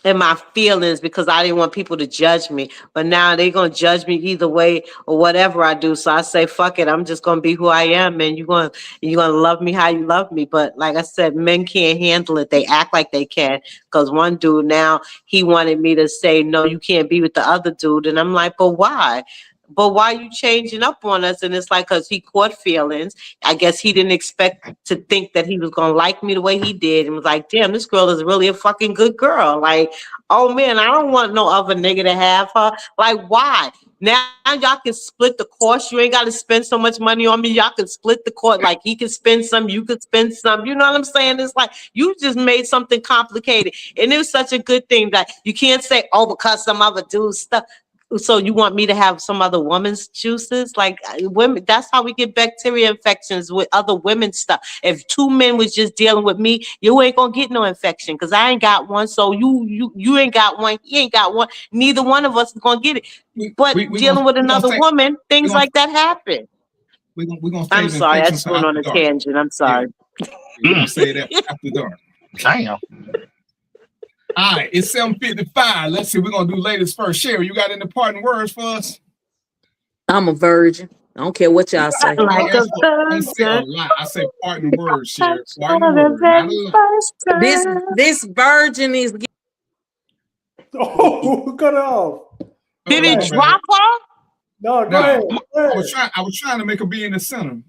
in my feelings because I didn't want people to judge me, but now they're gonna judge me either way or whatever I do. So I say, fuck it, I'm just gonna be who I am, and you're gonna love me how you love me. But like I said, men can't handle it. They act like they can, because one dude now, he wanted me to say, no, you can't be with the other dude, and I'm like, but why? But why are you changing up on us? And it's like, because he caught feelings. I guess he didn't expect to think that he was going to like me the way he did, and was like, damn, this girl is really a fucking good girl. Like, oh man, I don't want no other nigga to have her. Like, why? Now y'all can split the cost. You ain't got to spend so much money on me. Y'all can split the cost. Like, he can spend some, you could spend some. You know what I'm saying? It's like, you just made something complicated. And it was such a good thing that you can't say, oh, because some other dude's stuff. So you want me to have some other woman's juices? Like, women, that's how we get bacteria infections with other women's stuff. If 2 men was just dealing with me, you ain't gonna get no infection, because I ain't got one. So you ain't got one. He ain't got one. Neither one of us is gonna get it. But dealing with another woman, things like that happen. I'm sorry, I just went on a tangent. I'm sorry. We're gonna say that after dark. Damn. All right, it's 7:55. Let's see, we're gonna do ladies first. Sherry, you got any parting words for us? I'm a virgin. I don't care what y'all say. I say parting words, Sherry. Parting words. This virgin is. Oh, cut it off. Did he drop her? No, go ahead. I was trying to make her be in the center.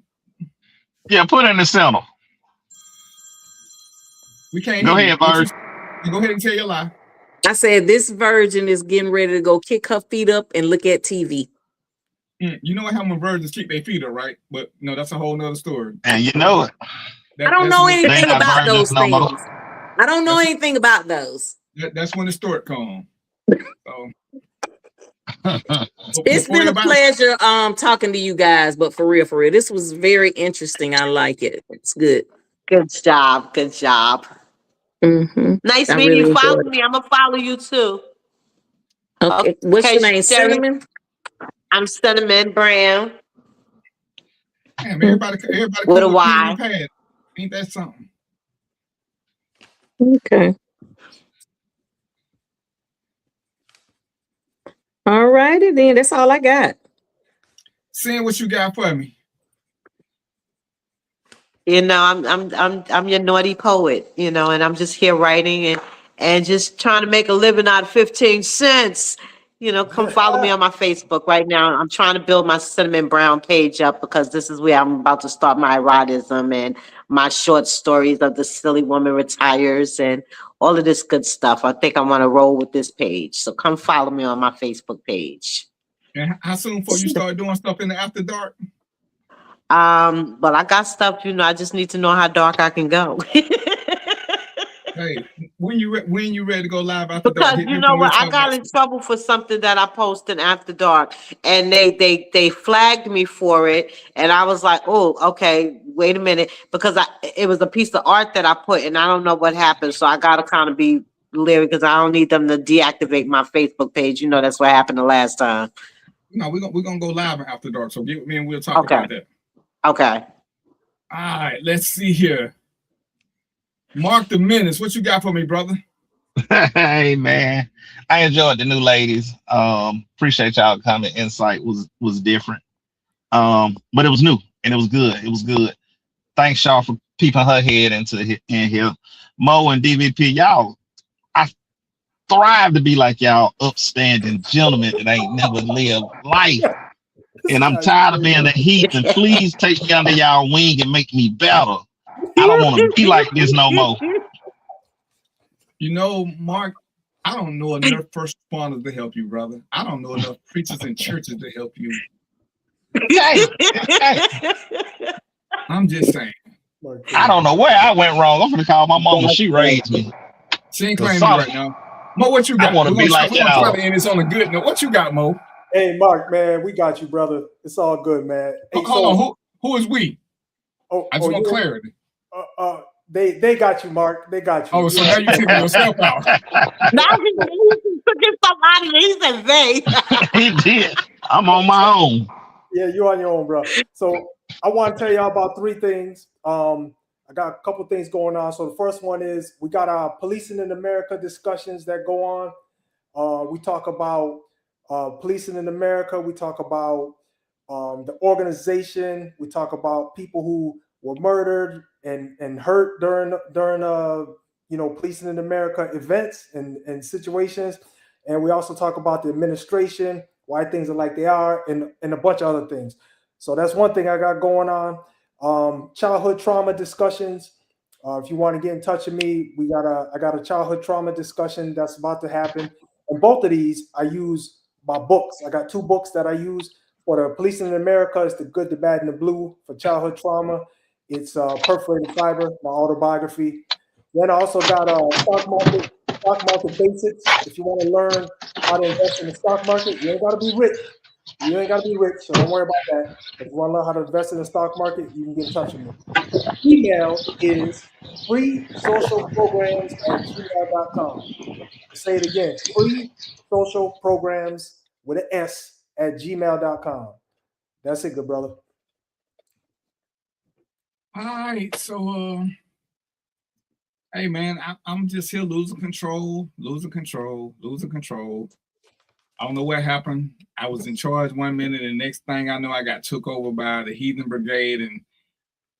Yeah, put her in the center. We can't. Go ahead, Bird. Go ahead and tell your lie. I said this virgin is getting ready to go kick her feet up and look at TV. You know how when virgins kick their feet up, right? But no, that's a whole nother story. And you know it. I don't know anything about those things. I don't know anything about those. That's when the stork comes. So. It's been a pleasure talking to you guys, but for real, this was very interesting. I like it. It's good. Good job. Good job. Nice I meeting really you. Follow enjoyed it. me. I'm gonna follow you too. Okay, what's your name? Sherry. Cinnamon? I'm Cinnamon Brown Damn, everybody with come a with pen Y. and pad. Ain't that something? Okay. All righty then. That's all I got. Seeing what you got for me. You know, I'm your naughty poet, you know, and I'm just here writing and just trying to make a living out of 15 cents. You know, come follow me on my Facebook right now. I'm trying to build my Cinnamon Brown page up because this is where I'm about to start my erotism and my short stories of the silly woman retires and all of this good stuff. I think I want to roll with this page. So come follow me on my Facebook page. And how soon before you start doing stuff in the after dark? But I got stuff, you know, I just need to know how dark I can go. Hey, when you ready to go live after dark? Because Hit me you up know and we'll what, I talk about got in trouble for something that I posted after dark, and they flagged me for it, and I was like, oh, okay, wait a minute, because it was a piece of art that I put, and I don't know what happened, so I gotta kind of be leery because I don't need them to deactivate my Facebook page. You know, that's what happened the last time. No, we're gonna go live after dark. So get with me and we'll talk Okay. about that. Okay. All right, let's see here. Mark the minutes. What you got for me, brother? Hey man, I enjoyed the new ladies. Appreciate y'all coming. Insight was different. But it was new and it was good. It was good. Thanks y'all for peeping her head in here. Mo and DVP, y'all, I thrive to be like y'all upstanding gentlemen that ain't never lived life. And I'm tired of being a heathen. Please take me under y'all wing and make me better. I don't want to be like this no more. You know, Mark, I don't know enough first responders to help you, brother. I don't know enough preachers and churches to help you. I'm just saying. I don't know where I went wrong. I'm gonna call my mama. She raised me. She ain't claiming you right now. Mo, what you got? I want to be like we're gonna y'all. try to end this on a good note. What you got, Mo? Hey, Mark, man, we got you, brother. It's all good, man. Hey, Hold on, who is we? I just want you, clarity. They got you, Mark. They got you. Oh, so now you taking yourself out. Now he took himself out of it. He said they. He did. I'm on my own. Yeah, you're on your own, bro. So I want to tell y'all about three things. I got a couple things going on. So the first one is we got our policing in America discussions that go on. We talk about policing in America. We talk about the organization. We talk about people who were murdered and hurt during policing in America events and situations. And we also talk about the administration, why things are like they are, and a bunch of other things. So that's one thing I got going on. Childhood trauma discussions. If you want to get in touch with me, I got a childhood trauma discussion that's about to happen. And both of these, I use my books. I got two books that I use for the Policing in America. It's The Good, the Bad, and the Blue. For childhood trauma, it's Perforated Fiber, my autobiography. Then I also got stock market basics. If you want to learn how to invest in the stock market, you ain't got to be rich. You ain't got to be rich, so don't worry about that. If you want to learn how to invest in the stock market, you can get in touch with me. Email is freesocialprograms@gmail.com. Say it again, freesocialprograms with an S at gmail.com. That's it, good brother. All right, so hey man, I'm just here losing control. I don't know what happened. I was in charge one minute, and the next thing I know, I got took over by the Heathen Brigade, and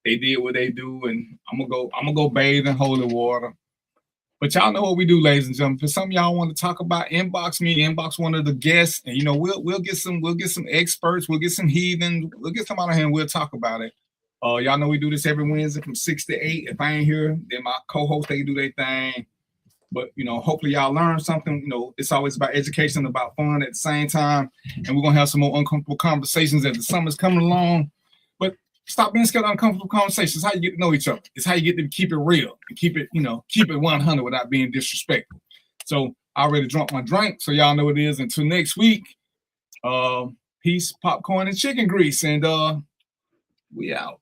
they did what they do. And I'm gonna go bathe in holy water. But y'all know what we do, ladies and gentlemen. For some of y'all want to talk about, inbox me, inbox one of the guests, and we'll get some experts, we'll get some heathen, we'll get some out of here, and we'll talk about it. Y'all know we do this every Wednesday from 6 to 8. If I ain't here, then my co-host, they do their thing. But, hopefully y'all learn something. It's always about education, about fun at the same time. And we're going to have some more uncomfortable conversations as the summer's coming along. But stop being scared of uncomfortable conversations. It's how you get to know each other. It's how you get to keep it real and keep it 100 without being disrespectful. So I already drunk my drink, so y'all know what it is. Until next week, peace, popcorn, and chicken grease. And we out.